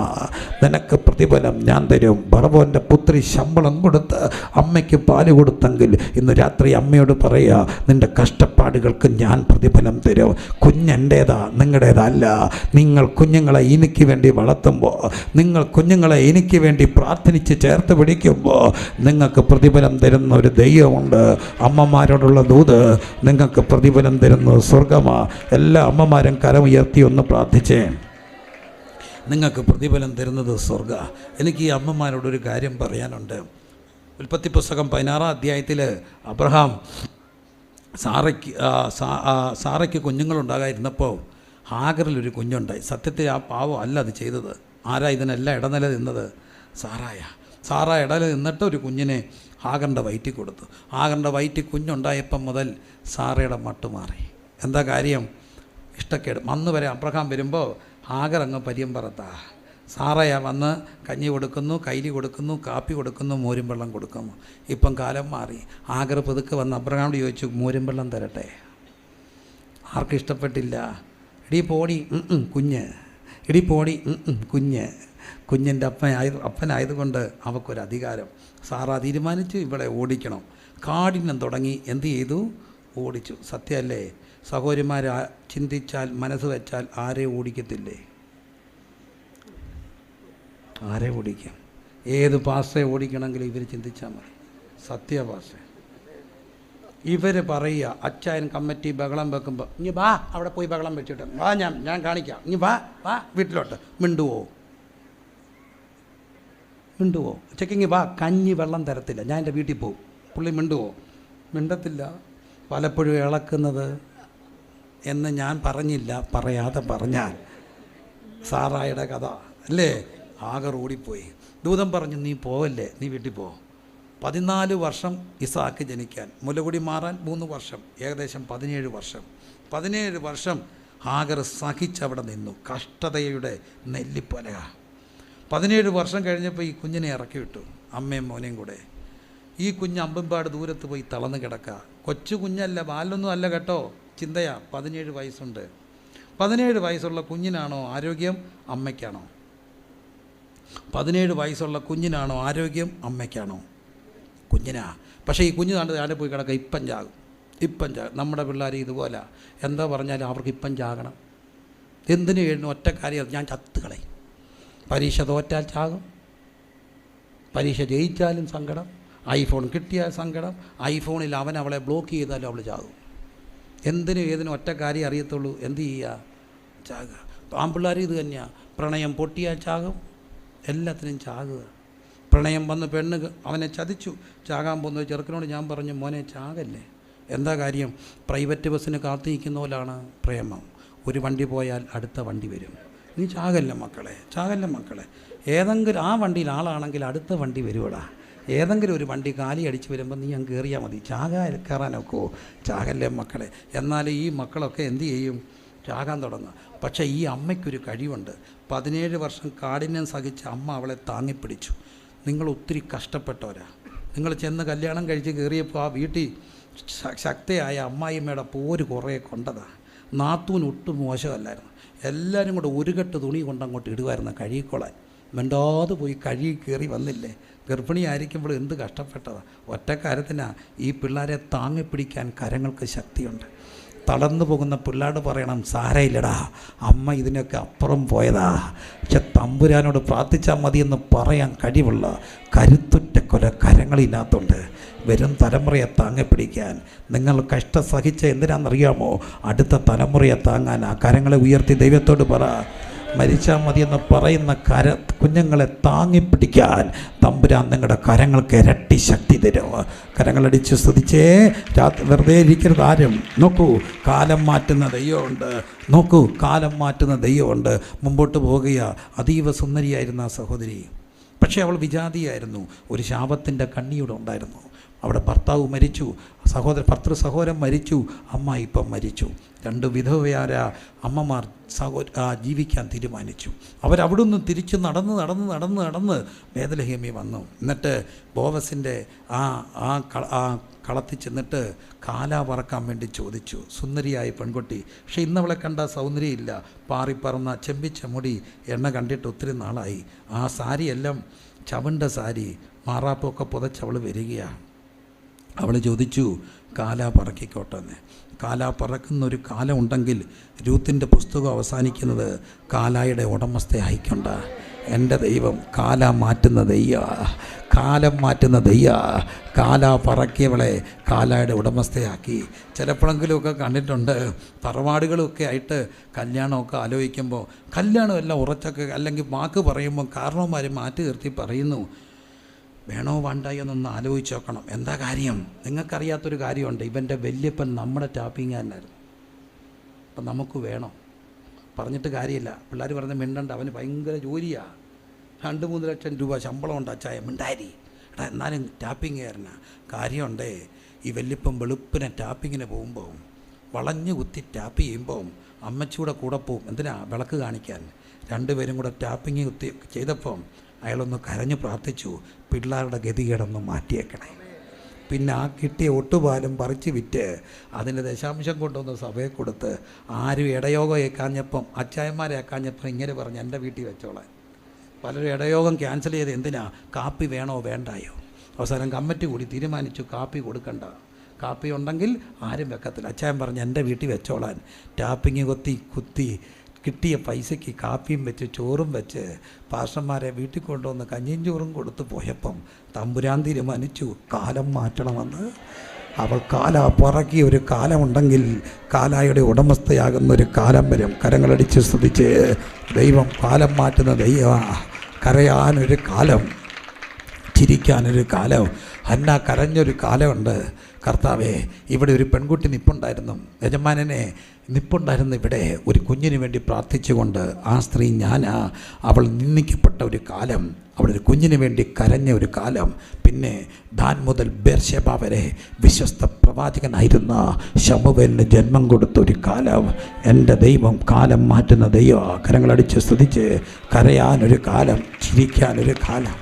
നിനക്ക് പ്രതിഫലം ഞാൻ തരും. പറവോൻ്റെ പുത്രി ശമ്പളം കൊടുത്ത് അമ്മയ്ക്ക് പാല് കൊടുത്തെങ്കിൽ ഇന്ന് രാത്രി അമ്മയോട് പറയുക, നിൻ്റെ കഷ്ടപ്പാടുകൾക്ക് ഞാൻ പ്രതിഫലം തരും. കുഞ്ഞെൻ്റേതാ, നിങ്ങളുടേതല്ല. നിങ്ങൾ കുഞ്ഞുങ്ങളെ എനിക്ക് വേണ്ടി വളർത്തുമ്പോൾ, നിങ്ങൾ കുഞ്ഞുങ്ങളെ എനിക്ക് വേണ്ടി പ്രാർത്ഥിച്ച് ചേർത്ത് പിടിക്കുമ്പോൾ നിങ്ങൾക്ക് പ്രതിഫലം തരുന്ന ഒരു ദൈവമുണ്ട്. അമ്മമാരോടുള്ള ദൂത്, നിങ്ങൾക്ക് പ്രതിഫലം തരുന്നു സ്വർഗമാ. എല്ലാ അമ്മമാരും കരമുയർത്തി ഒന്ന് പ്രാർത്ഥിച്ചേ. നിങ്ങൾക്ക് പ്രതിഫലം തരുന്നത് സ്വർഗ. എനിക്ക് ഈ അമ്മമാരോടൊരു കാര്യം പറയാനുണ്ട്. ഉൽപ്പത്തി പുസ്തകം 16-ാം അധ്യായത്തിൽ അബ്രഹാം സാറയ്ക്ക് കുഞ്ഞുങ്ങളുണ്ടാകാതിരുന്നപ്പോൾ ഹാഗറിലൊരു കുഞ്ഞുണ്ടായി. സത്യത്തിൽ ആ പാവം അല്ല അത് ചെയ്തത്. ആരാ ഇതിനെല്ലാം ഇടനില നിന്നത്? സാറ ഇടനില നിന്നിട്ട് ഒരു കുഞ്ഞിനെ ഹാഗറിൻ്റെ വയറ്റിൽ കൊടുത്തു. ഹാഗറിൻ്റെ വയറ്റിൽ കുഞ്ഞുണ്ടായപ്പം മുതൽ സാറയുടെ മട്ട് മാറി. എന്താ കാര്യം? ഇഷ്ടക്കേട്. അന്ന് വരെ അബ്രഹാം വരുമ്പോൾ ഹാഗർ അങ്ങ് പരിയമ്പറത്താ. സാറയാ വന്ന് കഞ്ഞി കൊടുക്കുന്നു, കൈലി കൊടുക്കുന്നു, കാപ്പി കൊടുക്കുന്നു, മോരും വെള്ളം കൊടുക്കുന്നു. ഇപ്പം കാലം മാറി. ഹാഗർ പതുക്കെ വന്ന് അബ്രഹാമിനോട് ചോദിച്ചു, മോരും വെള്ളം തരട്ടെ? ആർക്കും ഇഷ്ടപ്പെട്ടില്ല. ഇടി പോടി കുഞ്ഞ്, ഇടി പോടി കുഞ്ഞ്. കുഞ്ഞിൻ്റെ അപ്പനായതുകൊണ്ട് അവൾക്കൊരധികാരം. സാറ തീരുമാനിച്ചു ഇവളെ ഓടിക്കണം. കാഠിന്യം തുടങ്ങി. എന്ത് ചെയ്തു? ഓടിച്ചു. സത്യമല്ലേ? സഹോദരിമാർ ചിന്തിച്ചാൽ, മനസ്സ് വെച്ചാൽ ആരെ ഓടിക്കത്തില്ലേ? ആരെ ഓടിക്കും? ഏത് പാസ്റ്ററെ ഓടിക്കണമെങ്കിലും ഇവർ ചിന്തിച്ചാൽ മതി. സത്യ പാസ്റ്റർ ഇവർ പറയുക, അച്ചായൻ കമ്മിറ്റി ബഹളം വെക്കുമ്പോൾ, ഇനി വാ അവിടെ പോയി ബഹളം വെച്ചിട്ട് വാ, ഞാൻ കാണിക്കാം, ഇനി വാ വീട്ടിലോട്ട്. മിണ്ടുവോ? ചെക്കിങ് വാ, കഞ്ഞി വെള്ളം തരത്തില്ല, ഞാൻ എൻ്റെ വീട്ടിൽ പോകും. പുള്ളി മിണ്ടുവോ? മിണ്ടത്തില്ല. പലപ്പോഴും ഇളക്കുന്നത് എന്ന് ഞാൻ പറഞ്ഞില്ല, പറയാതെ പറഞ്ഞാൽ സാറായുടെ കഥ അല്ലേ? ആകെ ഓടിപ്പോയി. ദൂതൻ പറഞ്ഞു, നീ പോവല്ലേ, നീ വീട്ടിൽ പോ. 14 വർഷം ഇസാക്ക് ജനിക്കാൻ, മുലകുടി മാറാൻ 3 വർഷം, ഏകദേശം 17 വർഷം. 17 വർഷം ഹാഗർ സഹിച്ചവിടെ നിന്നു. കഷ്ടതയുടെ നെല്ലിപ്പല. 17 വർഷം കഴിഞ്ഞപ്പോൾ ഈ കുഞ്ഞിനെ ഇറക്കി വിട്ടു, അമ്മയും മോനെയും കൂടെ. ഈ കുഞ്ഞ് അമ്പമ്പാട് ദൂരത്ത് പോയി തളർന്ന് കിടക്കുക. കൊച്ചു കുഞ്ഞല്ല, ബാലൊന്നും അല്ല കേട്ടോ. ചിന്തയാ, 17 വയസ്സുണ്ട്. 17 വയസ്സുള്ള കുഞ്ഞിനാണോ ആരോഗ്യം, അമ്മയ്ക്കാണോ? 17 വയസ്സുള്ള കുഞ്ഞിനാണോ ആരോഗ്യം, അമ്മയ്ക്കാണോ? കുഞ്ഞിനാ. പക്ഷേ ഈ കുഞ്ഞ് കണ്ട് ആടെ പോയി കിടക്കുക, ഇപ്പം ചാകും. നമ്മുടെ പിള്ളേർ ഇതുപോലെ എന്താ പറഞ്ഞാലും അവർക്ക് ഇപ്പം ചാകണം. എന്തിനു എഴുതുന്നു? ഒറ്റ കാര്യം, ഞാൻ ചത്തുകളയും. പരീക്ഷ തോറ്റാൽ ചാകും, പരീക്ഷ ജയിച്ചാലും സങ്കടം, ഐഫോൺ കിട്ടിയാൽ സങ്കടം, ഐഫോണിൽ അവളെ ബ്ലോക്ക് ചെയ്താലും അവൾ ചാകും. ഏതിനും ഒറ്റ കാര്യം അറിയത്തുള്ളൂ, എന്ത് ചെയ്യുക? ചാകുക. ആൺപിള്ളേർ ഇത് തന്നെയാണ്. പ്രണയം പൊട്ടിയാൽ ചാകും, എല്ലാത്തിനും ചാകുക. പ്രണയം വന്ന് പെണ്ണ് അവനെ ചതിച്ചു, ചാകാൻ പോകുന്ന ചെറുക്കനോട് ഞാൻ പറഞ്ഞു, മോനെ ചാകല്ലേ. എന്താ കാര്യം? പ്രൈവറ്റ് ബസ്സിന് കാത്തു നിൽക്കുന്ന പോലാണ് പ്രേമം. ഒരു വണ്ടി പോയാൽ അടുത്ത വണ്ടി വരും. നീ ചാകല്ല മക്കളെ. ഏതെങ്കിലും ആ വണ്ടിയിൽ ആളാണെങ്കിൽ അടുത്ത വണ്ടി വരുവടാ. ഏതെങ്കിലും ഒരു വണ്ടി കാലി അടിച്ച് വരുമ്പോൾ നീ അങ്ങ് കയറിയാൽ മതി. കയറാനൊക്കെ ചാകല്ലേ മക്കളെ. എന്നാൽ ഈ മക്കളൊക്കെ എന്തു ചെയ്യും? ചാകാൻ തുടങ്ങുക. പക്ഷേ ഈ അമ്മയ്ക്കൊരു കഴിവുണ്ട്. 17 വർഷം കാഠിന്യം സഹിച്ച അമ്മ അവളെ താങ്ങിപ്പിടിച്ചു. നിങ്ങൾ ഒത്തിരി കഷ്ടപ്പെട്ടവരാ. നിങ്ങൾ ചെന്ന് കല്യാണം കഴിച്ച് കയറിയപ്പോൾ ആ വീട്ടിൽ ശക്തിയായ അമ്മായിമ്മയുടെ പോര് കുറേ കൊണ്ടതാണ്. നാത്തൂന് ഒട്ടും മോശമല്ലായിരുന്നു. എല്ലാവരും കൂടെ ഒരു കെട്ട് തുണി കൊണ്ടങ്ങോട്ട് ഇടുമായിരുന്നു കഴുകിക്കൊള്ളാൻ. മിണ്ടാതെ പോയി കഴുകി കയറി വന്നില്ലേ. ഗർഭിണിയായിരിക്കുമ്പോൾ എന്ത് കഷ്ടപ്പെട്ടതാണ്. ഒറ്റ കാര്യത്തിനാണ്, ഈ പിള്ളേരെ താങ്ങിപ്പിടിക്കാൻ കരങ്ങൾക്ക് ശക്തിയുണ്ട്. തളർന്നു പോകുന്ന പിള്ളേരോട് പറയണം, സാരയില്ലടാ, അമ്മ ഇതിനൊക്കെ അപ്പുറം പോയതാ, പക്ഷെ തമ്പുരാനോട് പ്രാർത്ഥിച്ചാൽ മതിയെന്ന് പറയാൻ കഴിവുള്ള കരുത്തുറ്റ കരങ്ങളിനകത്തുണ്ട്. വരും തലമുറയെ താങ്ങിപ്പിടിക്കാൻ നിങ്ങൾ കഷ്ടം സഹിച്ച എന്തിനാണെന്നറിയാമോ? അടുത്ത തലമുറയെ താങ്ങാൻ. ആ കരങ്ങളെ ഉയർത്തി ദൈവത്തോട് പറ, മരിച്ചാൽ മതിയെന്ന് പറയുന്ന കുഞ്ഞുങ്ങളെ താങ്ങിപ്പിടിക്കാൻ തമ്പുരാൻ നിങ്ങളുടെ കരങ്ങൾക്ക് ഇരട്ടി ശക്തി തരും. കരങ്ങളടിച്ച് സ്തുതിച്ചേ. വെറുതെ ഇരിക്കരുത് ആരും. നോക്കൂ, കാലം മാറ്റുന്ന ദൈവമുണ്ട്. നോക്കൂ, കാലം മാറ്റുന്ന ദൈവമുണ്ട്. മുമ്പോട്ട് പോകുക. അതീവ സുന്ദരിയായിരുന്ന ആ സഹോദരി, പക്ഷേ അവൾ വിജാതിയായിരുന്നു. ഒരു ശാപത്തിൻ്റെ കണ്ണിയുടെ ഉണ്ടായിരുന്നു. അവിടെ ഭർത്താവ് മരിച്ചു, ഭർത്തൃ സഹോദരൻ മരിച്ചു, അമ്മ ഇപ്പം മരിച്ചു. രണ്ട് വിധവയായ അമ്മമാർ ജീവിക്കാൻ തീരുമാനിച്ചു. അവരവിടുന്ന് തിരിച്ച് നടന്ന് ബേത്ലഹേമിൽ വന്നു. എന്നിട്ട് ബോവസിൻ്റെ ആ കളത്തിൽ ചെന്നിട്ട് കാല പറക്കാൻ വേണ്ടി ചോദിച്ചു. സുന്ദരിയായ പെൺകുട്ടി. പക്ഷെ ഇന്നവളെ കണ്ട സൗന്ദര്യമില്ല. പാറിപ്പറന്ന ചെമ്പിച്ച മുടി, എണ്ണ കണ്ടിട്ട് ഒത്തിരി നാളായി. ആ സാരിയെല്ലാം ചവണ്ട സാരി, മാറാപ്പൊക്കെ പുതച്ചവൾ വരികയാണ്. അവൾ ചോദിച്ചു, കാല പറക്കിക്കോട്ടെന്ന്. കാല പറക്കുന്നൊരു കാലം ഉണ്ടെങ്കിൽ രൂത്തിൻ്റെ പുസ്തകം അവസാനിക്കുന്നത് കാലായുടെ ഉടമസ്ഥ ആയിക്കൊണ്ട. എൻ്റെ ദൈവം കാല മാറ്റുന്ന ദയ്യ, കാലം മാറ്റുന്ന ദയ്യ. കാല പറക്കിയവളെ കാലായുടെ ഉടമസ്ഥയാക്കി. ചിലപ്പോഴെങ്കിലുമൊക്കെ കണ്ടിട്ടുണ്ട്, തറവാടുകളൊക്കെ ആയിട്ട് കല്യാണമൊക്കെ ആലോചിക്കുമ്പോൾ കല്യാണമെല്ലാം ഉറച്ചൊക്കെ അല്ലെങ്കിൽ വാക്ക് പറയുമ്പോൾ കാരണവന്മാർ മാറ്റി നിർത്തി പറയുന്നു, വേണോ വേണ്ടായോ എന്നൊന്ന് ആലോചിച്ച് നോക്കണം. എന്താ കാര്യം? നിങ്ങൾക്കറിയാത്തൊരു കാര്യമുണ്ട്. ഇവൻ്റെ വല്യപ്പൻ നമ്മുടെ ടാപ്പിങ്ങാനായിരുന്നു. അപ്പം നമുക്ക് വേണം, പറഞ്ഞിട്ട് കാര്യമില്ല. പിള്ളേർ പറഞ്ഞ മിണ്ടണ്ട, അവന് ഭയങ്കര ജോലിയാണ്, 2-3 ലക്ഷം രൂപ ശമ്പളം ഉണ്ട് അച്ചായ, മിണ്ടാരി. എടാ എന്നാലും ടാപ്പിങ്ങുകാരനാ. കാര്യമുണ്ടേ, ഈ വല്യപ്പൻ വെളുപ്പിനെ ടാപ്പിങ്ങിന് പോകുമ്പോൾ വളഞ്ഞു കുത്തി ടാപ്പ് ചെയ്യുമ്പോൾ അമ്മച്ചൂടെ കൂടെ പോവും. എന്തിനാ? വിളക്ക് കാണിക്കാൻ. 2 പേരും കൂടെ ടാപ്പിങ് കുത്തി ചെയ്തപ്പം അയാളൊന്ന് കരഞ്ഞു പ്രാർത്ഥിച്ചു, പിള്ളേരുടെ ഗതികേടൊന്ന് മാറ്റിയേക്കണേ. പിന്നെ ആ കിട്ടിയ ഒട്ടുപാലും പറിച്ച് വിറ്റ് അതിൻ്റെ ദശാംശം കൊണ്ടുവന്ന് സഭയെ കൊടുത്ത് ആരും ഇടയോഗം ഏക്കാഞ്ഞപ്പം, അച്ചായന്മാരെ ഏക്കാഞ്ഞപ്പം ഇങ്ങനെ പറഞ്ഞ് എൻ്റെ വീട്ടിൽ വെച്ചോളാൻ. പലരും ഇടയോഗം ക്യാൻസൽ ചെയ്ത് എന്തിനാ? കാപ്പി വേണോ വേണ്ടായോ? അവസാനം കമ്മിറ്റി കൂടി തീരുമാനിച്ചു കാപ്പി കൊടുക്കണ്ട. കാപ്പി ഉണ്ടെങ്കിൽ ആരും വെക്കത്തില്ല. അച്ചായൻ പറഞ്ഞ് എൻ്റെ വീട്ടിൽ വെച്ചോളാൻ. ടാപ്പിങ് കുത്തി കിട്ടിയ പൈസയ്ക്ക് കാപ്പിയും വെച്ച് ചോറും വെച്ച് പാസ്റ്റർമാരെ വീട്ടിൽ കൊണ്ടുവന്ന് കഞ്ഞിയും ചോറും കൊടുത്ത് പോയപ്പം തമ്പുരാൻ തീരുമാനിച്ചു കാലം മാറ്റണമെന്ന്. അവൾ കാല പുറക്കിയ ഒരു കാലമുണ്ടെങ്കിൽ കാലായുടെ ഉടമസ്ഥയാകുന്ന ഒരു കാലം വരും. കരങ്ങളടിച്ച് സ്തുതിച്ച്. ദൈവം കാലം മാറ്റുന്ന ദൈവമാണ്. കരയാനൊരു കാലം, ചിരിക്കാനൊരു കാലം. ഹന്ന കരഞ്ഞൊരു കാലമുണ്ട്. കർത്താവേ, ഇവിടെ ഒരു പെൺകുട്ടി നിപ്പുണ്ടായിരുന്നു, യജമാനനെ നിപ്പുണ്ടായിരുന്നു ഇവിടെ ഒരു കുഞ്ഞിന് വേണ്ടി പ്രാർത്ഥിച്ചുകൊണ്ട്. ആ സ്ത്രീ ഞാനാ. അവൾ നിന്ദിക്കപ്പെട്ട ഒരു കാലം, അവളൊരു കുഞ്ഞിന് വേണ്ടി കരഞ്ഞ ഒരു കാലം. പിന്നെ ദാൻ മുതൽ ബേർശേബ വരെ വിശ്വസ്ത പ്രവാചകനായിരുന്ന ശമൂവേലിന് ജന്മം കൊടുത്ത ഒരു കാലം. എൻ്റെ ദൈവം കാലം മാറ്റുന്ന ദൈവം. കരങ്ങളടിച്ച് സ്തുതിച്ച്. കരയാനൊരു കാലം, ചിരിക്കാനൊരു കാലം,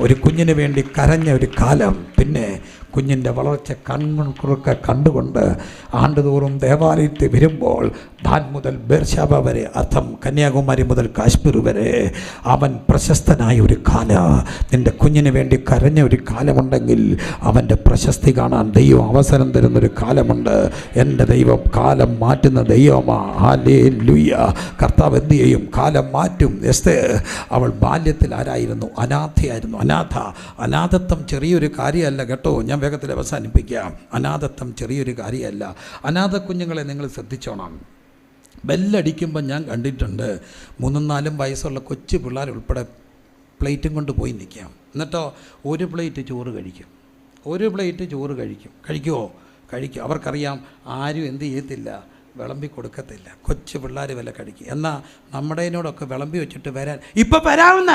ഒരു കുഞ്ഞിന് വേണ്ടി കരഞ്ഞ ഒരു കാലം. പിന്നെ കുഞ്ഞിൻ്റെ വളർച്ച കൺകുറുക്കെ കണ്ടുകൊണ്ട് ആണ്ടുതോറും ദേവാലയത്തിൽ വരുമ്പോൾ ദാൻ മുതൽ ബേർശാബ വരെ, അർത്ഥം കന്യാകുമാരി മുതൽ കാശ്മീർ വരെ അവൻ പ്രശസ്തനായ ഒരു കാലം. നിൻ്റെ കുഞ്ഞിന് വേണ്ടി കരഞ്ഞ ഒരു കാലമുണ്ടെങ്കിൽ അവൻ്റെ പ്രശസ്തി കാണാൻ ദൈവം അവസരം തരുന്നൊരു കാലമുണ്ട്. എൻ്റെ ദൈവം കാലം മാറ്റുന്ന ദൈവമാ. ഹല്ലേലൂയ. കർത്താവ് എന്ത് ചെയ്യും? കാലം മാറ്റും. എസ്തേർ, അവൾ ബാല്യത്തിൽ ആരായിരുന്നു? അനാഥയായിരുന്നു. അനാഥത്വം ചെറിയൊരു കാര്യമല്ല കേട്ടോ. ഞാൻ വേഗത്തിൽ അവസാനിപ്പിക്കാം. അനാഥത്വം ചെറിയൊരു കാര്യമല്ല. അനാഥ കുഞ്ഞുങ്ങളെ നിങ്ങൾ ശ്രദ്ധിച്ചോണം. ബെല്ലടിക്കുമ്പോൾ ഞാൻ കണ്ടിട്ടുണ്ട് 3-4 വയസ്സുള്ള കൊച്ചു പിള്ളേരുൾപ്പെടെ പ്ലേറ്റും കൊണ്ട് പോയി നിൽക്കാം. എന്നിട്ടോ ഒരു പ്ലേറ്റ് ചോറ് കഴിക്കും. കഴിക്കുമോ? കഴിക്കും. അവർക്കറിയാം ആരും എന്ത് ചെയ്യത്തില്ല, വിളമ്പി കൊടുക്കത്തില്ല. കൊച്ചു പിള്ളേർ വില കഴിക്കും. എന്നാൽ നമ്മുടേനോടൊക്കെ വിളമ്പി വെച്ചിട്ട് വരാൻ, ഇപ്പം വരാവുന്ന,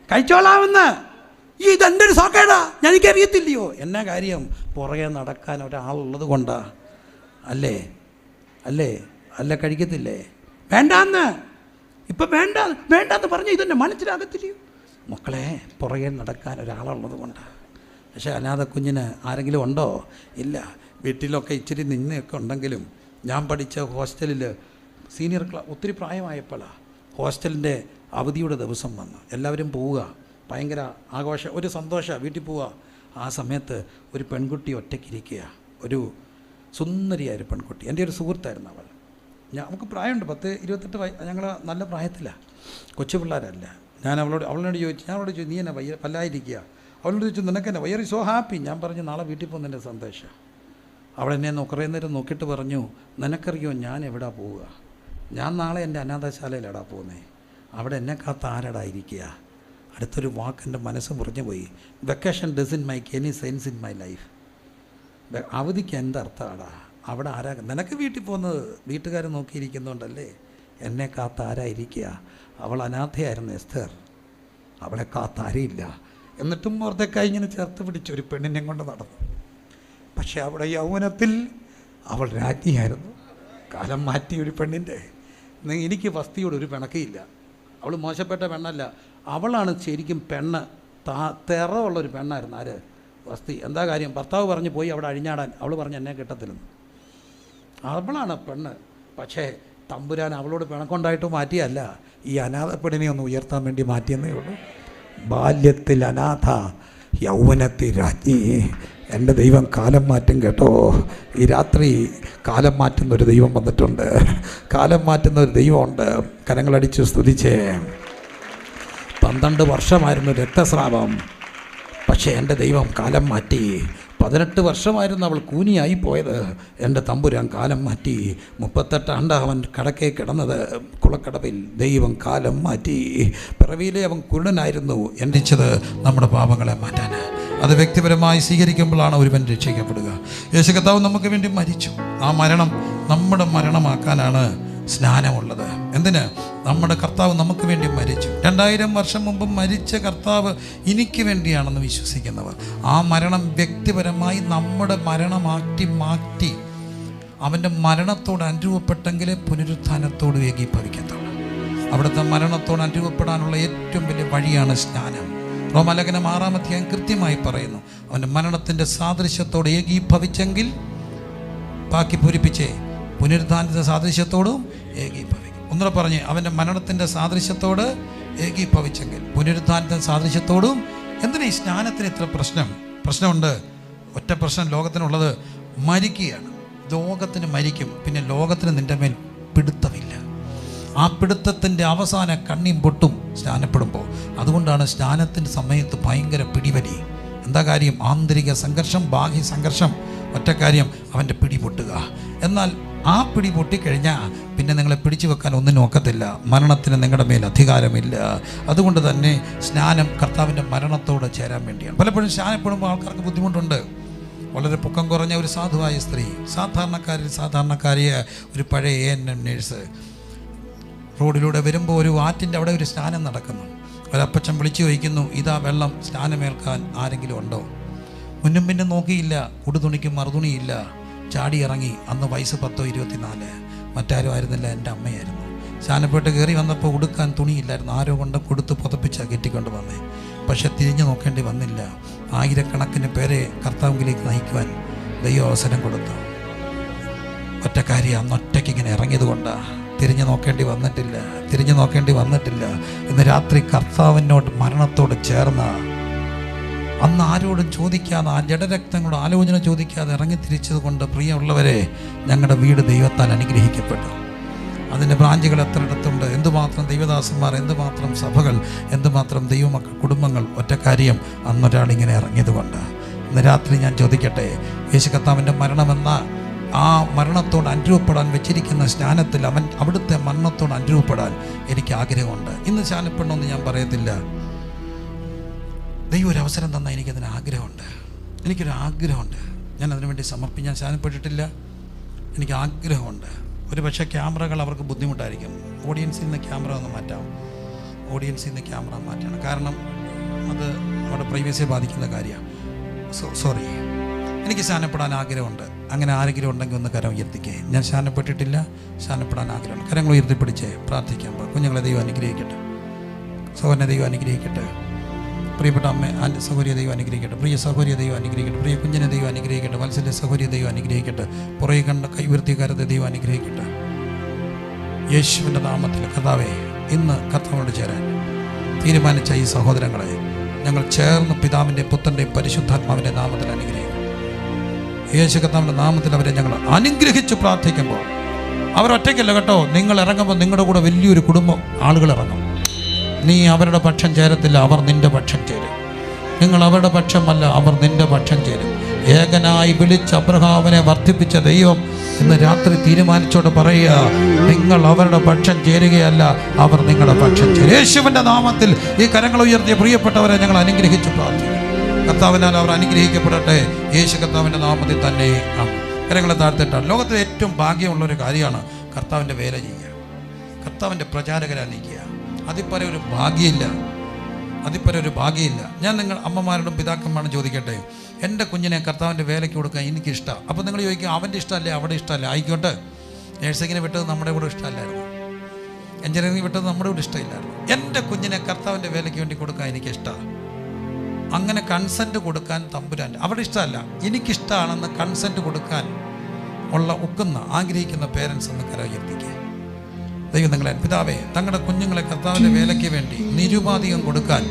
കഴിച്ചോളാവുന്ന, ഇതെൻ്റെ ഒരു സോക്കേടാ, എനിക്കറിയത്തില്ലയോ. എന്നാ കാര്യം? പുറകെ നടക്കാൻ ഒരാളുള്ളത് കൊണ്ടാ. അല്ലേ കഴിക്കത്തില്ലേ? വേണ്ടാന്ന്, ഇപ്പം വേണ്ടാന്ന് പറഞ്ഞ് ഇതെന്നെ മനസ്സിലാകത്തില്ലയോ. മക്കളെ, പുറകെ നടക്കാൻ ഒരാളുള്ളത് കൊണ്ടാണ്. പക്ഷേ അനാഥ കുഞ്ഞിന് ആരെങ്കിലും ഉണ്ടോ? ഇല്ല. വീട്ടിലൊക്കെ ഇച്ചിരി നിന്നൊക്കെ ഉണ്ടെങ്കിലും ഞാൻ പഠിച്ച ഹോസ്റ്റലിൽ സീനിയർ ക്ലാസ് ഒത്തിരി പ്രായമായപ്പോഴാണ് ഹോസ്റ്റലിൻ്റെ അവധിയുടെ ദിവസം വന്നു. എല്ലാവരും പോവുക, ഭയങ്കര ആഘോഷം, ഒരു സന്തോഷമാണ്, വീട്ടിൽ പോവുക. ആ സമയത്ത് ഒരു പെൺകുട്ടി ഒറ്റയ്ക്കിരിക്കുക. ഒരു സുന്ദരിയായൊരു പെൺകുട്ടി, എൻ്റെ ഒരു സുഹൃത്തായിരുന്നു അവൾ. നമുക്ക് പ്രായമുണ്ട്, 10-28 ഞങ്ങൾ നല്ല പ്രായത്തിലാണ്, കൊച്ചു പിള്ളേരല്ല. ഞാൻ അവളോട് ചോദിച്ചു, നീ എന്നെ വല്ലായിരിക്കുക. അവളോട് ചോദിച്ചു, നിനക്കെന്നെ വയർ സോ ഹാപ്പി. ഞാൻ പറഞ്ഞു, നാളെ വീട്ടിൽ പോകുന്നതിൻ്റെ സന്തോഷം. അവളെന്നെ കുറേ നേരം നോക്കിയിട്ട് പറഞ്ഞു, നിനക്കറിയോ ഞാൻ എവിടെ പോവുക? ഞാൻ നാളെ എൻ്റെ അനാഥശാലയിലാടാ പോകുന്നത്. അവിടെ എന്നെ കാത്ത ആരടാ ഇരിക്കുക? അടുത്തൊരു വാക്ക് എൻ്റെ മനസ്സ് മുറിഞ്ഞു പോയി. Vacation doesn't make any sense in my life. അവധിക്ക് എന്തർത്ഥമാടാ? അവിടെ ആരാ? നിനക്ക് വീട്ടിൽ പോകുന്നത് വീട്ടുകാർ നോക്കിയിരിക്കുന്നുണ്ടല്ലേ? എന്നെ കാത്ത ആരാ ഇരിക്കുക? അവൾ അനാഥയായിരുന്നു എസ്തർ. അവളെ കാത്ത ആരെയില്ല. എന്നിട്ടും മൊർദെഖായി ഇങ്ങനെ ചേർത്ത് പിടിച്ച് ഒരു പെണ്ണിനെ കൊണ്ട് നടന്നു. പക്ഷെ അവിടെ യൗവനത്തിൽ അവൾ രാജ്ഞിയായിരുന്നു. കാലം മാറ്റി ഒരു പെണ്ണിൻ്റെ. എനിക്ക് വസ്തിയോട് ഒരു പിണക്കയില്ല. അവൾ മോശപ്പെട്ട പെണ്ണല്ല. അവളാണ് ശരിക്കും പെണ്ണ്. തെറവുള്ളൊരു പെണ്ണായിരുന്നു. ആര്? വസ്തി. എന്താ കാര്യം? ഭർത്താവ് പറഞ്ഞ് പോയി അവിടെ അഴിഞ്ഞാടാൻ. അവൾ പറഞ്ഞ് എന്നെ കിട്ടത്തില്ലെന്ന്. അവളാണ് പെണ്ണ്. പക്ഷേ തമ്പുരാൻ അവളോട് പിണക്കുണ്ടായിട്ട് മാറ്റിയല്ല, ഈ അനാഥ പെണ്ണിനെ ഒന്ന് ഉയർത്താൻ വേണ്ടി മാറ്റിയെന്നേ ഉള്ളൂ. ബാല്യത്തിൽ അനാഥ, യൗവനത്തിൽ രാജ്ഞി. എൻ്റെ ദൈവം കാലം മാറ്റും കേട്ടോ. ഈ രാത്രി കാലം മാറ്റുന്നൊരു ദൈവം വന്നിട്ടുണ്ട്. കാലം മാറ്റുന്നൊരു ദൈവമുണ്ട്. കരങ്ങളടിച്ച് സ്തുതിച്ചേ. 12 വർഷമായിരുന്നു രക്തസ്രാവം. പക്ഷേ എൻ്റെ ദൈവം കാലം മാറ്റി. 18 വർഷമായിരുന്നു അവൾ കൂനിയായി പോയത്. എൻ്റെ തമ്പുരാൻ കാലം മാറ്റി. 38 ആണ്ടാ അവൻ കടക്കേ കിടന്നത് കുളക്കടവിൽ. ദൈവം കാലം മാറ്റി. പിറവിയിലെ അവൻ കുരുടനായിരുന്നു. എണ്ണിച്ചത് നമ്മുടെ പാപങ്ങളെ മാറ്റാൻ. അത് വ്യക്തിപരമായി സ്വീകരിക്കുമ്പോഴാണ് ഒരുവൻ രക്ഷിക്കപ്പെടുക. യേശു കർത്താവ് നമുക്ക് വേണ്ടി മരിച്ചു. ആ മരണം നമ്മുടെ മരണമാക്കാനാണ് സ്നാനമുള്ളത്. എന്തിന്? നമ്മുടെ കർത്താവ് നമുക്ക് വേണ്ടി മരിച്ചു. 2000 വർഷം മുമ്പ് മരിച്ച കർത്താവ് എനിക്ക് വേണ്ടിയാണെന്ന് വിശ്വസിക്കുന്നവർ ആ മരണം വ്യക്തിപരമായി നമ്മുടെ മരണമാക്കി അവൻ്റെ മരണത്തോട് അനുരൂപപ്പെട്ടെങ്കിലേ പുനരുത്ഥാനത്തോട് ഏകീഭവിക്കത്തുള്ളൂ. അവിടുത്തെ മരണത്തോട് അനുരൂപപ്പെടാനുള്ള ഏറ്റവും വലിയ വഴിയാണ് സ്നാനം. റോമാലേഖനം 6-ാം അധ്യായം കൃത്യമായി പറയുന്നു, അവൻ്റെ മരണത്തിൻ്റെ സാദൃശ്യത്തോട് ഏകീഭവിച്ചെങ്കിൽ ബാക്കി പൂരിപ്പിച്ചേ പുനരുത്ഥാനത്തിൻ്റെ സാദൃശ്യത്തോടും ഏകീഭവിക്കും. ഒന്നുകൂടെ പറഞ്ഞ്, അവൻ്റെ മരണത്തിൻ്റെ സാദൃശ്യത്തോട് ഏകീഭവിച്ചെങ്കിൽ പുനരുത്ഥാനത്തിൻ്റെ സാദൃശ്യത്തോടും. എന്തിനാ ഈ സ്നാനത്തിന് ഇത്ര പ്രശ്നമുണ്ട്? ഒറ്റ പ്രശ്നം ലോകത്തിനുള്ളത്, മരിക്കുകയാണ്. ലോകത്തിന് മരിക്കും, പിന്നെ ലോകത്തിന് നിൻ്റെ മേൽ പിടുത്തമില്ല. ആ പിടുത്തത്തിൻ്റെ അവസാന കണ്ണിയും പൊട്ടും സ്നാനപ്പെടുമ്പോൾ. അതുകൊണ്ടാണ് സ്നാനത്തിൻ്റെ സമയത്ത് ഭയങ്കര പിടിവലി. എന്താ കാര്യം? ആന്തരിക സംഘർഷം, ബാഹ്യ സംഘർഷം. ഒറ്റ കാര്യം, അവൻ്റെ പിടി പൊട്ടുക. എന്നാൽ ആ പിടി പൊട്ടിക്കഴിഞ്ഞാൽ പിന്നെ നിങ്ങളെ പിടിച്ചു വെക്കാൻ ഒന്നും നോക്കത്തില്ല. മരണത്തിന് നിങ്ങളുടെ മേൽ അധികാരമില്ല. അതുകൊണ്ട് തന്നെ സ്നാനം കർത്താവിൻ്റെ മരണത്തോട് ചേരാൻ വേണ്ടിയാണ്. പലപ്പോഴും സ്നാനപ്പെടുമ്പോൾ ആൾക്കാർക്ക് ബുദ്ധിമുട്ടുണ്ട്. വളരെ പൊക്കം കുറഞ്ഞ ഒരു സാധുവായ സ്ത്രീ, സാധാരണക്കാരിയ ഒരു പഴയ ANM നേഴ്സ് റോഡിലൂടെ വരുമ്പോൾ ഒരു ആറ്റിൻ്റെ അവിടെ ഒരു സ്നാനം നടക്കുന്നു. ഒരപ്പച്ചൻ വിളിച്ചു ചോദിക്കുന്നു, ഇതാ വെള്ളം, സ്നാനമേൽക്കാൻ ആരെങ്കിലും ഉണ്ടോ? മുന്നും പിന്നും നോക്കിയില്ല. ഉടുതുണിക്കും മറുതുണിയില്ല. ചാടി ഇറങ്ങി. അന്ന് വയസ്സ് 10-24. മറ്റാരും ആയിരുന്നില്ല, എൻ്റെ അമ്മയായിരുന്നു. സ്നാനപ്പെട്ട് കയറി വന്നപ്പോൾ ഉടുക്കാൻ തുണിയില്ലായിരുന്നു. ആരോ കൊണ്ട് കൊടുത്ത് പുതപ്പിച്ചാൽ കെട്ടിക്കൊണ്ട് വന്നേ. പക്ഷെ തിരിഞ്ഞു നോക്കേണ്ടി വന്നില്ല. ആയിരക്കണക്കിന് പേരെ കർത്താവിലേക്ക് നയിക്കുവാൻ ദൈവം അവസരം കൊടുത്തു. ഒറ്റക്കാരി അന്നൊറ്റയ്ക്ക് ഇങ്ങനെ ഇറങ്ങിയത് കൊണ്ടാണ്. തിരിഞ്ഞു നോക്കേണ്ടി വന്നിട്ടില്ല. ഇന്ന് രാത്രി കർത്താവിനോട് മരണത്തോട് ചേർന്ന, അന്ന് ആരോടും ചോദിക്കാതെ, ആ ജഡരക്തങ്ങളോട് ആലോചന ചോദിക്കാതെ ഇറങ്ങി തിരിച്ചത് കൊണ്ട് പ്രിയമുള്ളവരെ, ഞങ്ങളുടെ വീട് ദൈവത്താൽ അനുഗ്രഹിക്കപ്പെട്ടു. അതിൻ്റെ ബ്രാഞ്ചുകൾ എത്രയിടത്തുണ്ട്. എന്തുമാത്രം ദൈവദാസന്മാർ, എന്തുമാത്രം സഭകൾ, എന്തുമാത്രം ദൈവമക്കൾ, കുടുംബങ്ങൾ. ഒറ്റ കാര്യം, അന്നൊരാളിങ്ങനെ ഇറങ്ങിയത് കൊണ്ട്. ഇന്ന് രാത്രി ഞാൻ ചോദിക്കട്ടെ, യേശു കർത്താവിൻ്റെ മരണമെന്ന ആ മരണത്തോട് അനുരൂപപ്പെടാൻ വെച്ചിരിക്കുന്ന സ്നാനത്തിൽ അവിടുത്തെ മരണത്തോട് അനുരൂപപ്പെടാൻ എനിക്ക് ആഗ്രഹമുണ്ട്. ഇന്ന് സ്നാനപ്പെടണമെന്ന് ഞാൻ പറയത്തില്ല. ദൈവം ഒരു അവസരം തന്നാൽ എനിക്കതിന് എനിക്കൊരു ആഗ്രഹമുണ്ട്. ഞാൻ അതിനുവേണ്ടി ഞാൻ സ്നാനപ്പെട്ടിട്ടില്ല. എനിക്ക് ആഗ്രഹമുണ്ട്. ഒരു പക്ഷേ ക്യാമറകൾ അവർക്ക് ബുദ്ധിമുട്ടായിരിക്കും. ഓഡിയൻസിൽ നിന്ന് ക്യാമറ ഒന്ന് മാറ്റണം. കാരണം അത് അവിടെ പ്രൈവസിയെ ബാധിക്കുന്ന കാര്യമാണ്. സോറി. എനിക്ക് സ്നാനപ്പെടാൻ ആഗ്രഹമുണ്ട്. അങ്ങനെ ആരെങ്കിലും ഉണ്ടെങ്കിൽ ഒന്ന് കരം ഉയർത്തിക്കേ. ഞാൻ സ്നാനപ്പെട്ടിട്ടില്ല, സ്നാനപ്പെടാൻ ആഗ്രഹമുണ്ട്. കരങ്ങൾ ഉയർത്തിപ്പിടിച്ചേ പ്രാർത്ഥിക്കാൻ. കുഞ്ഞുങ്ങളെ ദൈവം അനുഗ്രഹിക്കട്ടെ. സഹോദരനെ ദൈവം അനുഗ്രഹിക്കട്ടെ. പ്രിയപ്പെട്ട അമ്മ സഹോദരിയ ദൈവം അനുഗ്രഹിക്കട്ടെ. പ്രിയ സഹോദരിയ ദൈവം അനുഗ്രഹിക്കട്ടെ. പ്രിയ കുഞ്ഞിനെ ദൈവം അനുഗ്രഹിക്കട്ടെ. വത്സല്യ സഹോദരിയ ദൈവം അനുഗ്രഹിക്കട്ടെ. പുറകെ കണ്ട കൈവൃത്തിക്കാരത്തെ ദൈവം അനുഗ്രഹിക്കട്ടെ. യേശുവിൻ്റെ നാമത്തിൽ കർത്താവേ, ഇന്ന് കർത്താവിനോട് ചേരാൻ തീരുമാനിച്ച ഈ സഹോദരങ്ങളെ ഞങ്ങൾ ചേർന്ന് പിതാവിൻ്റെ പുത്രൻ്റെയും പരിശുദ്ധാത്മാവിൻ്റെ നാമത്തിൽ അനുഗ്രഹിക്കും. യേശു കർത്താവിൻ്റെ നാമത്തിൽ അവരെ ഞങ്ങൾ അനുഗ്രഹിച്ച് പ്രാർത്ഥിക്കുമ്പോൾ അവരൊറ്റയ്ക്കല്ല കേട്ടോ. നിങ്ങൾ ഇറങ്ങുമ്പോൾ നിങ്ങളുടെ കൂടെ വലിയൊരു കുടുംബം ആളുകൾ ഇറങ്ങും. നീ അവരുടെ പക്ഷം ചേരത്തില്ല, അവർ നിൻ്റെ പക്ഷം ചേരും. നിങ്ങൾ അവരുടെ പക്ഷമല്ല, അവർ നിൻ്റെ പക്ഷം ചേരും. ഏകനായി വിളിച്ച് അബ്രഹാമിനെ വർദ്ധിപ്പിച്ച ദൈവം ഇന്ന് രാത്രി തീരുമാനിച്ചോട് പറയുക, നിങ്ങൾ അവരുടെ പക്ഷം ചേരുകയല്ല, അവർ നിങ്ങളുടെ പക്ഷം ചേരും. യേശുവിൻ്റെ നാമത്തിൽ ഈ കരങ്ങൾ ഉയർത്തിയ പ്രിയപ്പെട്ടവരെ ഞങ്ങൾ അനുഗ്രഹിച്ചു പ്രാർത്ഥിക്കും. കർത്താവിനാൽ അവർ അനുഗ്രഹിക്കപ്പെടട്ടെ. യേശു കർത്താവിൻ്റെ നാമത്തിൽ തന്നെ കരങ്ങളെ താഴ്ത്തിട്ടാണ്. ലോകത്തിലെ ഏറ്റവും ഭാഗ്യമുള്ളൊരു കാര്യമാണ് കർത്താവിൻ്റെ വേല ചെയ്യുക, കർത്താവിൻ്റെ പ്രചാരകരായിരിക്കുക. അതിപ്പറ ഒരു ഭാഗ്യമില്ല, അതിപ്പറ ഒരു ഭാഗ്യമില്ല. ഞാൻ നിങ്ങൾ അമ്മമാരോടും പിതാക്കന്മാരോടും ചോദിക്കട്ടെ, എൻ്റെ കുഞ്ഞിനെ കർത്താവിൻ്റെ വേലയ്ക്ക് കൊടുക്കാൻ എനിക്കിഷ്ടമാണ്. അപ്പോൾ നിങ്ങൾ ചോദിക്കും, അവൻ്റെ ഇഷ്ടമല്ലേ, അവിടെ ഇഷ്ടമല്ലേ? ആയിക്കോട്ടെ. നേഴ്സിങ്ങിനെ വിട്ടത് നമ്മുടെ കൂടെ ഇഷ്ടമല്ലായിരുന്നു, എഞ്ചിനീയറിംഗ് വിട്ടത് നമ്മുടെ കൂടെ ഇഷ്ടമില്ലായിരുന്നു. എൻ്റെ കുഞ്ഞിനെ കർത്താവിൻ്റെ വേലയ്ക്ക് വേണ്ടി കൊടുക്കാൻ എനിക്കിഷ്ടമാണ്. അങ്ങനെ കൺസെൻറ്റ് കൊടുക്കാൻ തമ്പുരാൻ, അവിടെ ഇഷ്ടമല്ല, എനിക്കിഷ്ടമാണെന്ന് കൺസെൻറ്റ് കൊടുക്കാൻ ഉള്ള ഒക്കുന്ന ആഗ്രഹിക്കുന്ന പേരൻസ് എന്ന് കര ഉയർത്തിക്കുക. ദൈവം നിങ്ങളെ പിതാവേ, തങ്ങളുടെ കുഞ്ഞുങ്ങളെ കർത്താവിൻ്റെ വേലയ്ക്ക് വേണ്ടി നിരുപാധികം കൊടുക്കാൻ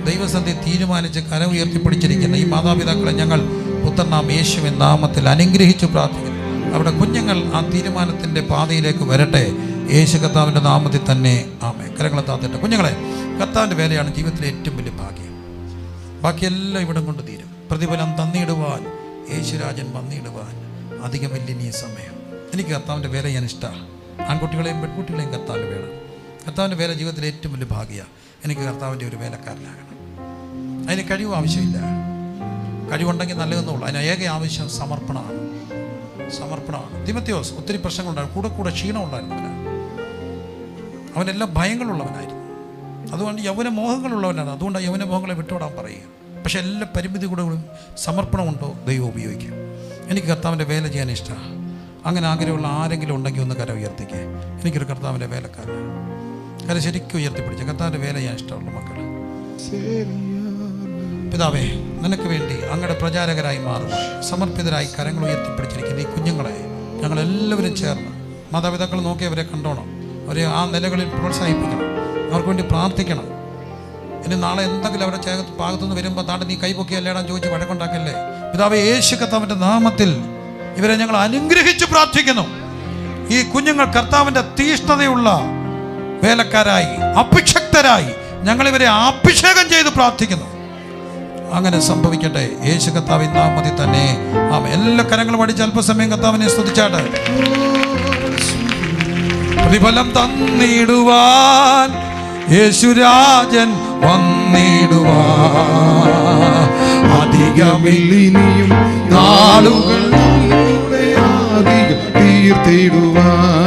ദൈവസന്ധി തീരുമാനിച്ച് കര ഉയർത്തിപ്പിടിച്ചിരിക്കുന്ന ഈ മാതാപിതാക്കളെ ഞങ്ങൾ പുത്രനാം യേശുവിൻ നാമത്തിൽ അനുഗ്രഹിച്ചു പ്രാർത്ഥിക്കുന്നു. അവിടെ കുഞ്ഞുങ്ങൾ ആ തീരുമാനത്തിൻ്റെ പാതയിലേക്ക് വരട്ടെ. യേശു കർത്താവിൻ്റെ നാമത്തിൽ തന്നെ ആമേൻ. കരങ്ങളെ താത്തിട്ട് കുഞ്ഞുങ്ങളെ, കർത്താവിൻ്റെ വേലയാണ് ജീവിതത്തിലെ ഏറ്റവും വലിയ ഭാഗ്യം. ബാക്കിയെല്ലാം ഇവിടം കൊണ്ട് തീരും. പ്രതിഫലം തന്നിടുവാൻ യേശുരാജൻ വന്നിടുവാൻ അധികമില്ല ഈ സമയം. എനിക്ക് കർത്താവിൻ്റെ വേല ഞാൻ ഇഷ്ടമാണ്. ആൺകുട്ടികളെയും പെൺകുട്ടികളെയും കർത്താവിൻ്റെ വേല, കർത്താവിൻ്റെ വേല ജീവിതത്തിലെ ഏറ്റവും വലിയ ഭാഗ്യമാണ്. എനിക്ക് കർത്താവിൻ്റെ ഒരു വേലക്കാരനാകണം. അതിന് കഴിവ് ആവശ്യമില്ല, കഴിവുണ്ടെങ്കിൽ നല്ലതെന്നുള്ളൂ. അതിന് ഏക ആവശ്യം സമർപ്പണമാണ്. സമർപ്പണമാണ്. തിമോത്തിയോസ് ഒത്തിരി പ്രശ്നങ്ങളുണ്ടായിരുന്നു, കൂടെ ക്ഷീണം ഉണ്ടായിരുന്നവനാണ്. അവനെല്ലാം ഭയങ്ങളുള്ളവനായിരുന്നു. അതുകൊണ്ട് യൗവന മോഹങ്ങളുള്ളവനാണ്. അതുകൊണ്ട് യൗവന മോഹങ്ങളെ വിട്ടുവിടാൻ പറയുക. പക്ഷേ എല്ലാ പരിമിതി കൂടെ സമർപ്പണമുണ്ടോ ദൈവം ഉപയോഗിക്കും. എനിക്ക് കർത്താവിൻ്റെ വേല ചെയ്യാൻ ഇഷ്ടമാണ്. അങ്ങനെ ആഗ്രഹമുള്ള ആരെങ്കിലും ഉണ്ടെങ്കിൽ ഒന്ന് കര ഉയർത്തിക്കുക. എനിക്കൊരു കർത്താവിൻ്റെ വേലക്കാരൻ കര ശരിക്കും ഉയർത്തിപ്പിടിച്ച കർത്താവിൻ്റെ വേല ചെയ്യാൻ ഇഷ്ടമുള്ള മക്കൾ, പിതാവേ, നിനക്ക് വേണ്ടി അങ്ങയുടെ പ്രചാരകരായി മാറുക സമർപ്പിതരായി കരങ്ങൾ ഉയർത്തിപ്പിടിച്ചിരിക്കുന്ന ഈ കുഞ്ഞുങ്ങളെ ഞങ്ങളെല്ലാവരും ചേർന്ന് മാതാപിതാക്കൾ നോക്കി അവരെ കണ്ടോണം, അവരെ ആ നിലകളിൽ പ്രോത്സാഹിപ്പിക്കണം, അവർക്ക് വേണ്ടി പ്രാർത്ഥിക്കണം. ഇനി നാളെ എന്തെങ്കിലും അവരുടെ ഭാഗത്തുനിന്ന് വരുമ്പോൾ താണ്ട് നീ കൈപൊക്കിയല്ലേടാൻ ചോദിച്ച് വഴക്കുണ്ടാക്കല്ലേ. പിതാവേ, യേശു കർത്താവിൻ്റെ നാമത്തിൽ ഇവരെ ഞങ്ങൾ അനുഗ്രഹിച്ച് പ്രാർത്ഥിക്കുന്നു. ഈ കുഞ്ഞുങ്ങൾ കർത്താവിൻ്റെ തീഷ്ണതയുള്ള വേലക്കാരായി അഭിഷക്തരായി ഞങ്ങളിവരെ അഭിഷേകം ചെയ്ത് പ്രാർത്ഥിക്കുന്നു. അങ്ങനെ സംഭവിക്കട്ടെ. യേശു കർത്താവിൻ നാമത്തിൽ തന്നെ ആമേൻ. എല്ലാ കരങ്ങളും അടിച്ച് അല്പസമയം കർത്താവിനെ സ്തുതിച്ചാട്ടെ. പ്രതിഫലം തന്നിടുവാൻ യേശുരാജൻ വന്നിടുവാൻ അധികമില്ലിനിയും നാളുകൾ തീർത്തിടുവാൻ